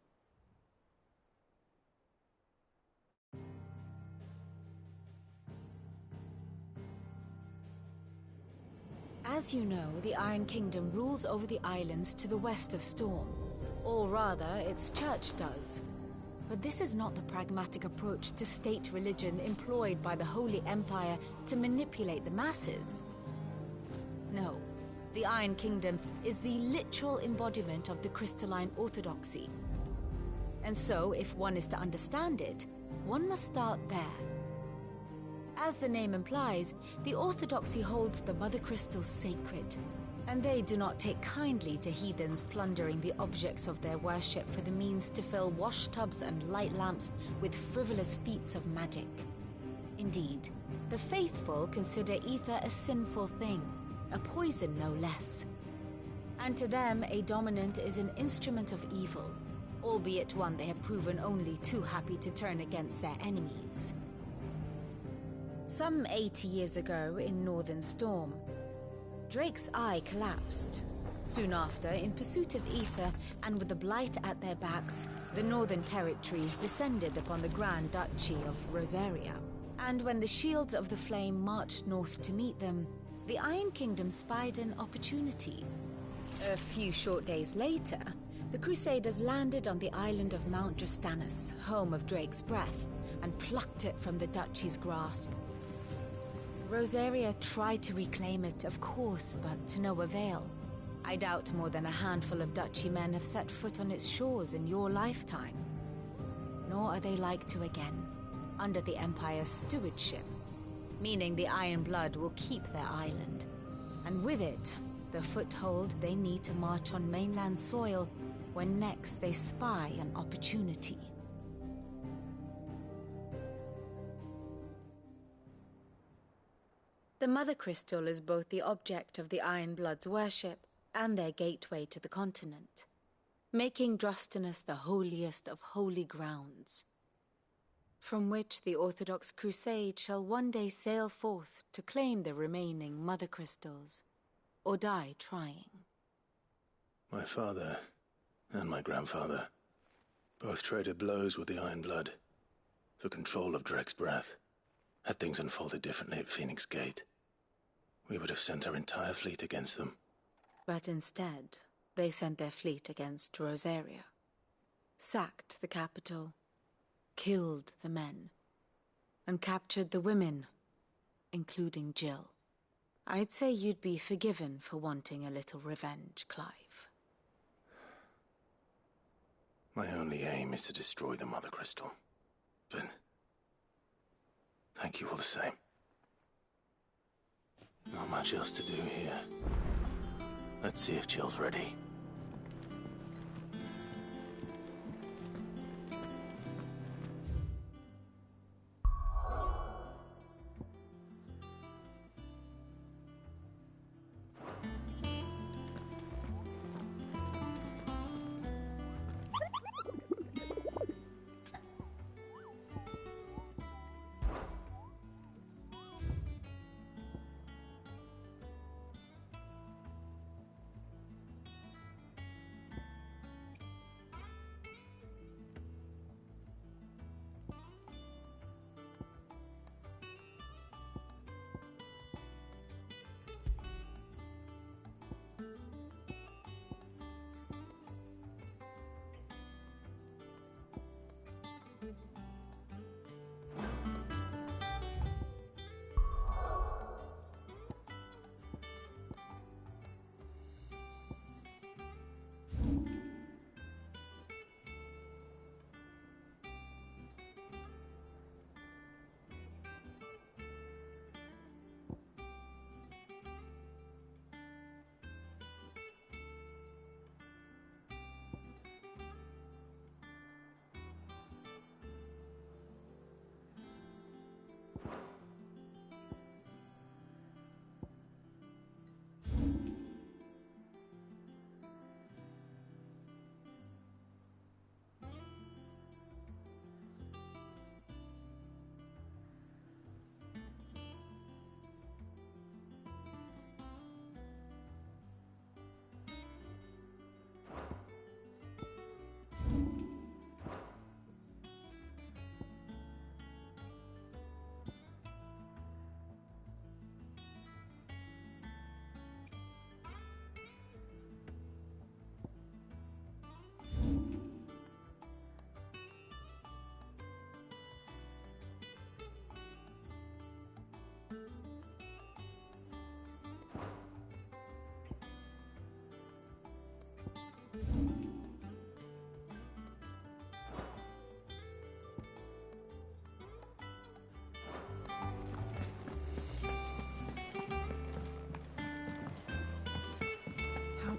A: As you know, the Iron Kingdom rules over the islands to the west of Storm. Or rather, its church does. But this is not the pragmatic approach to state religion employed by the Holy Empire to manipulate the masses. No, the Iron Kingdom is the literal embodiment of the crystalline orthodoxy. And so, if one is to understand it, one must start there. As the name implies, the orthodoxy holds the Mother Crystals sacred, and they do not take kindly to heathens plundering the objects of their worship for the means to fill washtubs and light lamps with frivolous feats of magic. Indeed, the faithful consider ether a sinful thing, a poison no less. And to them, a dominant is an instrument of evil, albeit one they have proven only too happy to turn against their enemies. Some 80 years ago in Northern Storm, Drake's eye collapsed. Soon after, in pursuit of ether and with the Blight at their backs, the Northern Territories descended upon the Grand Duchy of Rosaria. And when the Shields of the Flame marched north to meet them, the Iron Kingdom spied an opportunity. A few short days later, the Crusaders landed on the island of Mount Justanus, home of Drake's Breath, and plucked it from the Duchy's grasp. Rosaria tried to reclaim it, of course, but to no avail. I doubt more than a handful of Duchy men have set foot on its shores in your lifetime. Nor are they like to again, under the Empire's stewardship, meaning the Iron Blood will keep their island, and with it, the foothold they need to march on mainland soil when next they spy an opportunity. The Mother Crystal is both the object of the Iron Blood's worship and their gateway to the continent, making Drostanus the holiest of holy grounds, from which the Orthodox Crusade shall one day sail forth to claim the remaining Mother Crystals, or die trying.
C: My father and my grandfather both traded blows with the Iron Blood for control of Drake's Breath. Had things unfolded differently at Phoenix Gate, we would have sent our entire fleet against them.
A: But instead, they sent their fleet against Rosaria, sacked the capital, killed the men, and captured the women, including Jill. I'd say you'd be forgiven for wanting a little revenge, Clive.
C: My only aim is to destroy the Mother Crystal. But thank you all the same. Not much else to do here. Let's see if Jill's ready.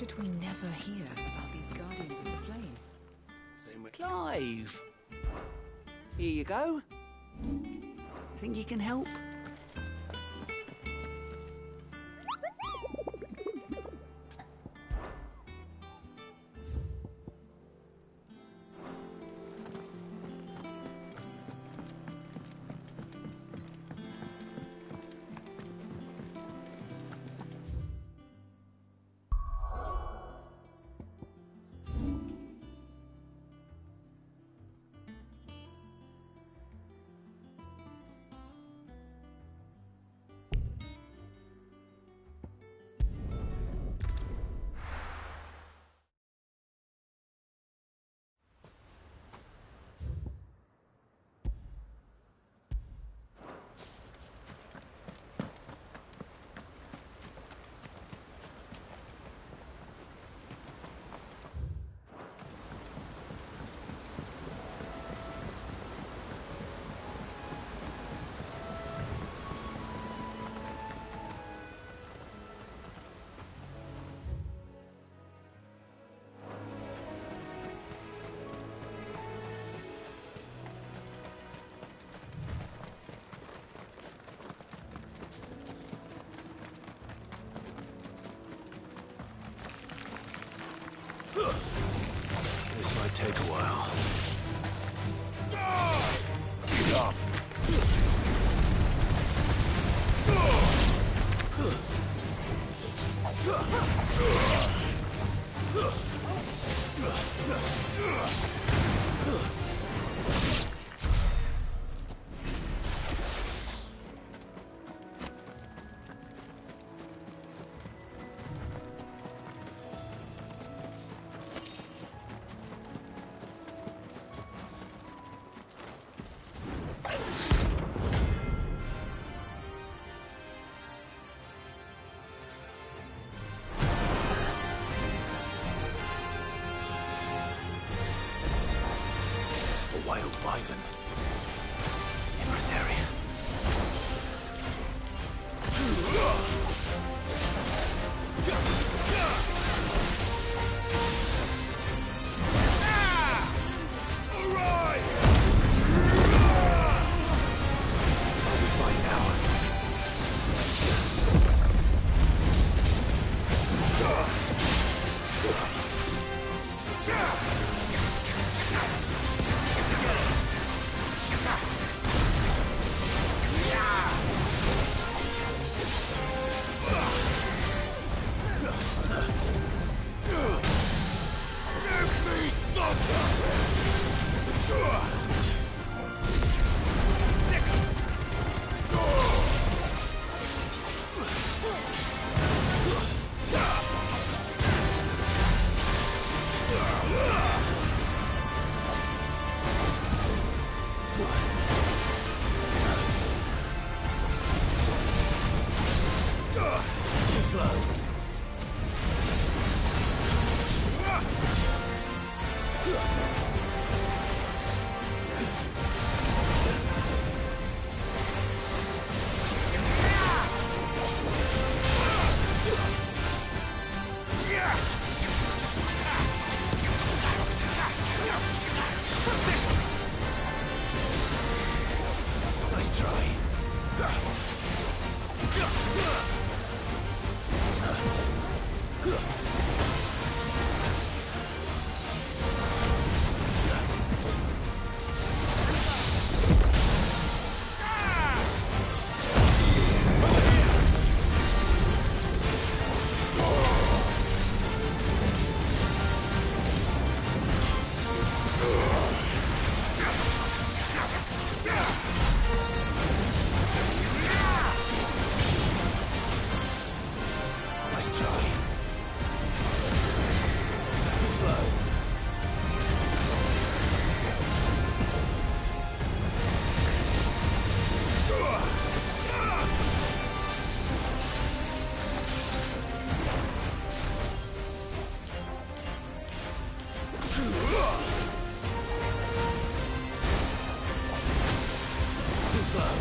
S: did we never hear about these Guardians of the Flame?
L: Same with Clive! Here you go. Think you can help?
C: This might take a while. Enough. Wild wyvern in this area. I'll be fine now. Too slow. Nice try. Nice try. Too slow. Too slow.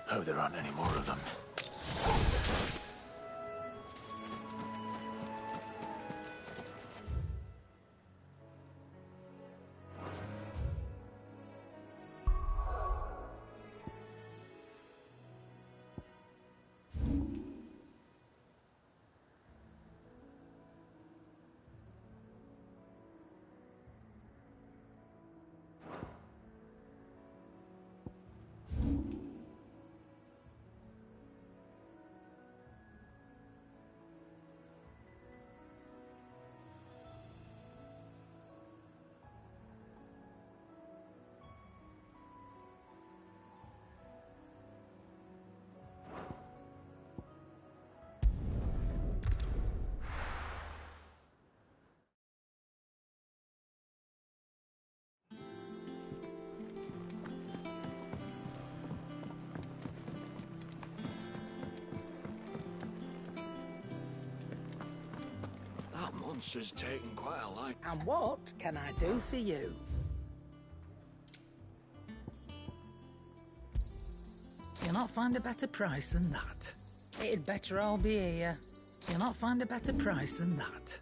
C: Hope there aren't any more of them.
R: That monster's taken quite a light.
P: And what can I do for you? You'll not find a better price than that. It'd better all be here. You'll not find a better price than that.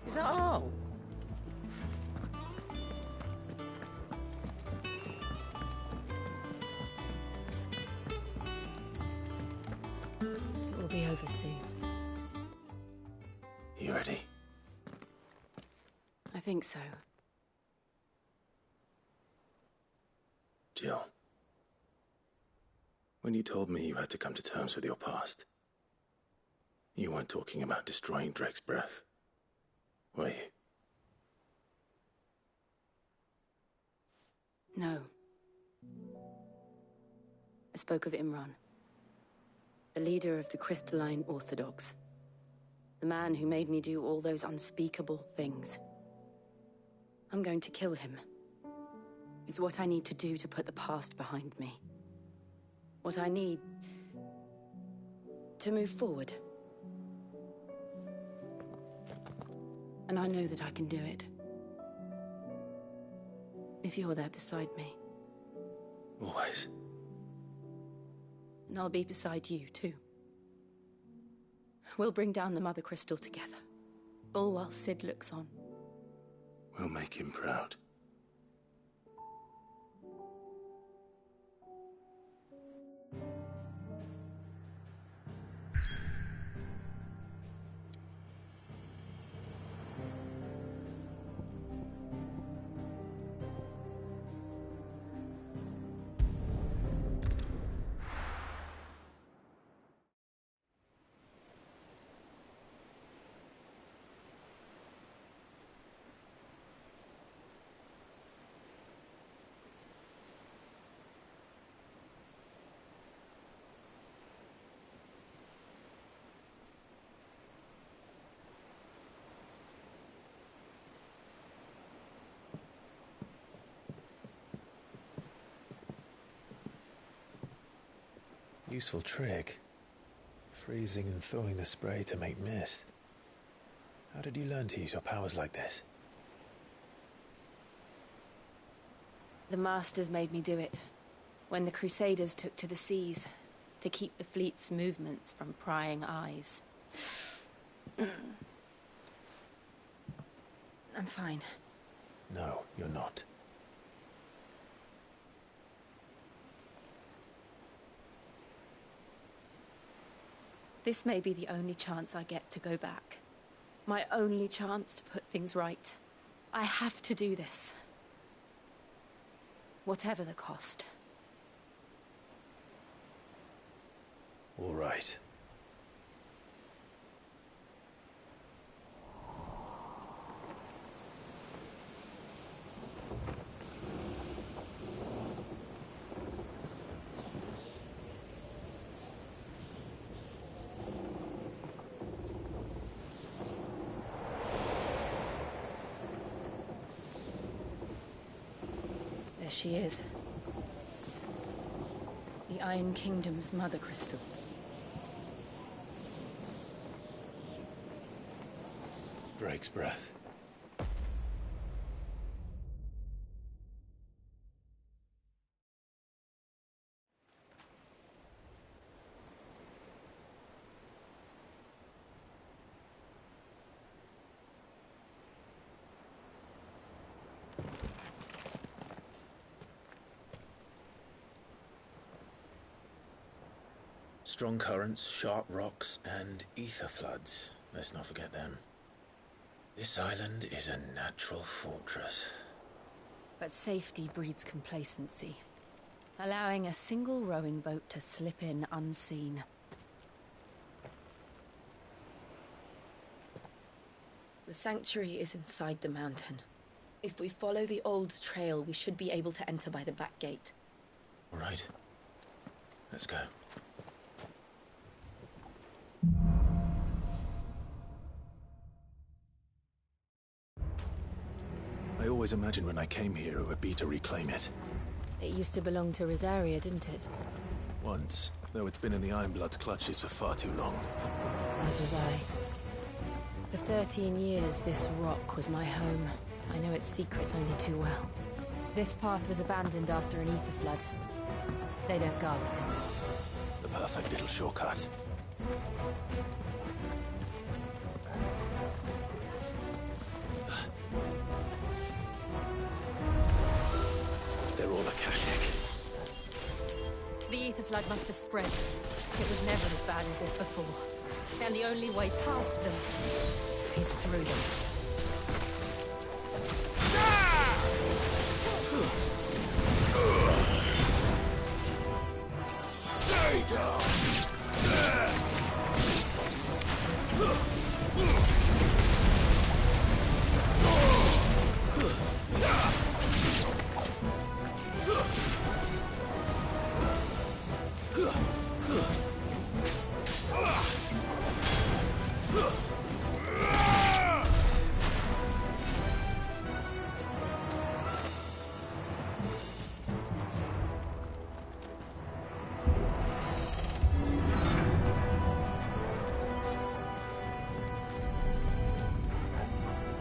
P: Is that all?
G: It will be over soon.
C: You ready?
G: I think so.
C: Jill. When you told me you had to come to terms with your past, you weren't talking about destroying Drake's breath, were you?
G: No. I spoke of Imran, the leader of the Crystalline Orthodox. The man who made me do all those unspeakable things. I'm going to kill him. It's what I need to do to put the past behind me. What I need to move forward. And I know that I can do it. If you're there beside me.
C: Always.
G: And I'll be beside you, too. We'll bring down the Mother Crystal together. All while Sid looks on.
C: We'll make him proud.
B: Useful trick. Freezing and thawing the spray to make mist. How did you learn to use your powers like this?
G: The Masters made me do it. When the Crusaders took to the seas, to keep the fleet's movements from prying eyes. I'm fine.
B: No, you're not.
G: This may be the only chance I get to go back. My only chance to put things right. I have to do this. Whatever the cost.
B: All right.
G: There she is. The Iron Kingdom's Mother Crystal.
B: Drake's breath. Strong currents, sharp rocks, and ether floods. Let's not forget them. This island is a natural fortress.
G: But safety breeds complacency, allowing a single rowing boat to slip in unseen. The sanctuary is inside the mountain. If we follow the old trail, we should be able to enter by the back gate.
B: All right. Let's go. I always imagined when I came here it would be to reclaim it.
G: It used to belong to Rosaria, didn't it?
B: Once, though it's been in the Ironblood's clutches for far too long.
G: As was I. For 13 years, this rock was my home. I know its secrets only too well. This path was abandoned after an ether flood. They don't guard it anymore.
B: The perfect little shortcut. They're all Akashic.
G: The ether flood must have spread. It was never as bad as this before. And the only way past them is through them.
O: Stay down!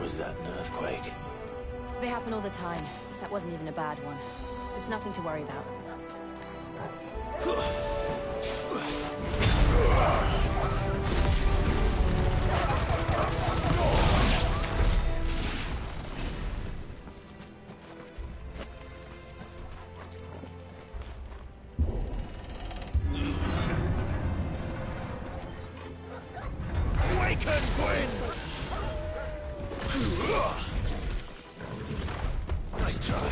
B: Was that an earthquake?
G: They happen all the time. That wasn't even a bad one. It's nothing to worry about.
O: Awaken, Gwyn!
B: Nice try.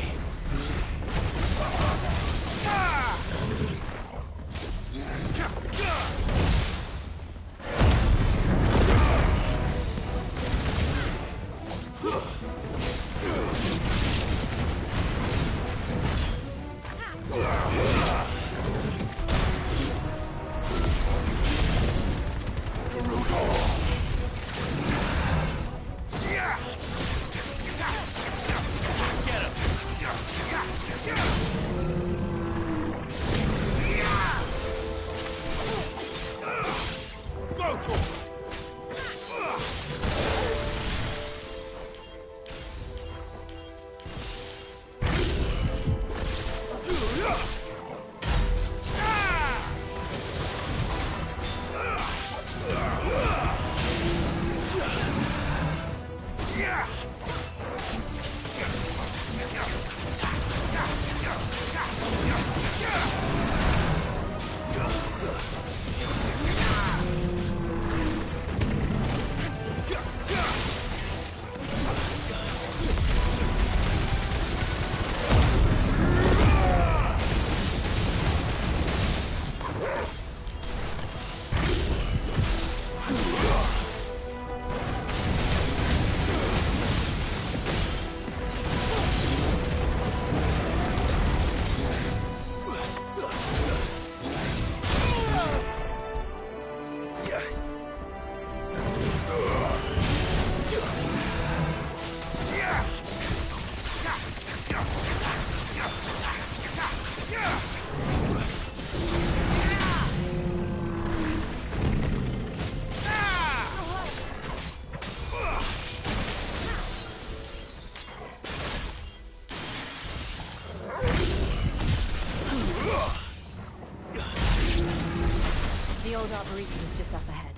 G: The old arboretum is just up ahead.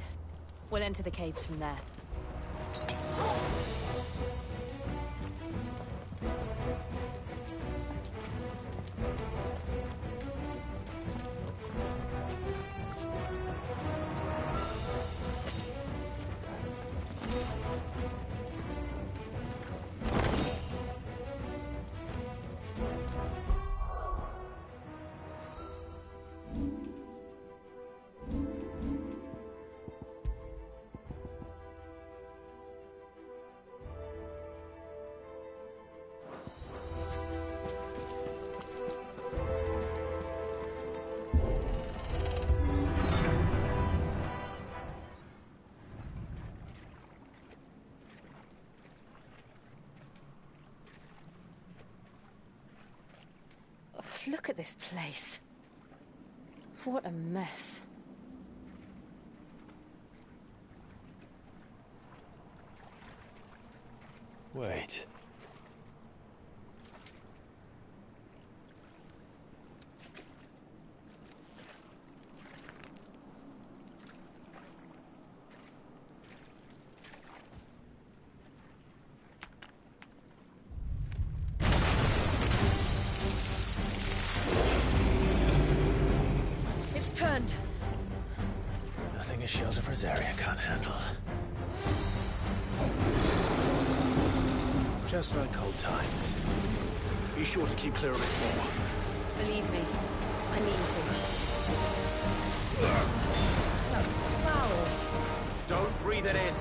G: We'll enter the caves from there. Look at this place. What a mess.
B: Wait. Nothing a shelter for his area can't handle. Just like old times. Be sure to keep clear of his ball.
G: Believe me, I mean to. That's foul.
C: Don't breathe it in.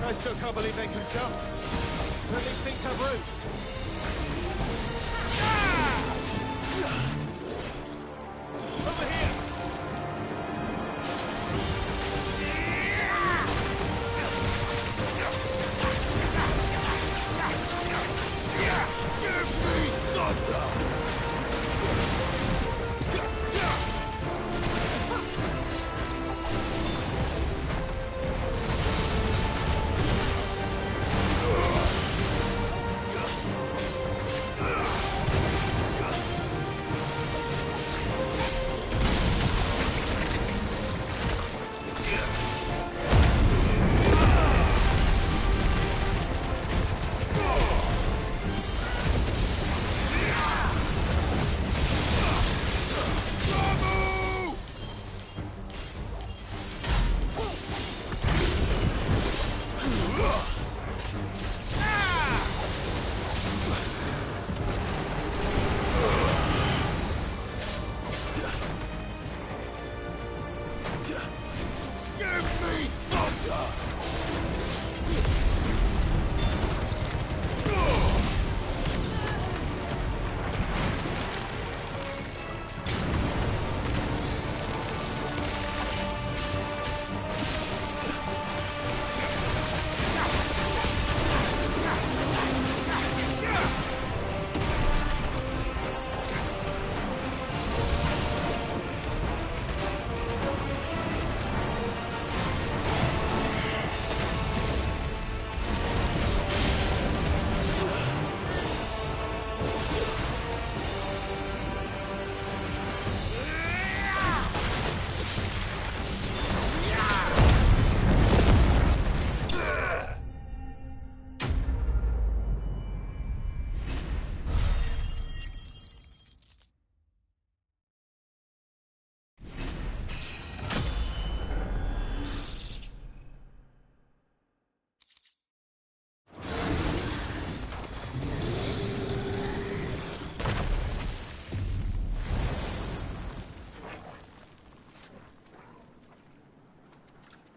B: I still can't believe they can jump. But these things have roots. Over here!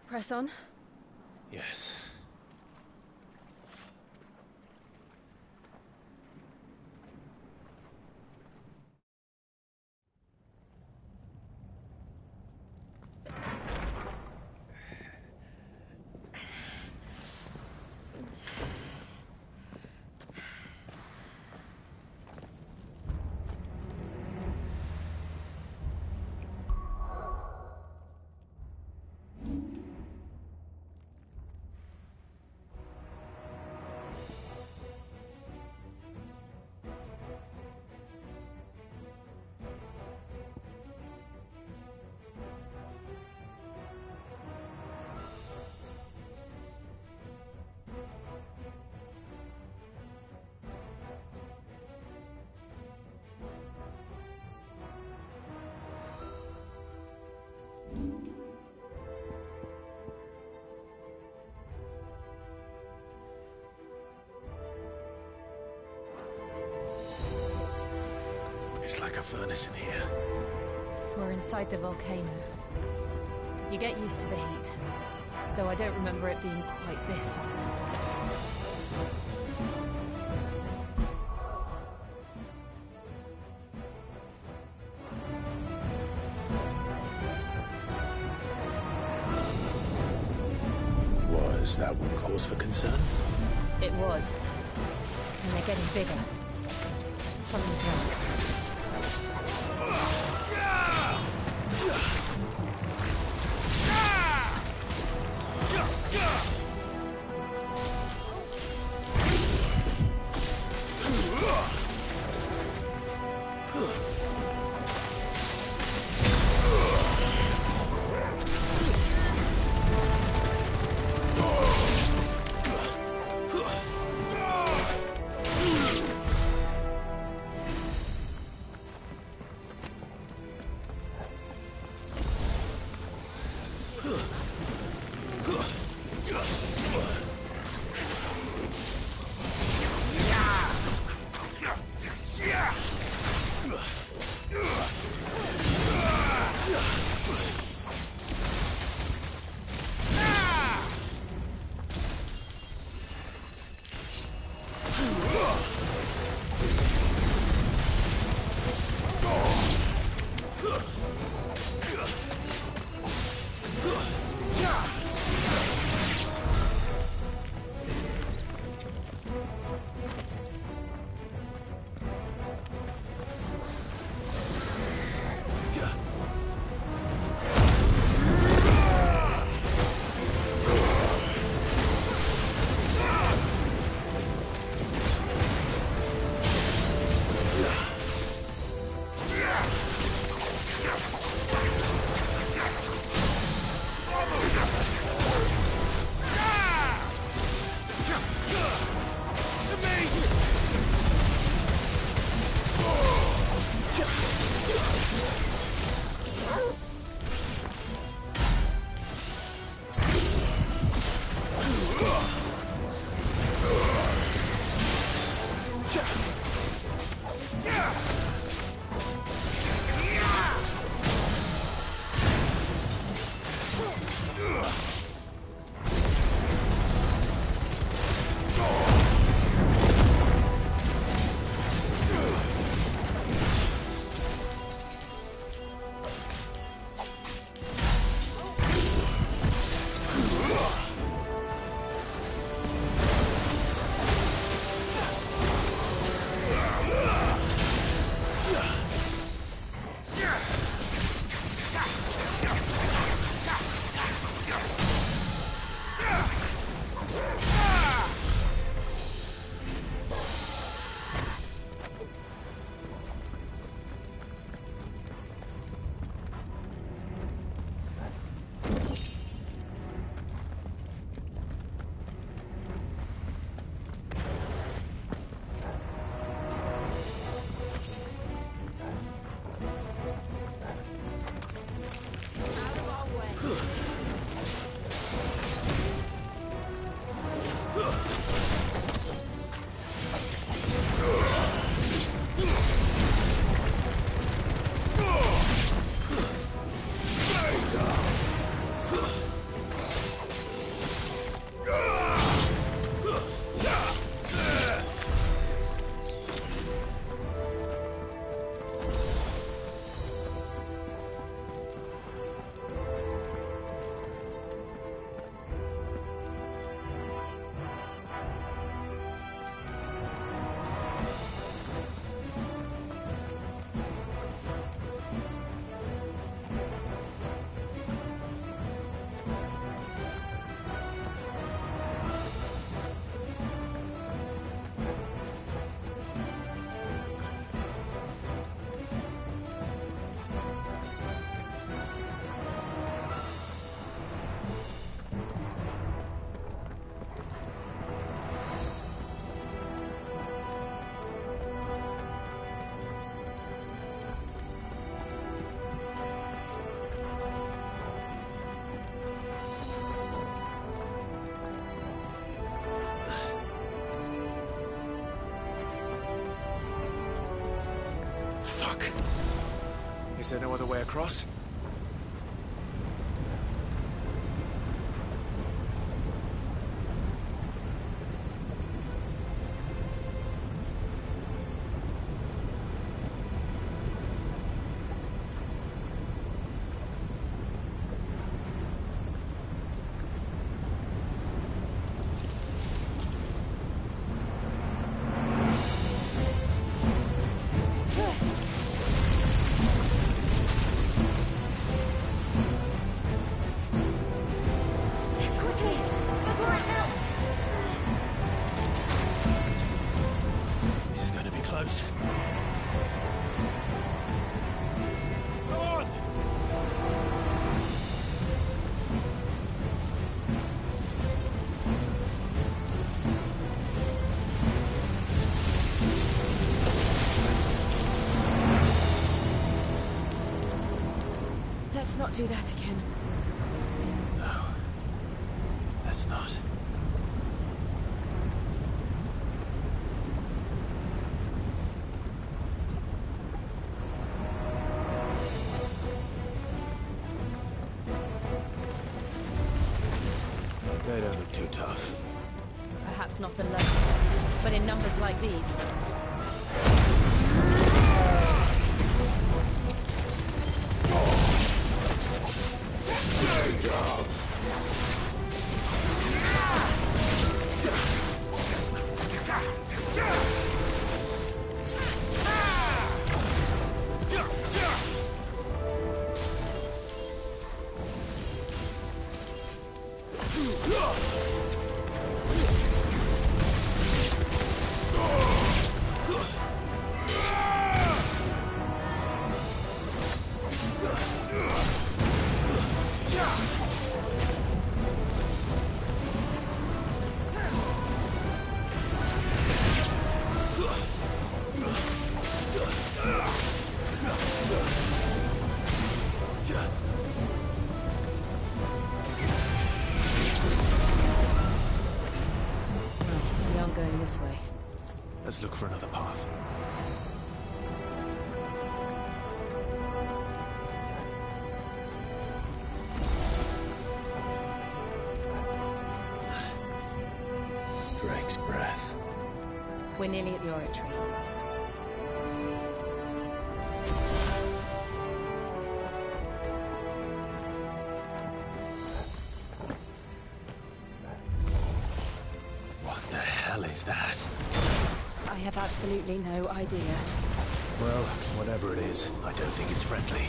G: Press on.
B: Yes. It's like a furnace in here.
G: We're inside the volcano. You get used to the heat, though I don't remember it being quite this hot.
B: Was that one cause for concern?
G: It was. And they're getting bigger. Something's wrong.
B: stuck. Is there no other way across?
G: Let's not do that again.
C: No. Let's not. They don't look too tough.
G: Perhaps not alone, but in numbers like these. We aren't going this way.
C: Let's look for another path. Drake's breath.
G: We're nearly at the oratory.
C: What the hell is that?
G: I have absolutely no idea.
C: Well, whatever it is, I don't think it's friendly.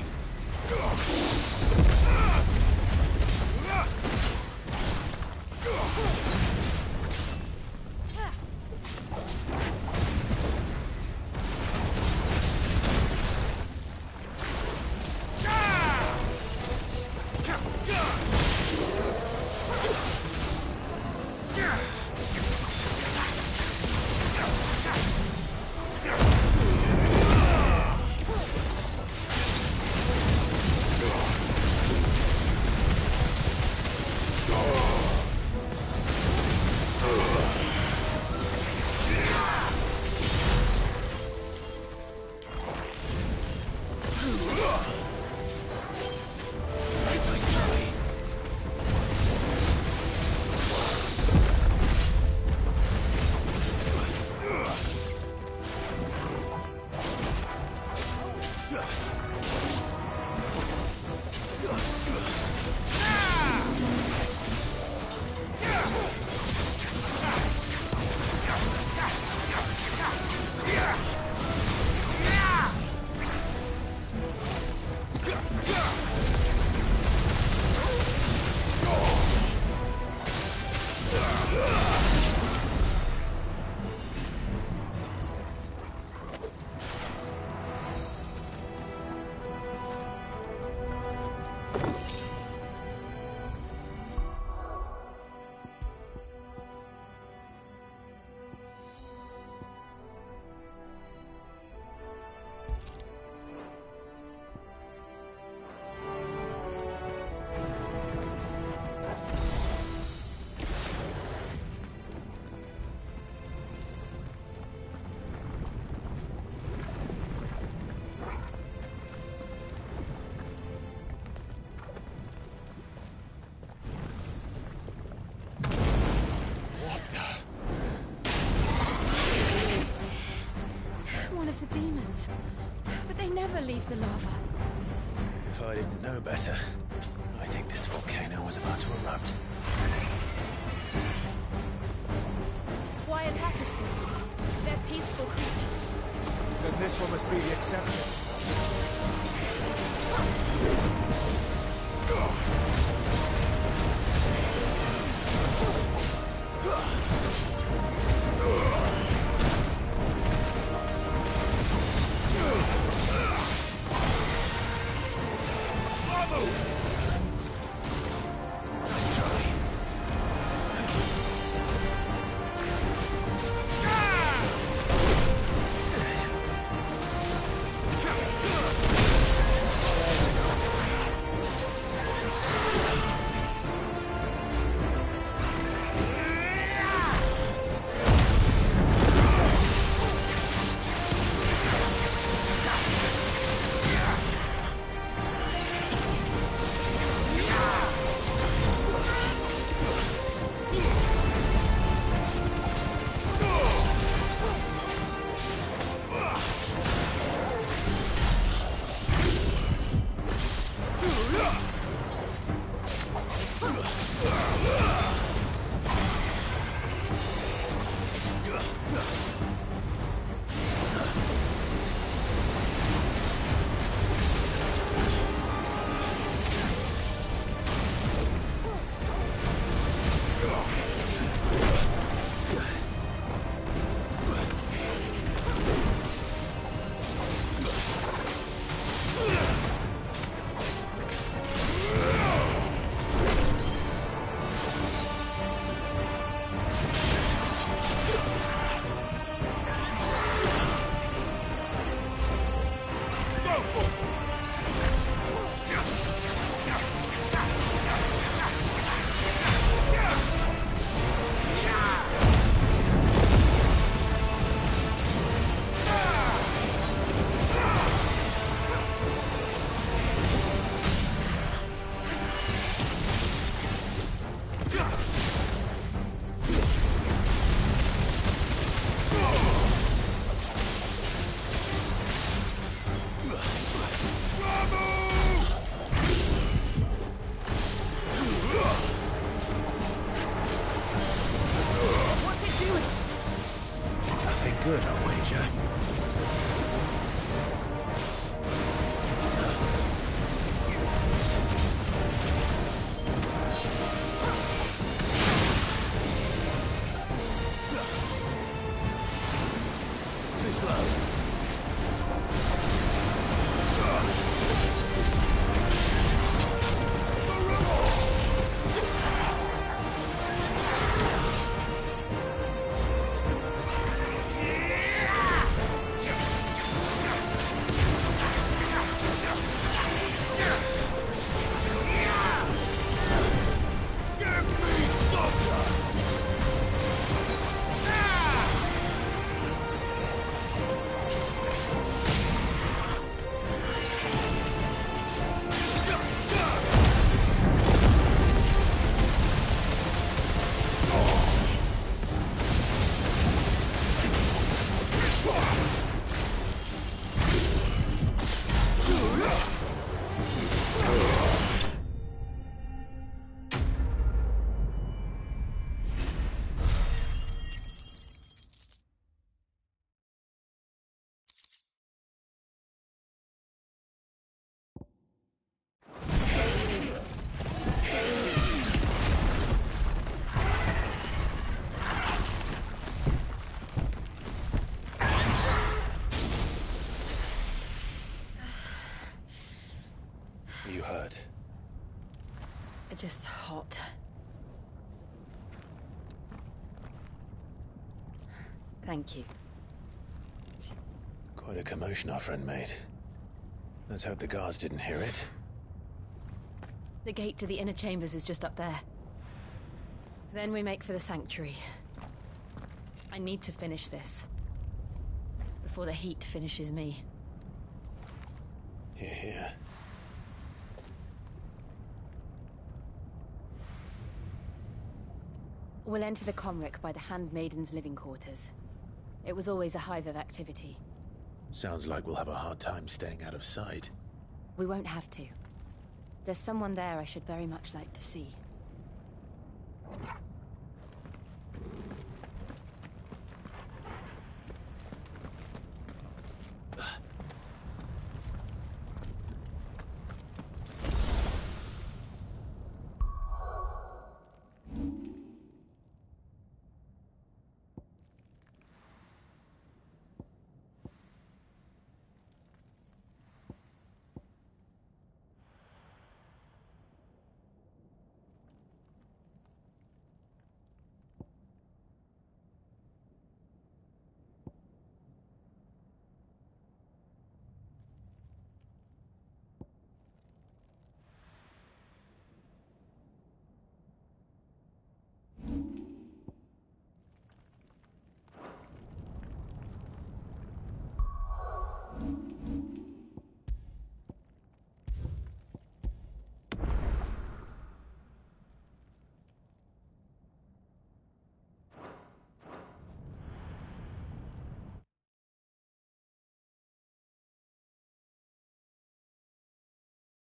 A: the demons. But they never leave the lava.
B: If I didn't know better, I think this volcano was about to erupt.
A: Why attack us then? They're peaceful creatures.
K: Then this one must be the exception.
B: Good, I'll wager. Too slow. You hurt?
G: Just hot. Thank you.
B: Quite a commotion our friend made. Let's hope the guards didn't hear it.
G: The gate to the inner chambers is just up there. Then we make for the sanctuary. I need to finish this. Before the heat finishes me.
B: Hear, hear.
G: We'll enter the Comric by the Handmaiden's living quarters. It was always a hive of activity.
C: Sounds like we'll have a hard time staying out of sight.
G: We won't have to. There's someone there I should very much like to see.